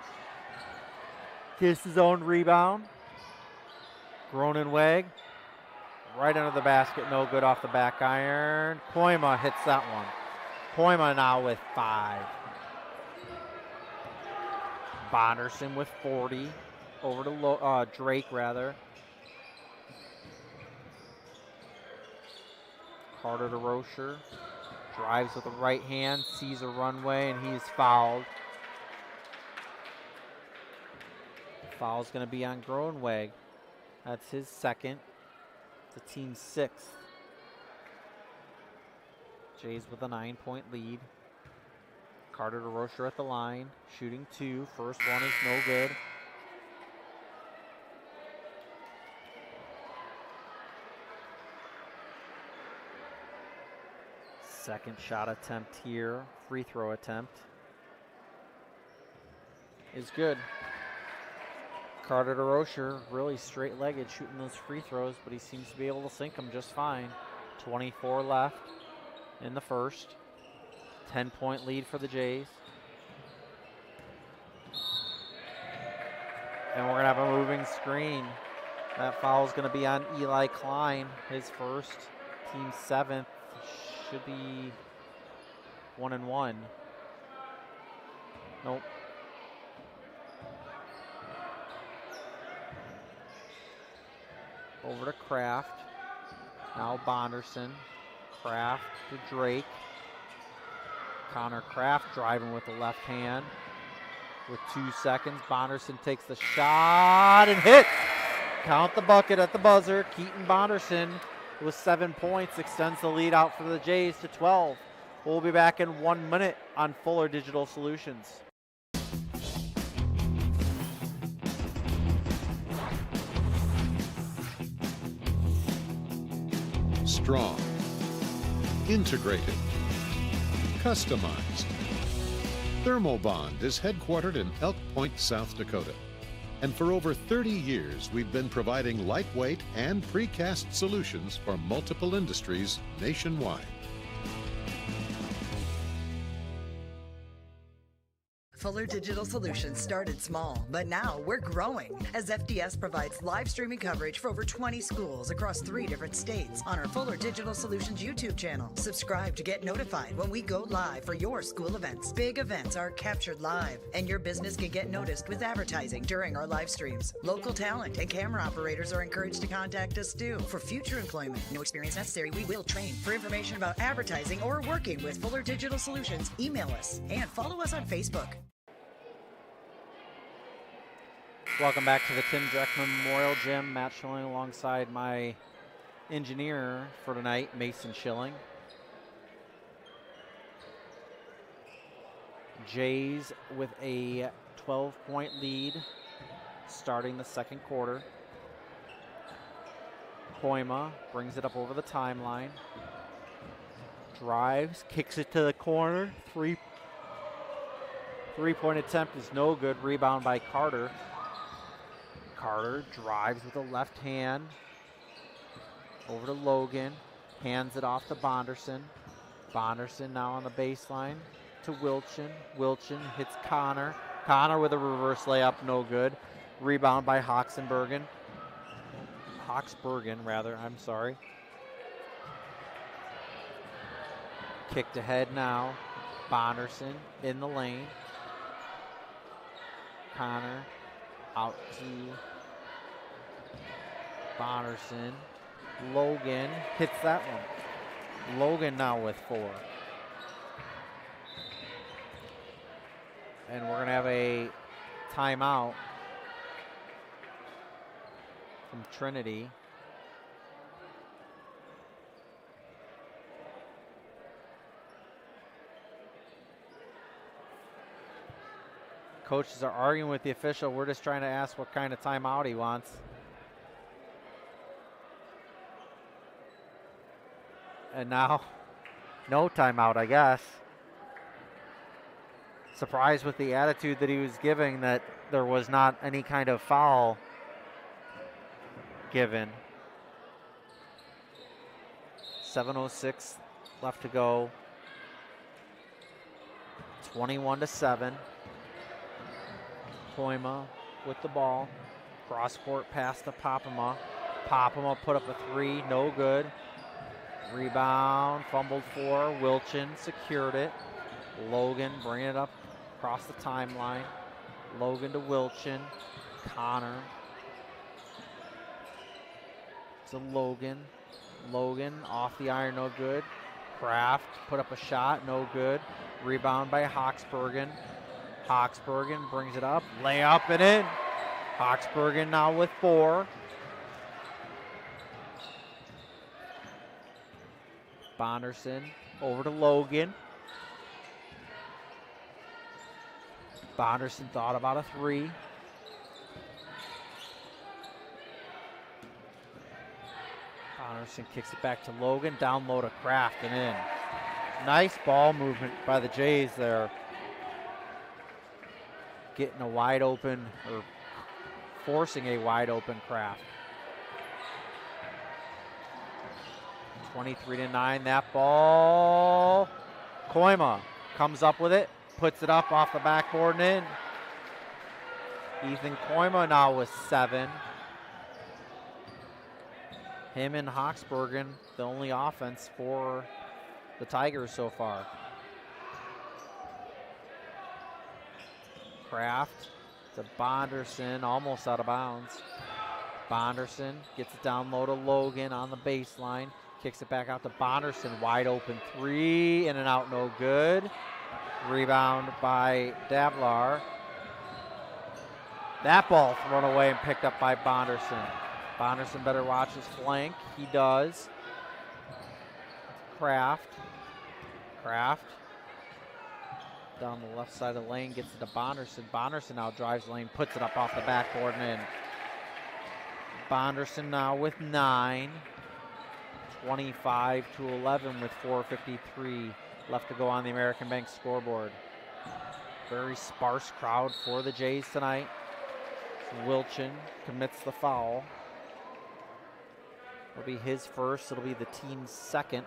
Gets his own rebound. Gronenweg. Right under the basket. No good off the back iron. Koima hits that one. Koima now with 5. Bonderson with 40. Over to Drake, rather. Carter to Rocher. Drives with the right hand. Sees a runway, and he's fouled. Foul's going to be on Gronenweg. That's his second. It's the team's 6th. Jays with a 9-point lead. Carter to Rocher at the line. Shooting 2. First one is no good. Second shot attempt here. Free throw attempt is good. Carter to Rocher, really straight-legged shooting those free throws, but he seems to be able to sink them just fine. 24 left in the first. 10-point lead for the Jays. And we're going to have a moving screen. That foul is going to be on Eli Klein, his first, team 7th. Should be 1-1. Nope. Over to Kraft. Now Bonderson. Kraft to Drake. Connor Kraft driving with the left hand. With 2 seconds, Bonderson takes the shot and hits. Count the bucket at the buzzer. Keaton Bonderson with 7 points extends the lead out for the Jays to 12. We'll be back in 1 minute on Fuller Digital Solutions. Strong, integrated, customized. Thermobond is headquartered in Elk Point, South Dakota. And for over 30 years, we've been providing lightweight and precast solutions for multiple industries nationwide. Fuller Digital Solutions started small, but now we're growing as FDS provides live streaming coverage for over 20 schools across 3 different states on our Fuller Digital Solutions YouTube channel. Subscribe to get notified when we go live for your school events. Big events are captured live, and your business can get noticed with advertising during our live streams. Local talent and camera operators are encouraged to contact us too for future employment. No experience necessary. We will train. For information about advertising or working with Fuller Digital Solutions, email us and follow us on Facebook. Welcome back to the Tim Dreckman Memorial Gym. Matt Schilling alongside my engineer for tonight, Mason Schilling. Jays with a 12-point lead starting the second quarter. Koima brings it up over the timeline. Drives, kicks it to the corner. Three-point attempt is no good. Rebound by Carter. Carter drives with the left hand over to Logan, hands it off to Bonderson. Bonderson now on the baseline to Wilchin. Wilchin hits Connor. Connor with a reverse layup, no good. Rebound by Hawksbergen, I'm sorry. Kicked ahead now. Bonderson in the lane. Connor out to Bonderson. Logan hits that one. Logan now with 4. And we're going to have a timeout from Trinity. Coaches are arguing with the official. We're just trying to ask what kind of timeout he wants. And now, no timeout, I guess. Surprised with the attitude that he was giving that there was not any kind of foul given. 7:06 left to go. 21-7. Koima with the ball. Cross court pass to Popema. Popema put up a three, no good. Rebound, fumbled for. Wilchin secured it. Logan bringing it up across the timeline. Logan to Wilchin. Connor to Logan. Logan off the iron, no good. Kraft put up a shot, no good. Rebound by Hawksbergen. Hawksbergen brings it up, layup and in. Hawksbergen now with 4. Bonderson over to Logan. Bonderson thought about a 3. Bonderson kicks it back to Logan. Down low to Kraft and in. Nice ball movement by the Jays there. Getting a wide open, or forcing a wide open Kraft. 23-9, that ball. Koima comes up with it, puts it up off the backboard and in. Ethan Koima now with 7. Him and Hawksbergen, the only offense for the Tigers so far. Kraft to Bonderson, almost out of bounds. Bonderson gets it down low to Logan on the baseline. Kicks it back out to Bonderson, wide open 3, in and out, no good. Rebound by Davlar. That ball thrown away and picked up by Bonderson. Bonderson better watch his flank. He does. Kraft. Kraft. Down the left side of the lane, gets it to Bonderson. Bonderson now drives the lane, puts it up off the backboard and in. Bonderson now with 9. 25-11 with 4:53 left to go on the American Bank scoreboard. Very sparse crowd for the Jays tonight. Wilchin commits the foul. It'll be his first. It'll be the team's second.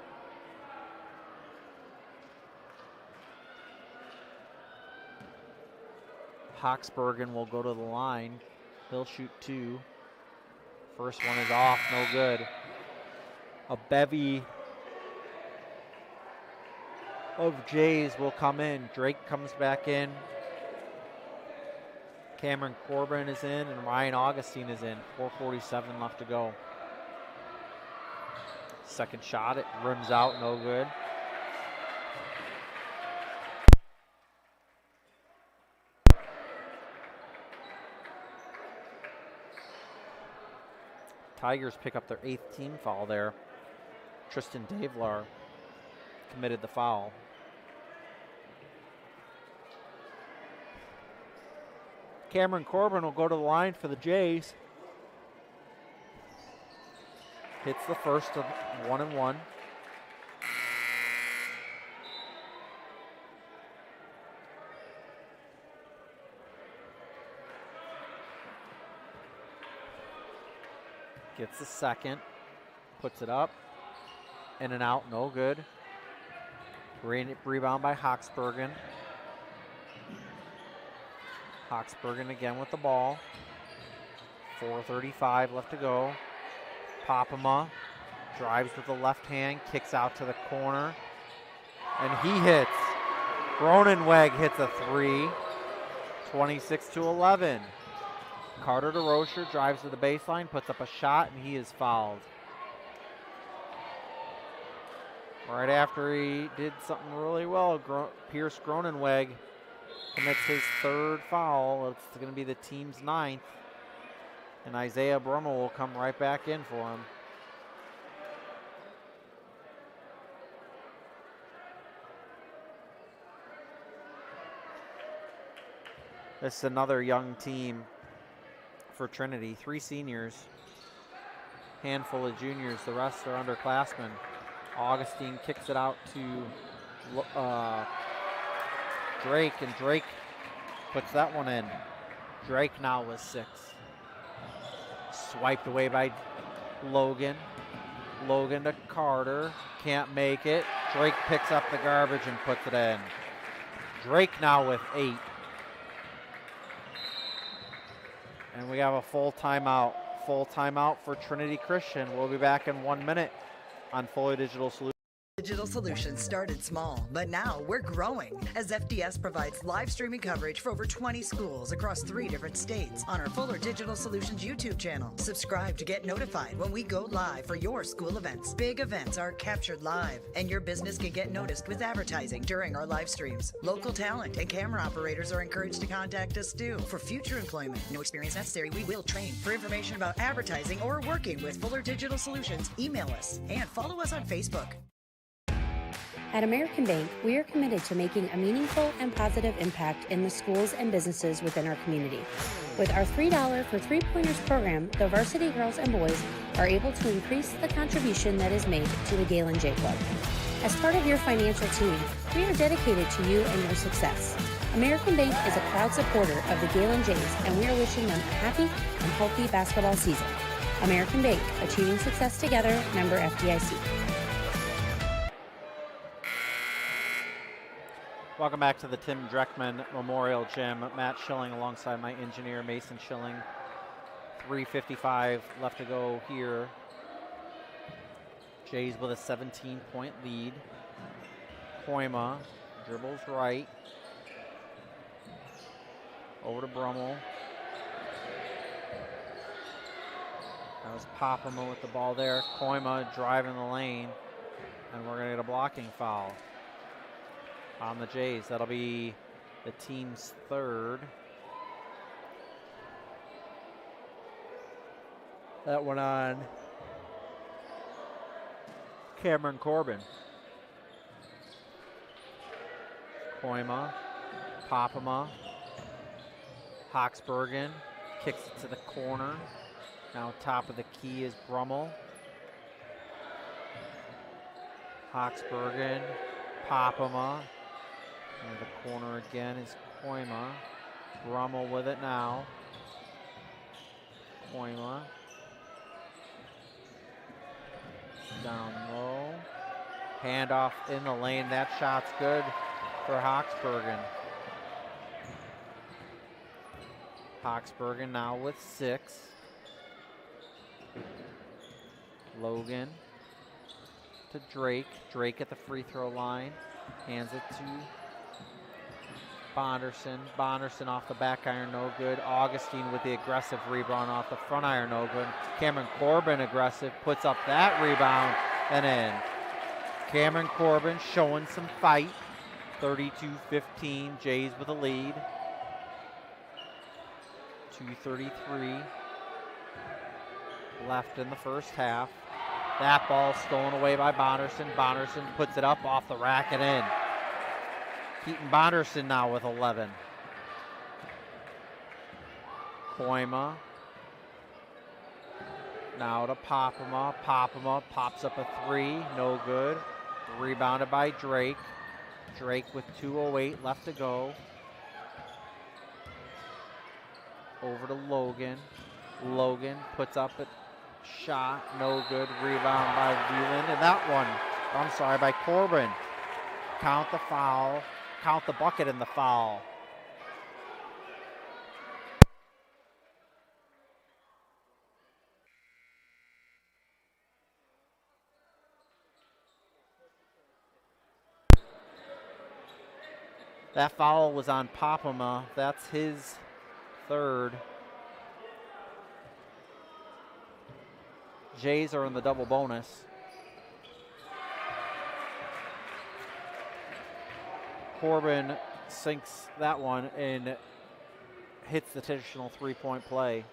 Hawksbergen will go to the line. He'll shoot 2. First one is off, no good. A bevy of Jays will come in. Drake comes back in. Cameron Corbin is in, and Ryan Augustine is in. 4:47 left to go. Second shot, it rims out, no good. Tigers pick up their 8th team foul there. Tristan Davlar committed the foul. Cameron Corbin will go to the line for the Jays. Hits the first of 1-1. Gets the second, puts it up, in and out, no good. Rebound by Hawksbergen. Hawksbergen again with the ball. 4:35 left to go. Popema drives with the left hand, kicks out to the corner, and he hits. Gronenweg hits a 3. 26-11. Carter DeRocher drives to the baseline, puts up a shot, and he is fouled. Right after he did something really well, Pierce Gronenweg commits his 3rd foul. It's going to be the team's 9th. And Isaiah Brummel will come right back in for him. This is another young team for Trinity. 3 seniors, handful of juniors. The rest are underclassmen. Augustine kicks it out to Drake, and Drake puts that one in. Drake now with 6. Swiped away by Logan. Logan to Carter. Can't make it. Drake picks up the garbage and puts it in. Drake now with 8. And we have a full timeout. Full timeout for Trinity Christian. We'll be back in 1 minute on Foley Digital Solutions. Digital Solutions started small, but now we're growing as FDS provides live streaming coverage for over 20 schools across 3 different states on our Fuller Digital Solutions YouTube channel. Subscribe to get notified when we go live for your school events. Big events are captured live, and your business can get noticed with advertising during our live streams. Local talent and camera operators are encouraged to contact us too for future employment. No experience necessary. We will train. For information about advertising or working with Fuller Digital Solutions, email us and follow us on Facebook. At American Bank, we are committed to making a meaningful and positive impact in the schools and businesses within our community. With our $3 for 3-pointers program, the varsity girls and boys are able to increase the contribution that is made to the Gehlen J Club. As part of your financial team, we are dedicated to you and your success. American Bank is a proud supporter of the Gehlen Jays, and we are wishing them a happy and healthy basketball season. American Bank, achieving success together, member FDIC. Welcome back to the Tim Dreckman Memorial Gym. Matt Schilling alongside my engineer, Mason Schilling. 3:55 left to go here. Jays with a 17-point lead. Koima dribbles right. Over to Brummel. That was Papama with the ball there. Koima driving the lane. And we're going to get a blocking foul on the Jays. That'll be the team's 3rd. That went on Cameron Corbin. Koima, Papama, Hawksbergen kicks it to the corner. Now top of the key is Brummel. Hawksbergen, Papama. Near the corner again is Koima. Brummel with it now. Koima. Down low. Handoff in the lane. That shot's good for Hawksbergen. Hawksbergen now with 6. Logan to Drake. Drake at the free throw line. Hands it to Bonderson. Bonderson off the back iron, no good. Augustine with the aggressive rebound off the front iron, no good. Cameron Corbin aggressive, puts up that rebound and in. Cameron Corbin showing some fight. 32-15, Jays with a lead. 2:33 left in the first half. That ball stolen away by Bonderson. Bonderson puts it up off the rack and in. Keaton Bonderson now with 11. Koima. Now to Papama. Papama pops up a 3. No good. Rebounded by Drake. Drake with 2:08 left to go. Over to Logan. Logan puts up a shot. No good. Rebound by Wheeland. And that one, I'm sorry, by Corbin. Count the foul. Count the bucket and the foul. That foul was on Papama. That's his 3rd. Jays are in the double bonus. Corbin sinks that one and hits the traditional 3-point play.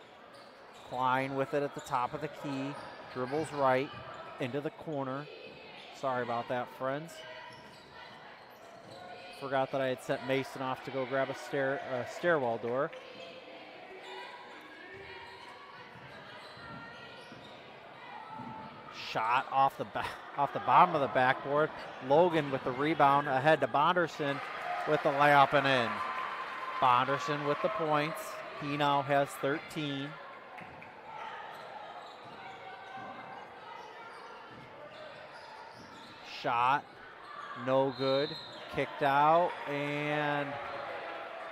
Klein with it at the top of the key. Dribbles right into the corner. Sorry about that, friends. Forgot that I had sent Mason off to go grab a stairwell door. Shot off the bottom of the backboard. Logan with the rebound ahead to Bonderson. with the layup and in. Bonderson with the points. He now has 13. Shot, no good. Kicked out, and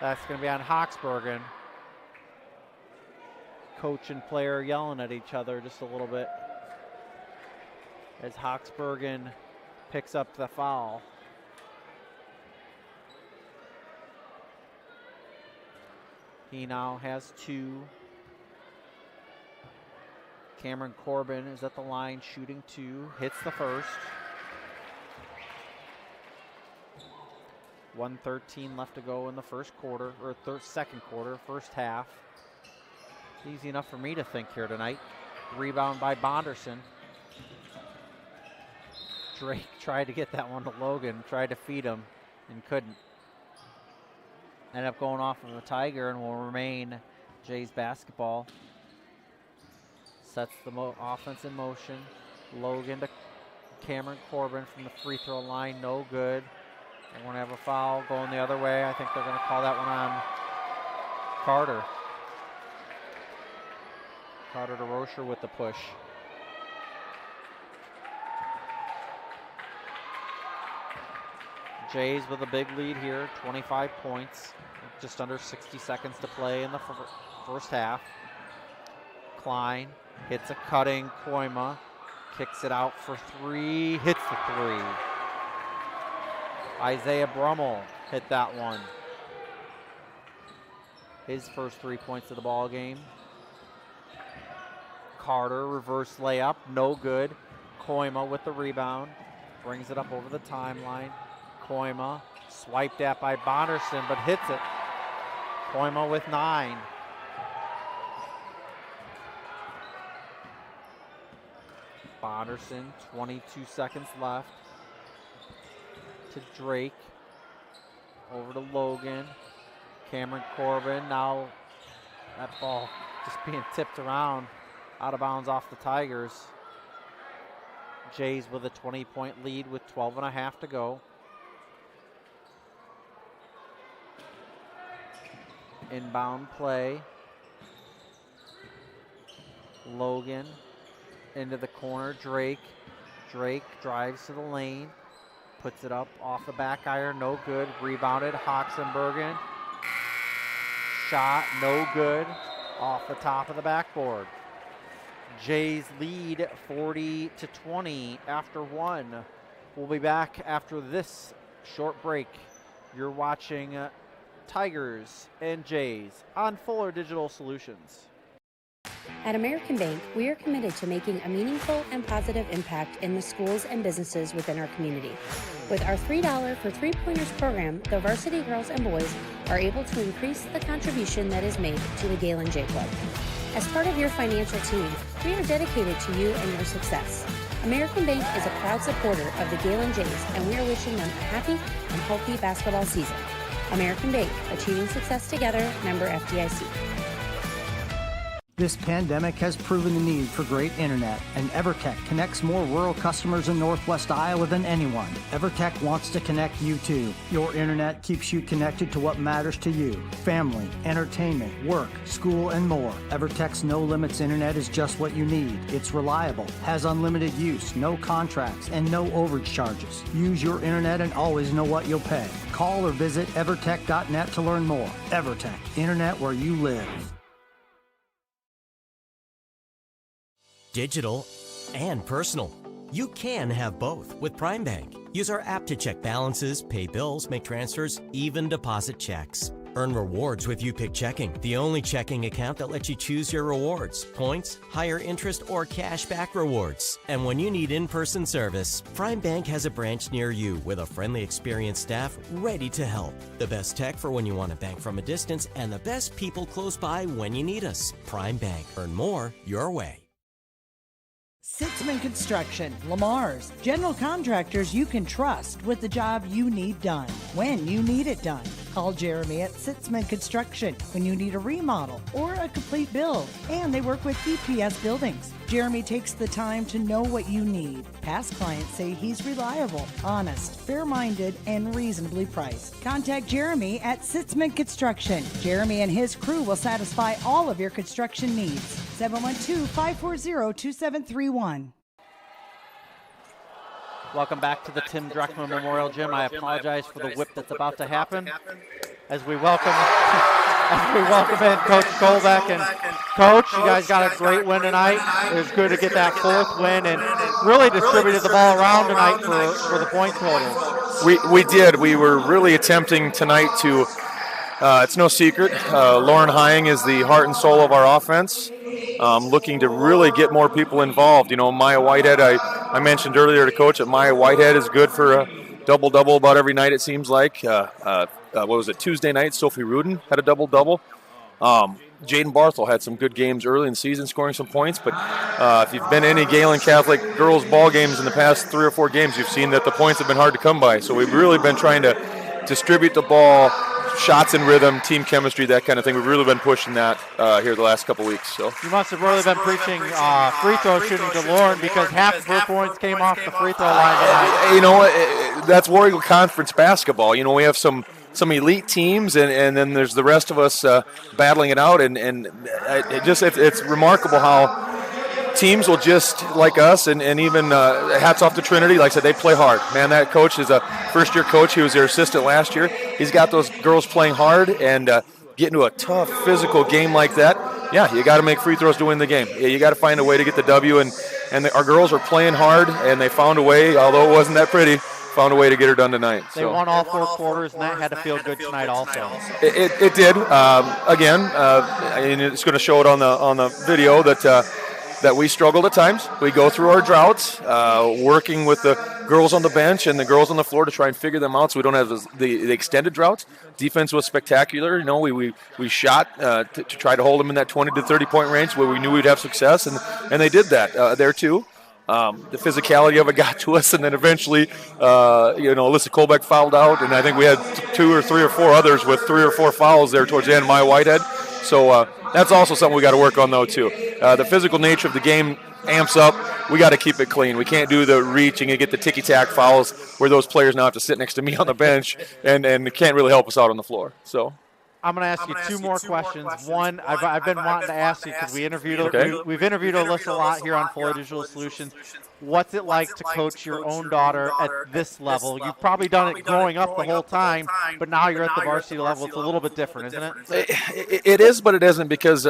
that's going to be on Hawksbergen. Coach and player yelling at each other just a little bit as Hawksbergen picks up the foul. He now has 2. Cameron Corbin is at the line shooting 2, hits the first. 1:13 left to go in the first quarter, or second quarter, first half. Easy enough for me to think here tonight. Rebound by Bonderson. Drake tried to get that one to Logan, tried to feed him, and couldn't. Ended up going off of a Tiger and will remain Jays basketball. Sets the offense in motion. Logan to Cameron Corbin from the free throw line, no good. They're going to have a foul going the other way. I think they're going to call that one on Carter. Carter to Rocher with the push. Jays with a big lead here, 25 points. Just under 60 seconds to play in the first half. Klein hits a cutting Koima. Kicks it out for 3, hits the 3. Isaiah Brummel hit that one. His first 3 points of the ball game. Carter, reverse layup, no good. Koima with the rebound. Brings it up over the timeline. Koima swiped at by Bonderson, but hits it. Koima with 9. Bonderson, 22 seconds left. To Drake. Over to Logan. Cameron Corbin. Now that ball just being tipped around. Out of bounds off the Tigers. Jays with a 20-point lead with 12.5 to go. Inbound play. Logan into the corner. Drake drives to the lane. Puts it up off the back iron. No good. Rebounded. Hawksbergen. Shot. No good. Off the top of the backboard. Jays lead 40-20 after 1. We'll be back after this short break. You're watching Tigers and Jays on Fuller Digital Solutions. At American Bank, we are committed to making a meaningful and positive impact in the schools and businesses within our community. With our $3 for 3-pointers program, the Varsity girls and boys are able to increase the contribution that is made to the Gehlen J Club. As part of your financial team, we are dedicated to you and your success. American Bank is a proud supporter of the Gehlen Jays, and we are wishing them a happy and healthy basketball season. American Bank, achieving success together, member FDIC. This pandemic has proven the need for great internet, and EverTech connects more rural customers in Northwest Iowa than anyone. EverTech wants to connect you too. Your internet keeps you connected to what matters to you: family, entertainment, work, school, and more. EverTech's No Limits internet is just what you need. It's reliable, has unlimited use, no contracts, and no overage charges. Use your internet and always know what you'll pay. Call or visit evertech.net to learn more. EverTech, internet where you live. Digital and personal. You can have both with Prime Bank. Use our app to check balances, pay bills, make transfers, even deposit checks. Earn rewards with YouPick Checking, the only checking account that lets you choose your rewards, points, higher interest, or cash back rewards. And when you need in-person service, Prime Bank has a branch near you with a friendly, experienced staff ready to help. The best tech for when you want to bank from a distance, and the best people close by when you need us. Prime Bank. Earn more your way. Sitzman Construction, Lamar's, general contractors you can trust with the job you need done, when you need it done. Call Jeremy at Sitzman Construction when you need a remodel or a complete build. And they work with EPS buildings. Jeremy takes the time to know what you need. Past clients say he's reliable, honest, fair-minded, and reasonably priced. Contact Jeremy at Sitzman Construction. Jeremy and his crew will satisfy all of your construction needs. 712-540-2731. Welcome back to the Tim Drechman Memorial Gym. I apologize for the whip that's about to happen as we welcome in Coach Kolbeck. And Coach, you guys got a great win tonight. It was good to get that fourth win and really distributed the ball around tonight for the point totals. We did. We were really attempting tonight to, it's no secret, Lauren Hying is the heart and soul of our offense. Looking to really get more people involved. You know, Maya Whitehead, I mentioned earlier to Coach that Maya Whitehead is good for a double-double about every night, it seems like. What was it, Tuesday night, Sophie Rudin had a double-double. Jaden Barthel had some good games early in the season, scoring some points. But if you've been to any Gehlen Catholic girls ball games in the past 3 or 4 games, you've seen that the points have been hard to come by. So we've really been trying to distribute the ball, shots in rhythm, team chemistry, that kind of thing. We've really been pushing that here the last couple weeks. So you must have really been preaching free throw shooting to Lauren, because half of her points came off the free throw line tonight. You know, that's War Eagle Conference basketball. You know, we have some elite teams, and then there's the rest of us battling it out. And it's remarkable how teams will just like us, and even hats off to Trinity. Like I said, they play hard. Man, that coach is a first-year coach. He was their assistant last year. He's got those girls playing hard, and get into a tough physical game like that, yeah, you got to make free throws to win the game. You got to find a way to get the W, and our girls are playing hard, and they found a way, although it wasn't that pretty, found a way to get her done tonight. They won all 4 quarters, and that had to feel good tonight also. It did. Again, and it's going to show it on the video that we struggled at times. We go through our droughts, working with the girls on the bench and the girls on the floor to try and figure them out so we don't have the extended droughts. Defense was spectacular. You know, we shot to try to hold them in that 20 to 30 point range where we knew we'd have success, and they did that there too. The physicality of it got to us, and then eventually, Alyssa Kolbeck fouled out, and I think we had 2 or 3 or 4 others with 3 or 4 fouls there towards the end. Maya Whitehead. So that's also something we got to work on, though, too. The physical nature of the game amps up. We got to keep it clean. We can't do the reaching and get the ticky-tack fouls where those players now have to sit next to me on the bench and can't really help us out on the floor. So I'm going to ask you 2 more questions. One, I've been wanting to ask you because we've interviewed Alyssa a lot here on Fuller Digital Solutions. What's it like to coach your own daughter at this level? You've probably done it growing up the whole time, but now you're at the varsity level. It's a little bit different, isn't it? It is, but it isn't, because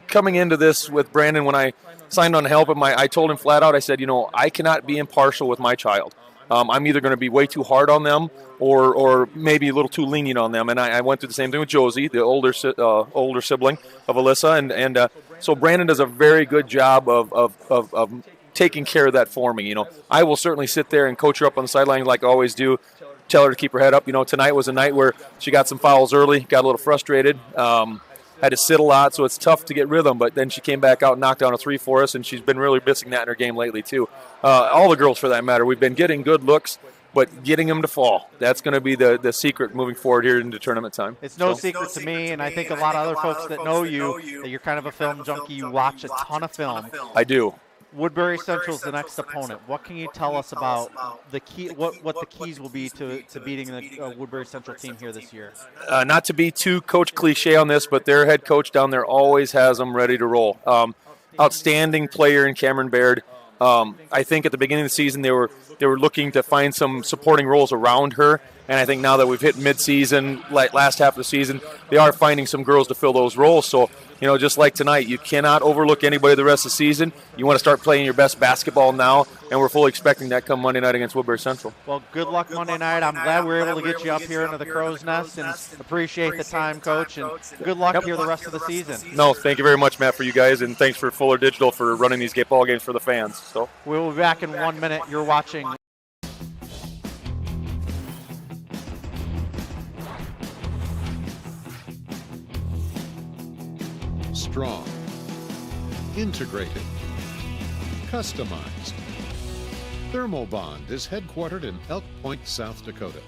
coming into this with Brandon, when I signed on to help him, I told him flat out, I said, I cannot be impartial with my child. I'm either going to be way too hard on them or maybe a little too lenient on them. And I went through the same thing with Josie, the older sibling of Alyssa. And so Brandon does a very good job of taking care of that for me. I will certainly sit there and coach her up on the sideline like I always do, tell her to keep her head up. Tonight was a night where she got some fouls early, got a little frustrated, had to sit a lot, so it's tough to get rhythm. But then she came back out and knocked down a 3 for us, and she's been really missing that in her game lately too. All the girls, for that matter, we've been getting good looks, but getting them to fall, that's going to be the secret moving forward here into tournament time. It's no secret to me, and I think a lot of other folks that know you, that you're kind of a film junkie. You watch a ton of film. I do. Woodbury Central's the next opponent. What can you tell us about the key? What the keys will be to beating the Woodbury Central team here this year? Not to be too coach cliche on this, but their head coach down there always has them ready to roll. Outstanding player in Cameron Baird. I think at the beginning of the season they were looking to find some supporting roles around her, and I think now that we've hit mid-season, like last half of the season, they are finding some girls to fill those roles. So, just like tonight, you cannot overlook anybody the rest of the season. You want to start playing your best basketball now, and we're fully expecting that come Monday night against Woodbury Central. Well, good luck Monday night. I'm glad we were able to get you up here into the Crow's Nest, and appreciate the time, Coach, and good luck here the rest of the season. No, thank you very much, Matt, for you guys, and thanks for Fuller Digital for running these ball games for the fans. So we'll be back in 1 minute. You're watching Strong, integrated, customized. Thermobond is headquartered in Elk Point, South Dakota.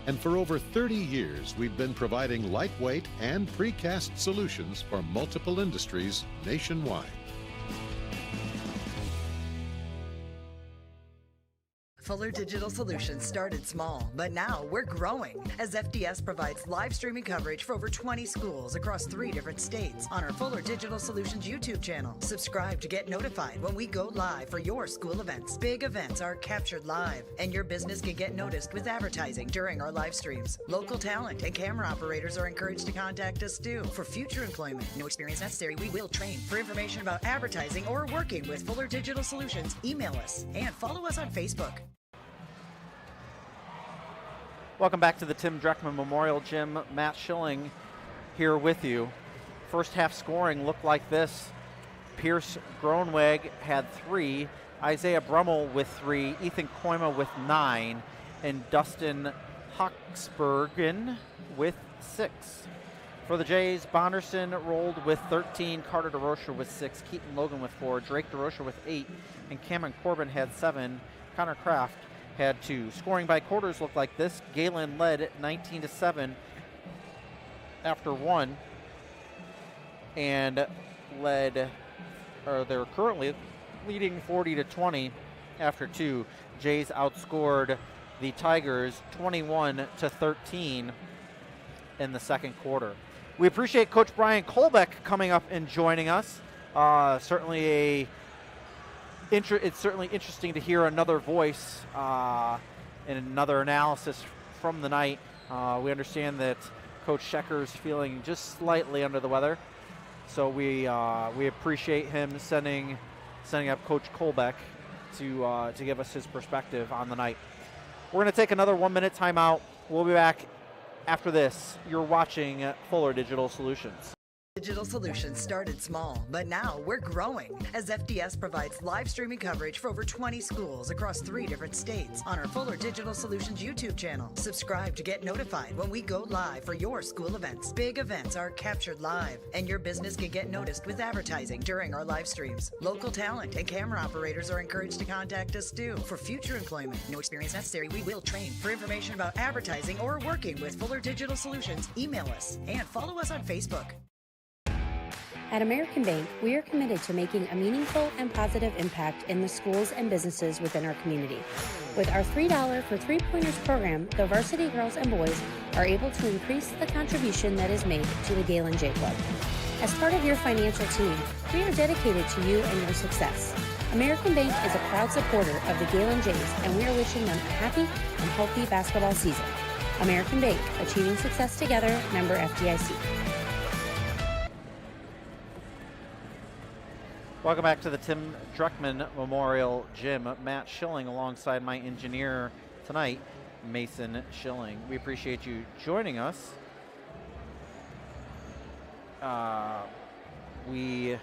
And for over 30 years, we've been providing lightweight and precast solutions for multiple industries nationwide. Fuller Digital Solutions started small, but now we're growing as FDS provides live streaming coverage for over 20 schools across 3 different states on our Fuller Digital Solutions YouTube channel. Subscribe to get notified when we go live for your school events. Big events are captured live, and your business can get noticed with advertising during our live streams. Local talent and camera operators are encouraged to contact us too. For future employment, no experience necessary, we will train. For information about advertising or working with Fuller Digital Solutions, email us and follow us on Facebook. Welcome back to the Tim Dreckman Memorial Gym. Matt Schilling here with you. First half scoring looked like this. Pierce Groenweg had 3, Isaiah Brummel with 3, Ethan Koima with 9, and Dustin Hoxbergen with 6. For the Jays, Bonderson rolled with 13, Carter DeRocher with 6, Keaton Logan with 4, Drake DeRocher with 8, and Cameron Corbin had 7, Connor Kraft had 2. Scoring by quarters looked like this. Gehlen led at 19-7 after 1, and they're currently leading 40-20 after 2. Jays outscored the Tigers 21-13 in the second quarter. We appreciate Coach Brian Kolbeck coming up and joining us. It's certainly interesting to hear another voice and another analysis from the night. We understand that Coach Schecker's feeling just slightly under the weather, so we appreciate him sending up Coach Kolbeck to give us his perspective on the night. We're going to take another 1-minute timeout. We'll be back after this. You're watching Fuller Digital Solutions. Digital Solutions started small, but now we're growing as FDS provides live streaming coverage for over 20 schools across 3 different states on our Fuller Digital Solutions YouTube channel. Subscribe to get notified when we go live for your school events. Big events are captured live, and your business can get noticed with advertising during our live streams. Local talent and camera operators are encouraged to contact us too. For future employment, no experience necessary, we will train. For information about advertising or working with Fuller Digital Solutions, email us and follow us on Facebook. At American Bank, we are committed to making a meaningful and positive impact in the schools and businesses within our community. With our $3 for 3-pointers program, the varsity girls and boys are able to increase the contribution that is made to the Gehlen J Club. As part of your financial team, we are dedicated to you and your success. American Bank is a proud supporter of the Gehlen Jays, and we are wishing them a happy and healthy basketball season. American Bank, achieving success together, member FDIC. Welcome back to the Tim Dreckman Memorial Gym. Matt Schilling alongside my engineer tonight, Mason Schilling. We appreciate you joining us. We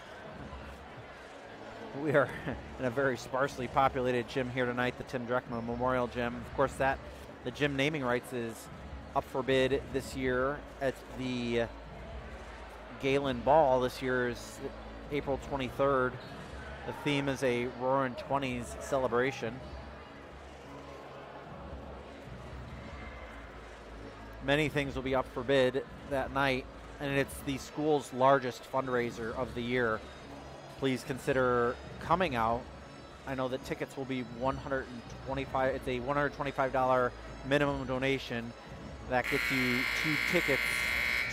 are in a very sparsely populated gym here tonight, the Tim Dreckman Memorial Gym. Of course, the gym naming rights is up for bid this year at the Gehlen Ball. This year is April 23rd. The theme is a Roaring 20s celebration. Many things will be up for bid that night, and it's the school's largest fundraiser of the year. Please consider coming out. I know that tickets will be $125. It's a $125 minimum donation. That gets you 2 tickets,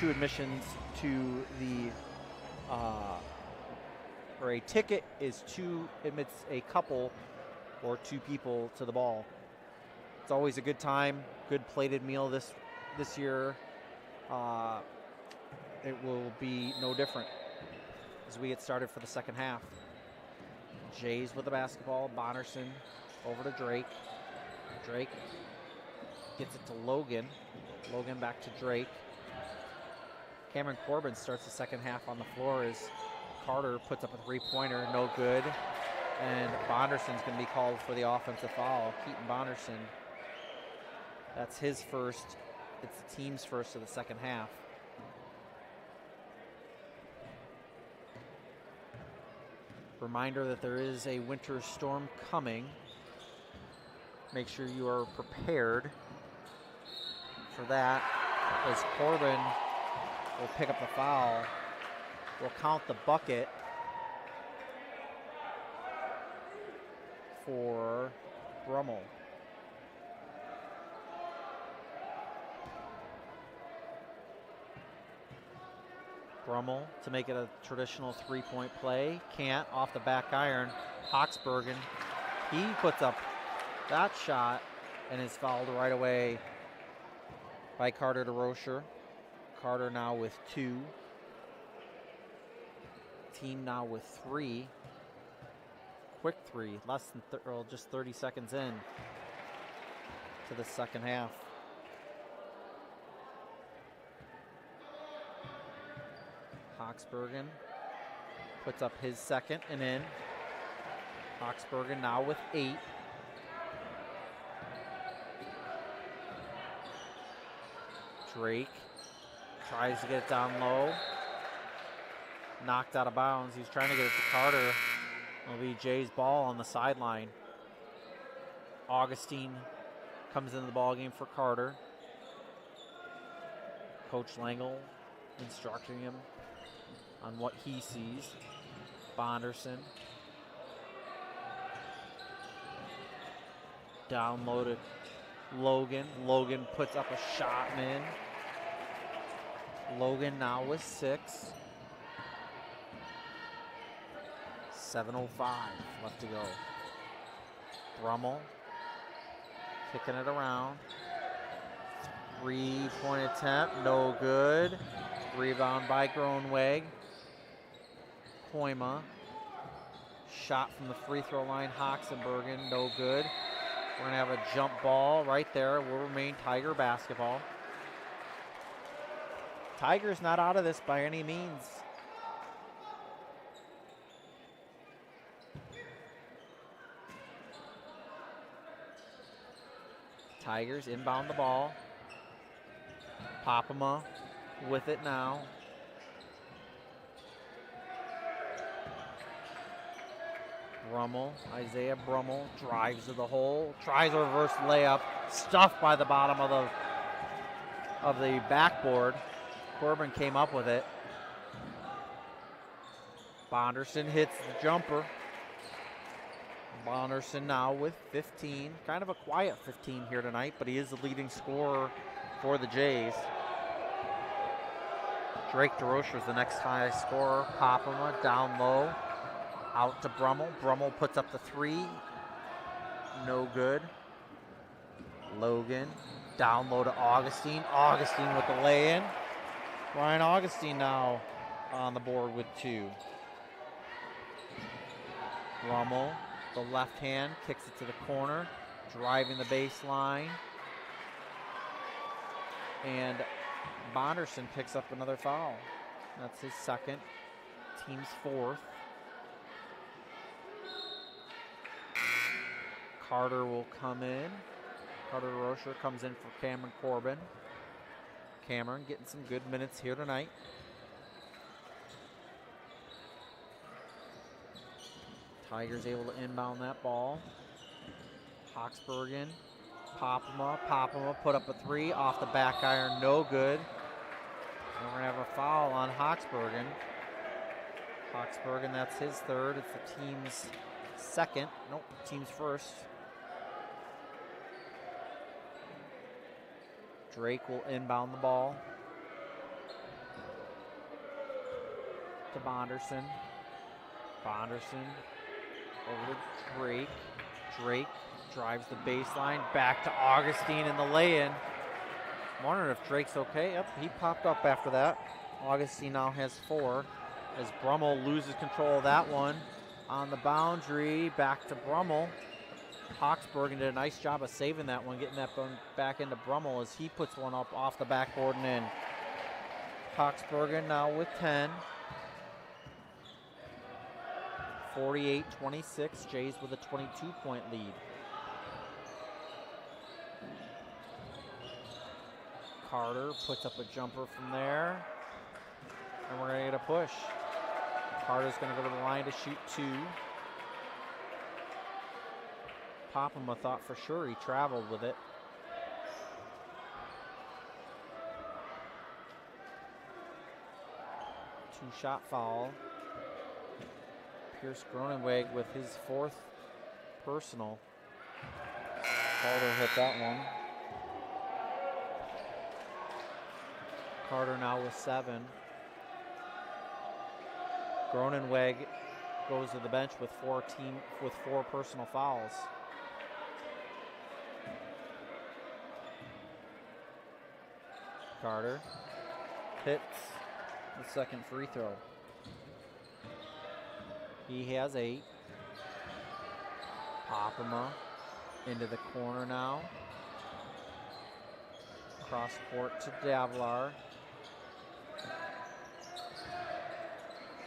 2 admissions to the or a ticket is 2, admits a couple or 2 people to the ball. It's always a good time, good plated meal this year. It will be no different as we get started for the second half. Jays with the basketball, Bonnerson over to Drake. Drake gets it to Logan. Logan back to Drake. Cameron Corbin starts the second half on the floor as Carter puts up a 3-pointer, no good. And Bonderson's going to be called for the offensive foul. Keaton Bonderson, that's his first. It's the team's first of the second half. Reminder that there is a winter storm coming. Make sure you are prepared after that, as Corbin will pick up the foul. Will count the bucket for Brummel. Brummel to make it a traditional three-point play. Can't, off the back iron. Hoxbergen, he puts up that shot and is fouled right away by Carter DeRocher. Carter now with 2. Team now with 3. Quick 3, less than just 30 seconds in to the second half. Hoxbergen puts up his second and in. Hoxbergen now with 8. Drake tries to get it down low. Knocked out of bounds. He's trying to get it to Carter. It'll be Jay's ball on the sideline. Augustine comes into the ball game for Carter. Coach Langle instructing him on what he sees. Bonderson. Down low to Logan. Logan puts up a shot and in. Logan now with 6. 7:05 left to go. Brummel kicking it around. 3-point attempt, no good. Rebound by Groenweg. Koima. Shot from the free throw line, Hoxenbergen, no good. We're gonna have a jump ball right there. Will remain Tiger basketball. Tiger's not out of this by any means. Tigers inbound the ball. Popema with it now. Brummel, Isaiah Brummel drives to the hole, tries a reverse layup, stuffed by the bottom of the backboard. Corbin came up with it. Bonderson hits the jumper. Bonderson now with 15. Kind of a quiet 15 here tonight, but he is the leading scorer for the Jays. Drake DeRocher is the next highest scorer. Popema down low. Out to Brummel. Brummel puts up the 3. No good. Logan down low to Augustine. Augustine with the lay-in. Ryan Augustine now on the board with 2. Brummel, the left hand, kicks it to the corner, driving the baseline. And Bonderson picks up another foul. That's his second, team's 4th. Carter will come in. Carter DeRocher comes in for Cameron Corbin. Cameron getting some good minutes here tonight. Tigers able to inbound that ball. Hoxbergen, Popema put up a 3 off the back iron, no good. And we're gonna have a foul on Hoxbergen. Hoxbergen, that's his 3rd. It's the team's 2nd. Nope, team's 1st. Drake will inbound the ball to Bonderson. Bonderson over to Drake. Drake drives the baseline back to Augustine in the lay-in. I'm wondering if Drake's okay. Yep, he popped up after that. Augustine now has 4 as Brummel loses control of that one. On the boundary, back to Brummel. Hoxbergen did a nice job of saving that one, getting that one back into Brummel as he puts one up off the backboard and in. Hoxbergen now with 10. 48-26, Jays with a 22-point lead. Carter puts up a jumper from there, and we're gonna get a push. Carter's gonna go to the line to shoot 2. Popema thought for sure he traveled with it. Two-shot foul. Pierce Gronenweg with his 4th personal. Carter hit that one. Carter now with 7. Gronenweg goes to the bench with 4 personal fouls. Carter hits the second free throw. He has 8. Popema into the corner now. Cross court to Davlar.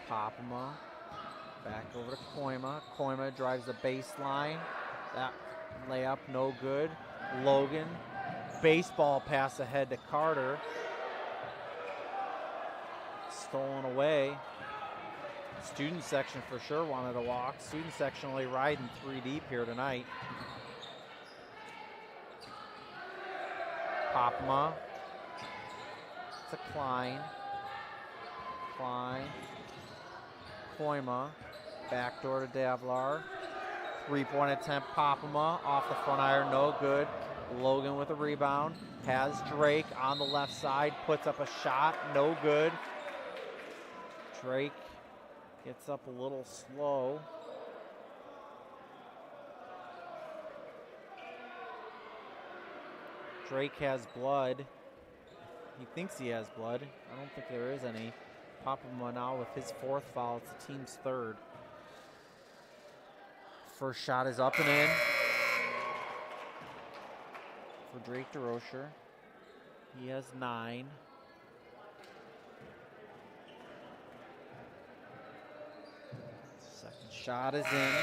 Popema back over to Koima. Koima drives the baseline. That layup no good. Logan, baseball pass ahead to Carter. Stolen away. Student section for sure wanted to walk. Student section only riding 3 deep here tonight. Popema. It's a Klein. Klein. Koima. Backdoor to Davlar. 3-point attempt. Popema off the front iron. No good. Logan with a rebound. Has Drake on the left side. Puts up a shot. No good. Drake gets up a little slow. Drake has blood. He thinks he has blood. I don't think there is any. Popema now with his 4th foul. It's the team's 3rd. First shot is up and in for Drake DeRocher. He has 9. Second shot is in.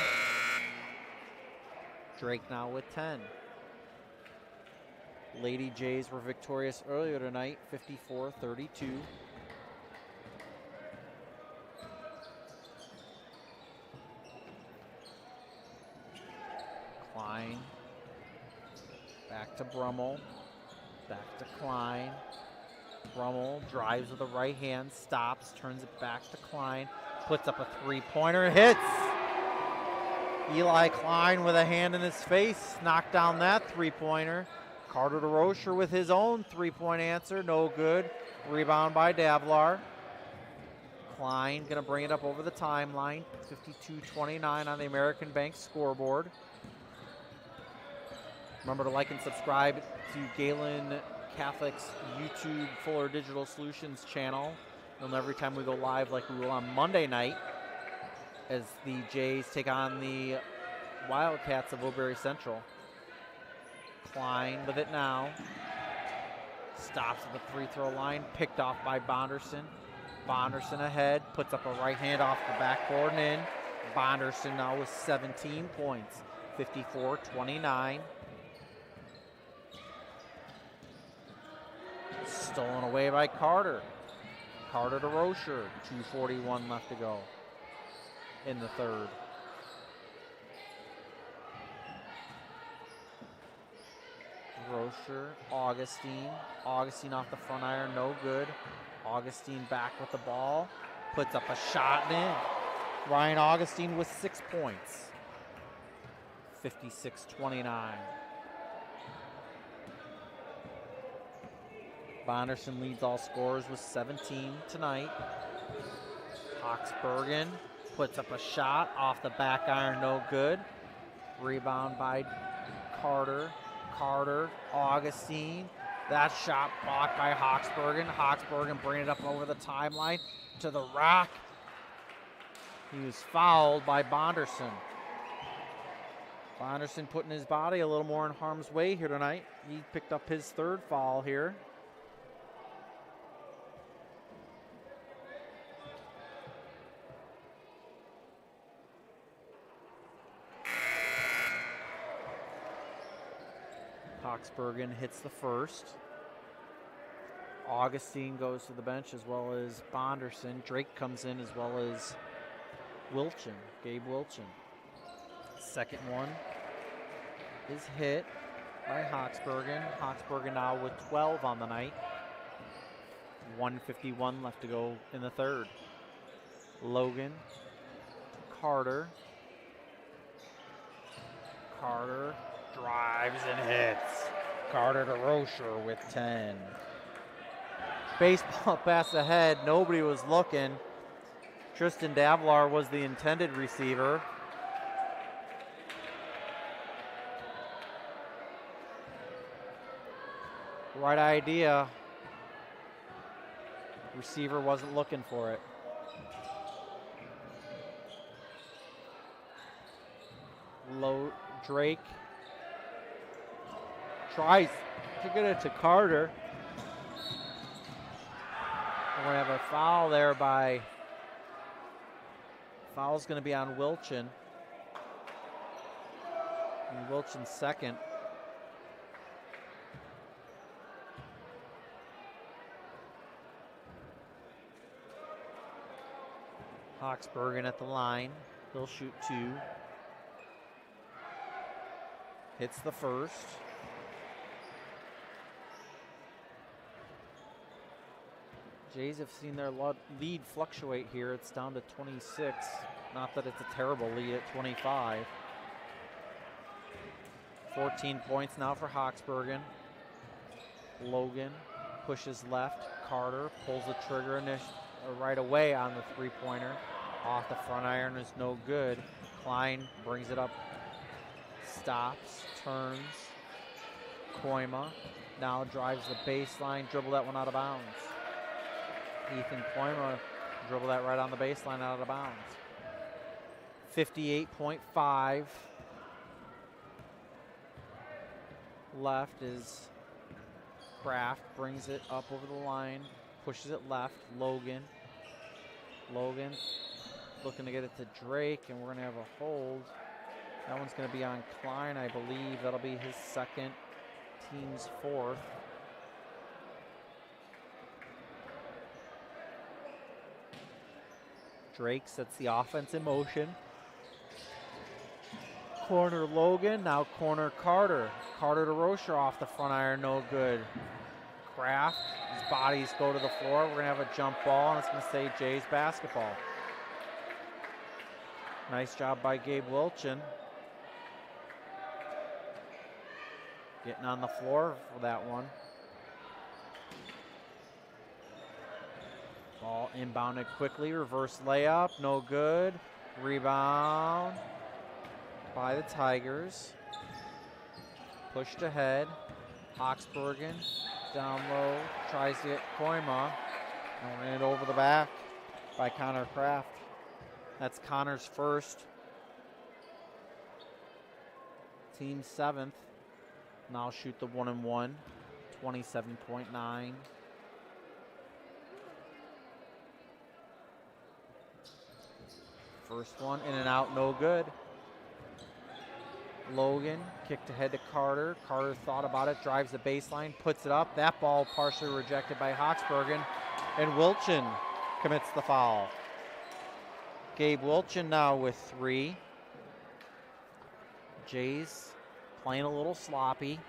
Drake now with 10. Lady Jays were victorious earlier tonight, 54-32. Klein. Back to Brummel. Back to Klein. Brummel drives with the right hand, stops, turns it back to Klein. Puts up a 3-pointer, hits! Eli Klein with a hand in his face, knocked down that 3-pointer. Carter DeRocher with his own 3-point answer, no good. Rebound by Davlar. Klein gonna bring it up over the timeline. 52-29 on the American Bank scoreboard. Remember to like and subscribe to Gehlen Catholic's YouTube Fuller Digital Solutions channel. You'll know every time we go live, like we will on Monday night, as the Jays take on the Wildcats of Woodbury Central. Klein with it now. Stops at the free throw line. Picked off by Bonderson. Bonderson ahead. Puts up a right hand off the backboard and in. Bonderson now with 17 points. 54-29. Stolen away by Carter. Carter DeRocher. 2:41 left to go in the 3rd. DeRocher, Augustine. Augustine off the front iron, no good. Augustine back with the ball. Puts up a shot and in. Ryan Augustine with 6 points. 56-29. Bonderson leads all scorers with 17 tonight. Hoxbergen puts up a shot off the back iron, no good. Rebound by Carter. Carter, Augustine. That shot blocked by Hoxbergen. Hoxbergen bringing it up over the timeline to the rack. He was fouled by Bonderson. Bonderson putting his body a little more in harm's way here tonight. He picked up his 3rd foul here. Hoxbergen hits the 1st. Augustine goes to the bench as well as Bonderson. Drake comes in as well as Wilchin, Gabe Wilchin. Second one is hit by Hoxbergen. Hoxbergen now with 12 on the night. 1:51 left to go in the 3rd. Logan. Carter. Carter drives and hits. Carter to Rocher with 10. Baseball pass ahead. Nobody was looking. Tristan Davlar was the intended receiver. Right idea. Receiver wasn't looking for it. Drake tries to get it to Carter. We're going to have a foul there by, foul's going to be on Wilchin. And Wilchin's second. Hawksbergen at the line. He'll shoot 2. Hits the first. Jays have seen their lead fluctuate here. It's down to 26. Not that it's a terrible lead at 25. 14 points now for Hawksbergen. Logan pushes left. Carter pulls the trigger right away on the three-pointer. Off the front iron is no good. Klein brings it up. Stops, turns. Koima now drives the baseline, dribble that one out of bounds. Ethan Koima dribble that right on the baseline out of bounds. 58.5 left is Kraft, brings it up over the line, pushes it left. Logan looking to get it to Drake, and we're going to have a hold. That one's going to be on Klein, I believe. That'll be his second, team's fourth. Drake sets the offense in motion. Corner Logan, now corner Carter. Carter to Rocher off the front iron, no good. Kraft, his bodies go to the floor. We're going to have a jump ball, and it's going to say Jays basketball. Nice job by Gabe Wilchin. Getting on the floor for that one. Ball inbounded quickly, reverse layup, no good. Rebound by the Tigers. Pushed ahead. Hawksbergen down low, tries to get Koima, and ran it over the back by Connor Kraft. That's Connor's first. Team 7th. Now shoot the 1-and-1, 27.9. First one in and out, no good. Logan kicked ahead to Carter. Carter thought about it, drives the baseline, puts it up. That ball partially rejected by Hawksbergen, and Wilchin commits the foul. Gabe Wilchin now with 3. Jays playing a little sloppy.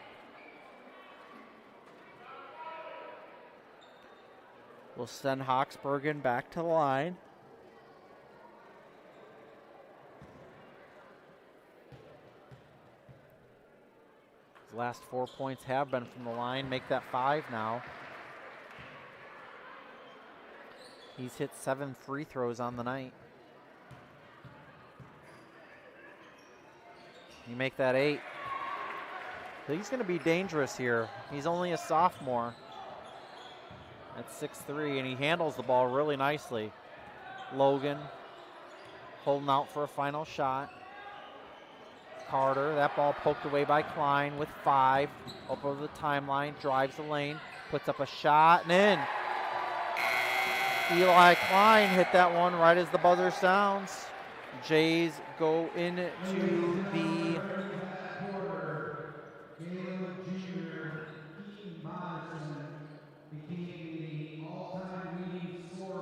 We'll send Hawksbergen back to the line. His last 4 points have been from the line. Make that 5 now. He's hit 7 free throws on the night. You make that 8. So he's going to be dangerous here. He's only a sophomore at 6'3", and he handles the ball really nicely. Logan holding out for a final shot. Carter, that ball poked away by Klein with 5. Up over the timeline, drives the lane, puts up a shot, and in. Eli Klein hit that one right as the buzzer sounds. Jays go into the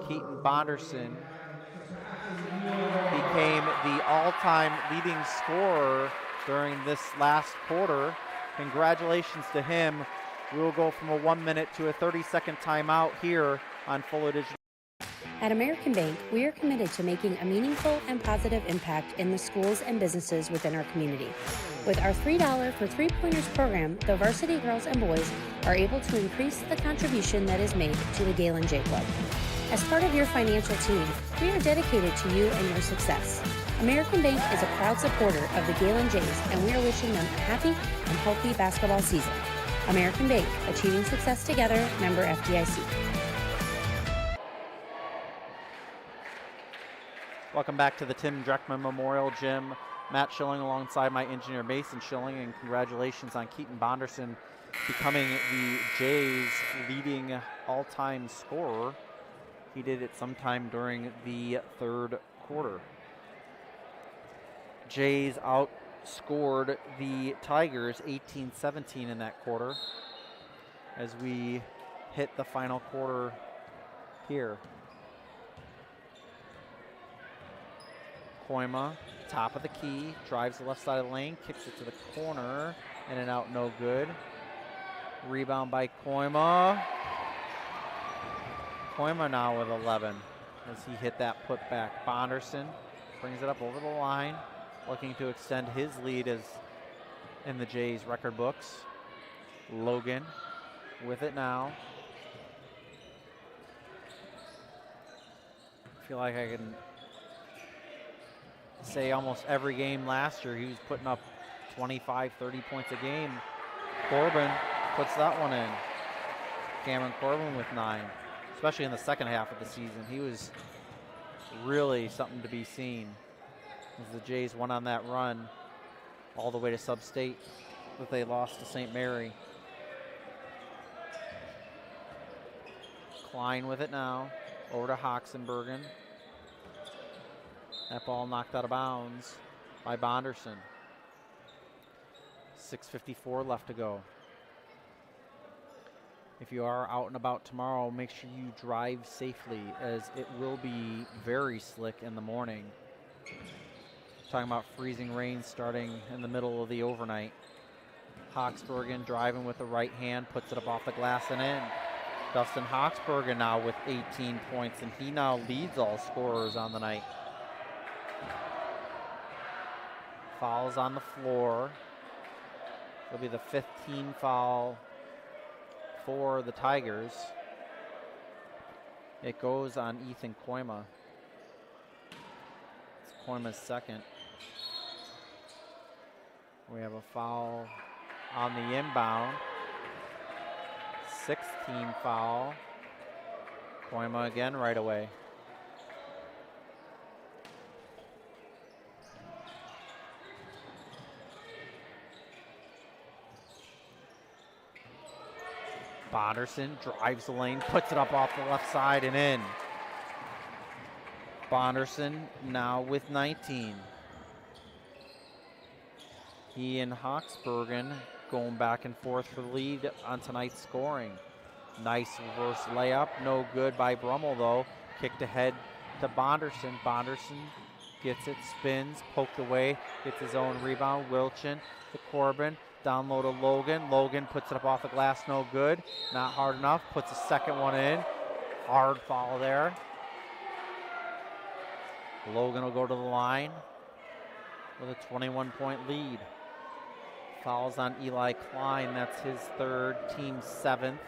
Keaton Bonderson became the all-time leading scorer during this last quarter. Congratulations to him. We will go from a 1 minute to a 30-second timeout here on Fuller Digital. At American Bank, we are committed to making a meaningful and positive impact in the schools and businesses within our community. With our $3 for 3-pointers program, the varsity girls and boys are able to increase the contribution that is made to the Gehlen J Club. As part of your financial team, we are dedicated to you and your success. American Bank is a proud supporter of the Gehlen Jays, and we are wishing them a happy and healthy basketball season. American Bank, achieving success together, member FDIC. Welcome back to the Tim Dreckman Memorial Gym. Matt Schilling alongside my engineer Mason Schilling, and congratulations on Keaton Bonderson becoming the Jays' leading all-time scorer. He did it sometime during the third quarter. Jays outscored the Tigers 18-17 in that quarter as we hit the final quarter here. Koima, top of the key, drives the left side of the lane, kicks it to the corner, in and out, no good. Rebound by Koima. Koima now with 11 as he hit that putback. Bonderson brings it up over the line, looking to extend his lead as in the Jays record books. Logan with it now. I feel like I can say almost every game last year he was putting up 25, 30 points a game. Corbin puts that one in. Cameron Corbin with 9, especially in the second half of the season. He was really something to be seen as the Jays went on that run all the way to sub-state that they lost to St. Mary. Klein with it now, over to Hoxenbergen. That ball knocked out of bounds by Bonderson. 6:54 left to go. If you are out and about tomorrow, make sure you drive safely as it will be very slick in the morning. Talking about freezing rain starting in the middle of the overnight. Hoxbergen driving with the right hand, puts it up off the glass and in. Dustin Hoxbergen now with 18 points, and he now leads all scorers on the night. Fouls on the floor. It'll be the 15th foul for the Tigers. It goes on Ethan Koima. It's Koima's second. We have a foul on the inbound. 16th foul. Koima again right away. Bonderson drives the lane, puts it up off the left side and in. Bonderson now with 19. He and Hoxbergen going back and forth for the lead on tonight's scoring. Nice reverse layup, no good by Brummel though. Kicked ahead to Bonderson. Bonderson gets it, spins, poked away, gets his own rebound. Wilchin to Corbin. Down low to Logan. Logan puts it up off the glass, no good. Not hard enough, puts a second one in. Hard foul there. Logan will go to the line with a 21-point lead. Fouls on Eli Klein, that's his third, team 7th.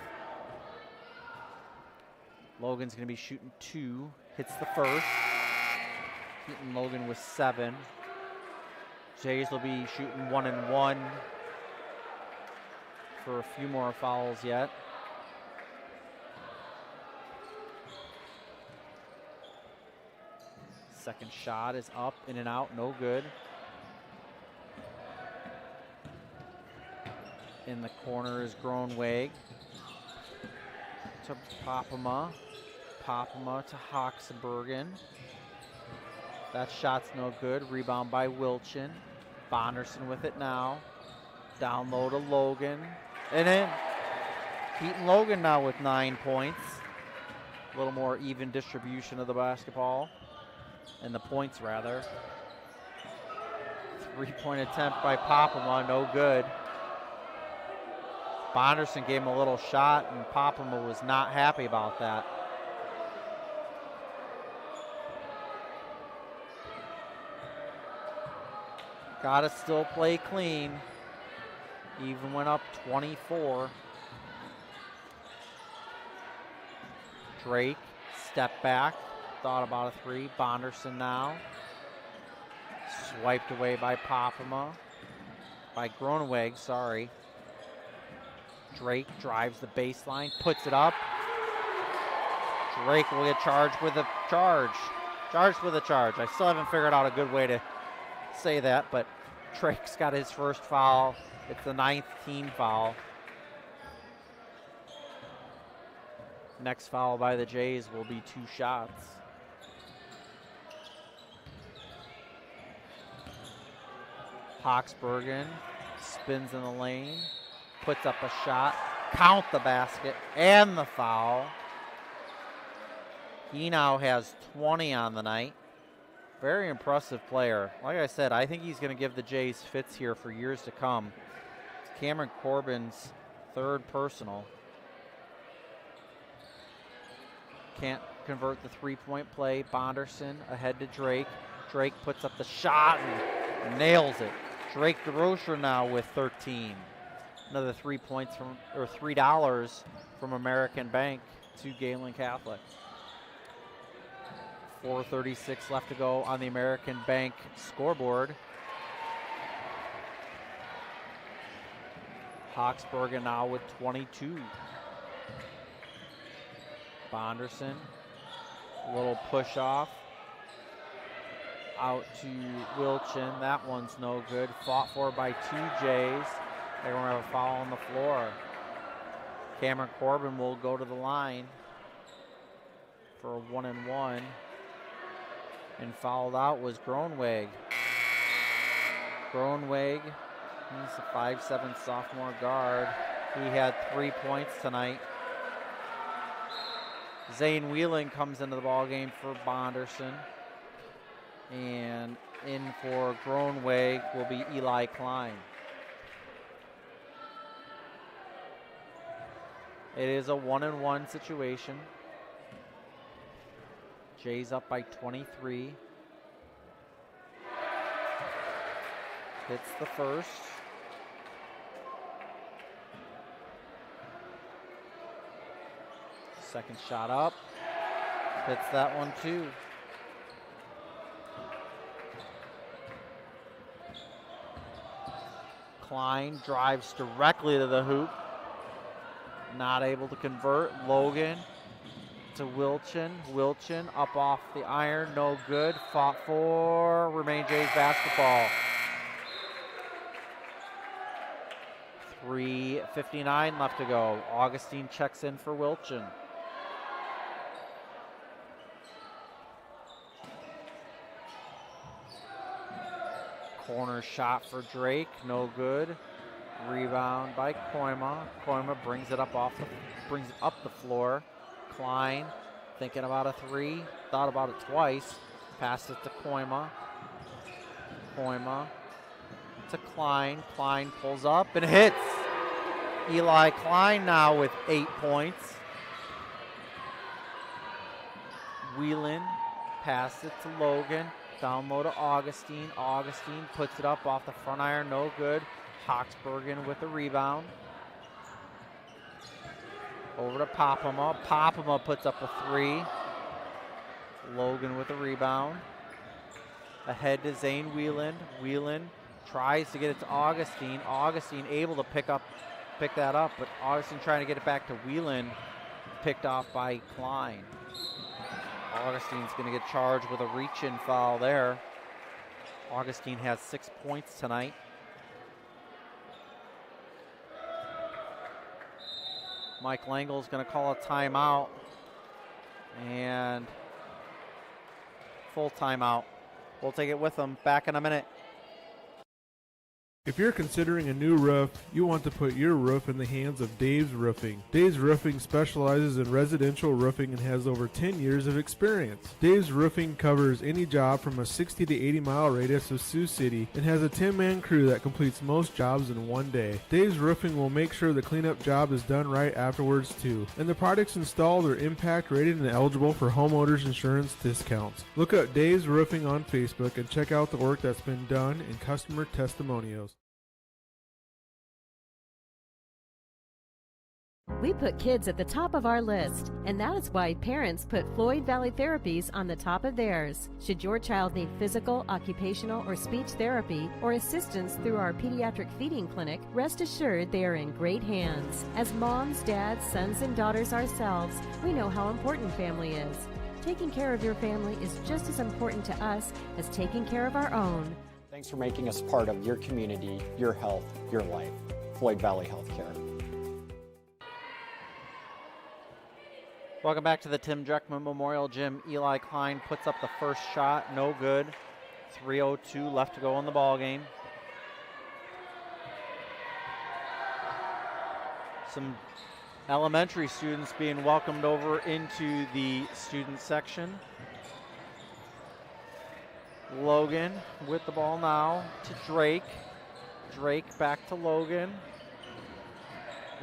Logan's gonna be shooting 2, hits the first. Keaton Logan with 7. Jays will be shooting 1 and 1. For a few more fouls yet. Second shot is up, in and out, no good. In the corner is Groenweg. To Popema. Popema to Hoxenbergen. That shot's no good. Rebound by Wilchin. Bonderson with it now. Down low to Logan. And in. Keaton Logan now with 9 points. A little more even distribution of the basketball. And the points, rather. 3-point attempt by Popema, no good. Bonderson gave him a little shot, and Popema was not happy about that. Got to still play clean. Even went up 24. Drake, step back, thought about a three. Bonderson now. Swiped away by Popema. By Groeneweg, sorry. Drake drives the baseline, puts it up. Drake will get charged with a charge. Charged with a charge. I still haven't figured out a good way to say that, but Drake's got his first foul. It's the 9th team foul. Next foul by the Jays will be 2 shots. Hoxbergen spins in the lane, puts up a shot, count the basket and the foul. He now has 20 on the night. Very impressive player. Like I said, I think he's going to give the Jays fits here for years to come. It's Cameron Corbin's 3rd personal. Can't convert the 3-point play. Bonderson ahead to Drake. Drake puts up the shot and nails it. Drake DeRocher now with 13. Another 3 points from, or $3 from American Bank to Gehlen Catholic. 4:36 left to go on the American Bank scoreboard. Hoxbergen now with 22. Bonderson, a little push off. Out to Wilchin. That one's no good. Fought for by 2 Jays. They're going to have a foul on the floor. Cameron Corbin will go to the line for a 1-and-1. And fouled out was Groeneweg. Groeneweg, he's a 5'7" sophomore guard. He had 3 points tonight. Zane Whelan comes into the ballgame for Bonderson. And in for Groeneweg will be Eli Klein. It is a 1-and-1 situation. Jays up by 23. Hits the first. Second shot up. Hits that one too. Klein drives directly to the hoop. Not able to convert. Logan to Wilchin. Wilchin up off the iron. No good. Fought for. Remain Jays basketball. 3:59 left to go. Augustine checks in for Wilchin. Corner shot for Drake. No good. Rebound by Koima. Koima brings it up the floor. Klein thinking about a 3. Thought about it twice. Passed it to Koima. Koima to Klein. Klein pulls up and hits. Eli Klein now with 8 points. Whelan passed it to Logan. Down low to Augustine. Augustine puts it up off the front iron. No good. Hoxbergen with the rebound. Over to Popema. Popema puts up a 3. Logan with the rebound. Ahead to Zane Whelan. Whelan tries to get it to Augustine. Augustine able to pick that up, but Augustine trying to get it back to Whelan. Picked off by Klein. Augustine's going to get charged with a reach-in foul there. Augustine has 6 points tonight. Mike Langle's going to call a timeout. And full timeout. We'll take it with him. Back in a minute. If you're considering a new roof, you want to put your roof in the hands of Dave's Roofing. Dave's Roofing specializes in residential roofing and has over 10 years of experience. Dave's Roofing covers any job from a 60 to 80 mile radius of Sioux City and has a 10-man crew that completes most jobs in one day. Dave's Roofing will make sure the cleanup job is done right afterwards too. And the products installed are impact rated and eligible for homeowners insurance discounts. Look up Dave's Roofing on Facebook and check out the work that's been done and customer testimonials. We put kids at the top of our list, and that is why parents put Floyd Valley Therapies on the top of theirs. Should your child need physical, occupational, or speech therapy or assistance through our pediatric feeding clinic, rest assured they are in great hands. As moms, dads, sons, and daughters ourselves, we know how important family is. Taking care of your family is just as important to us as taking care of our own. Thanks for making us part of your community, your health, your life. Floyd Valley Healthcare. Welcome back to the Tim Dreckman Memorial Gym. Eli Klein puts up the first shot, no good. 3:02 left to go in the ball game. Some elementary students being welcomed over into the student section. Logan with the ball now to Drake. Drake back to Logan.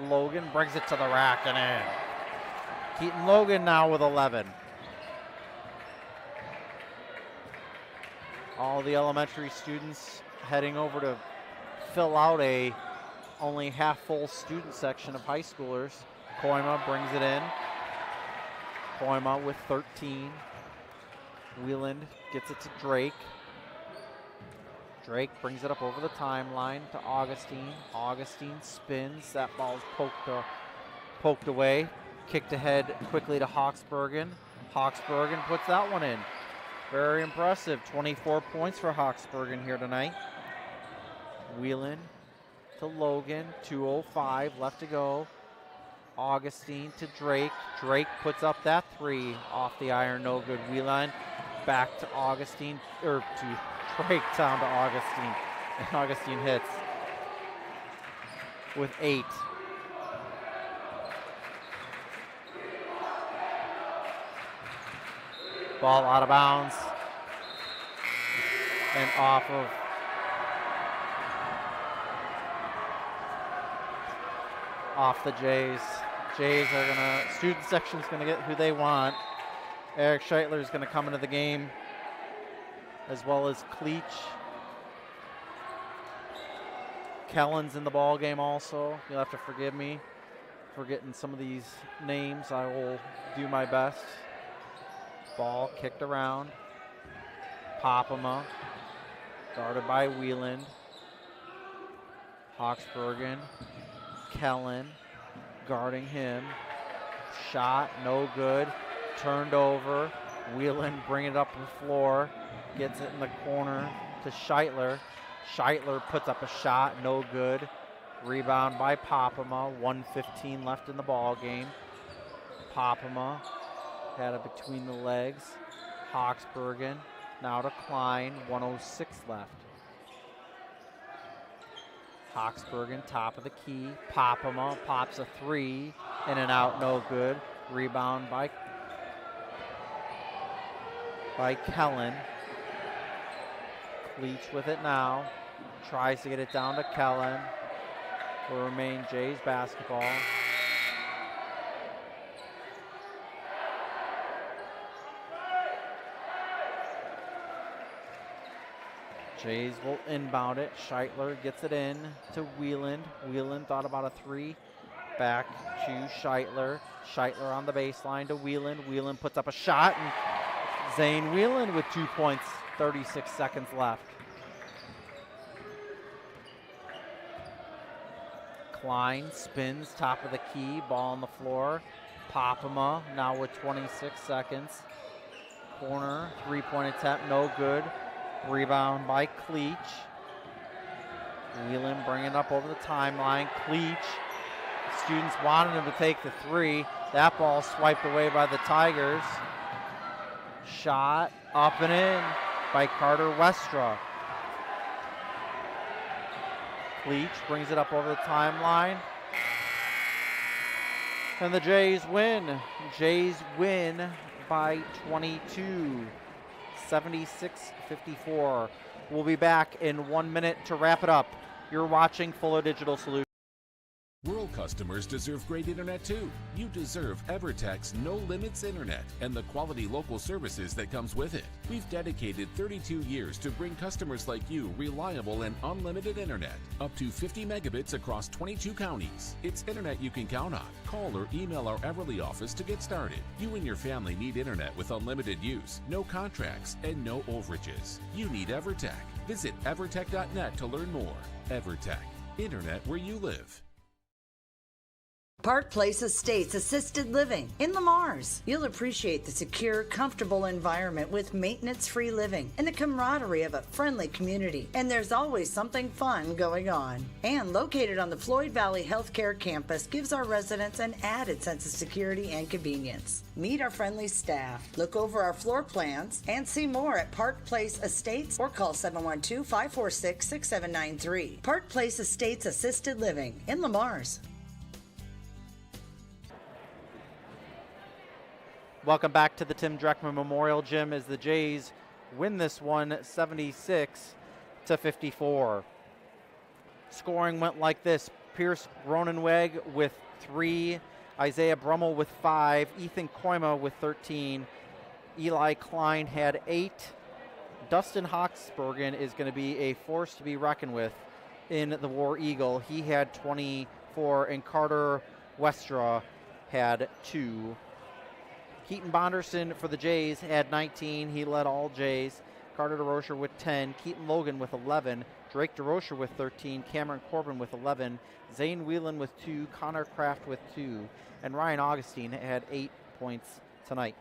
Logan brings it to the rack and in. Keaton Logan now with 11. All the elementary students heading over to fill out a only half full student section of high schoolers. Koima brings it in. Koima with 13. Wieland gets it to Drake. Drake brings it up over the timeline to Augustine. Augustine spins. That ball's poked away. Kicked ahead quickly to Hawksbergen. Hawksbergen puts that one in. Very impressive. 24 points for Hawksbergen here tonight. Whelan to Logan. 2:05 left to go. Augustine to Drake. Drake puts up that three off the iron. No good. Whelan back to Augustine, or to Drake down to Augustine. And Augustine hits with 8. Ball out of bounds and off the Jays. Jays are gonna, student section's gonna get who they want. Eric Scheitler is gonna come into the game, as well as Cleach. Kellen's in the ball game also. You'll have to forgive me for getting some of these names. I will do my best. Ball kicked around. Popema, guarded by Wieland. Hawksbergen, Kellen, guarding him. Shot, no good. Turned over. Wieland bring it up the floor. Gets it in the corner to Scheitler. Scheitler puts up a shot, no good. Rebound by Popema. 1:15 left in the ball game. Popema had it between the legs. Hawksbergen now to Klein. 1:06 left. Hawksbergen top of the key. Popema pops a three. In and out, no good. Rebound by Kellen. Cleach with it now. Tries to get it down to Kellen. Will remain Jays basketball. Jays will inbound it. Scheitler gets it in to Wieland. Wieland thought about a three. Back to Scheitler. Scheitler on the baseline to Wieland. Wieland puts up a shot, and Zane Wieland with 2 points, 36 seconds left. Klein spins, top of the key, ball on the floor. Popema now with 26 seconds. Corner, three-point attempt, no good. Rebound by Cleach. Whelan bringing it up over the timeline. Cleach. Students wanted him to take the three. That ball swiped away by the Tigers. Shot up and in by Carter Westra. Leach brings it up over the timeline. And the Jays win. Jays win by 22, 76-54. We'll be back in 1 minute to wrap it up. You're watching Fuller Digital Solutions. Rural customers deserve great internet too. You deserve EverTech's no limits internet and the quality local services that comes with it. We've dedicated 32 years to bring customers like you reliable and unlimited internet, up to 50 megabits across 22 counties. It's internet you can count on. Call or email our Everly office to get started. You and your family need internet with unlimited use, no contracts, and no overages. You need EverTech. Visit evertech.net to learn more. EverTech, internet where you live. Park Place Estates Assisted Living in Lamars. You'll appreciate the secure, comfortable environment with maintenance-free living and the camaraderie of a friendly community. And there's always something fun going on. And located on the Floyd Valley Healthcare Campus gives our residents an added sense of security and convenience. Meet our friendly staff, look over our floor plans, and see more at Park Place Estates or call 712-546-6793. Park Place Estates Assisted Living in Lamars. Welcome back to the Tim Dreckman Memorial Gym as the Jays win this one 76-54. Scoring went like this: Pierce Ronenweg with 3, Isaiah Brummel with 5, Ethan Koima with 13, Eli Klein had 8. Dustin Hoxbergen is going to be a force to be reckoned with in the War Eagle. He had 24, and Carter Westra had 2. Keaton Bonderson for the Jays had 19. He led all Jays. Carter DeRocher with 10. Keaton Logan with 11. Drake DeRocher with 13. Cameron Corbin with 11. Zane Whelan with 2. Connor Kraft with 2. And Ryan Augustine had 8 points tonight.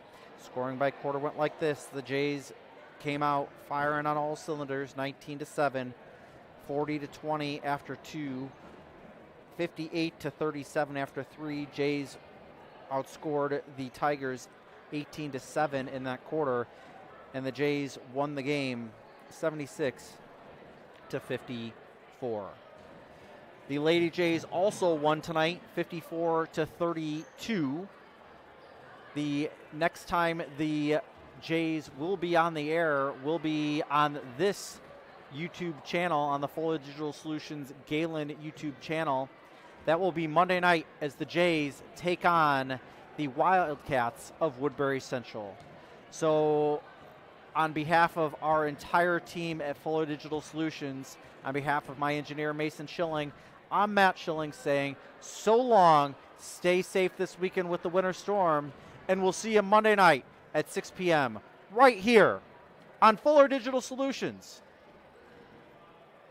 Scoring by quarter went like this. The Jays came out firing on all cylinders, 19-7, 40-20 after 2, 58-37 after 3. Jays outscored the Tigers 18-7 in that quarter, and the Jays won the game 76-54. The Lady Jays also won tonight 54-32. The next time the Jays will be on the air will be on this YouTube channel, on the Fuller Digital Solutions Gehlen YouTube channel. That will be Monday night as the Jays take on the Wildcats of Woodbury Central. So on behalf of our entire team at Fuller Digital Solutions, on behalf of my engineer Mason Schilling, I'm Matt Schilling saying so long, stay safe this weekend with the winter storm, and we'll see you Monday night at 6 p.m. right here on Fuller Digital Solutions.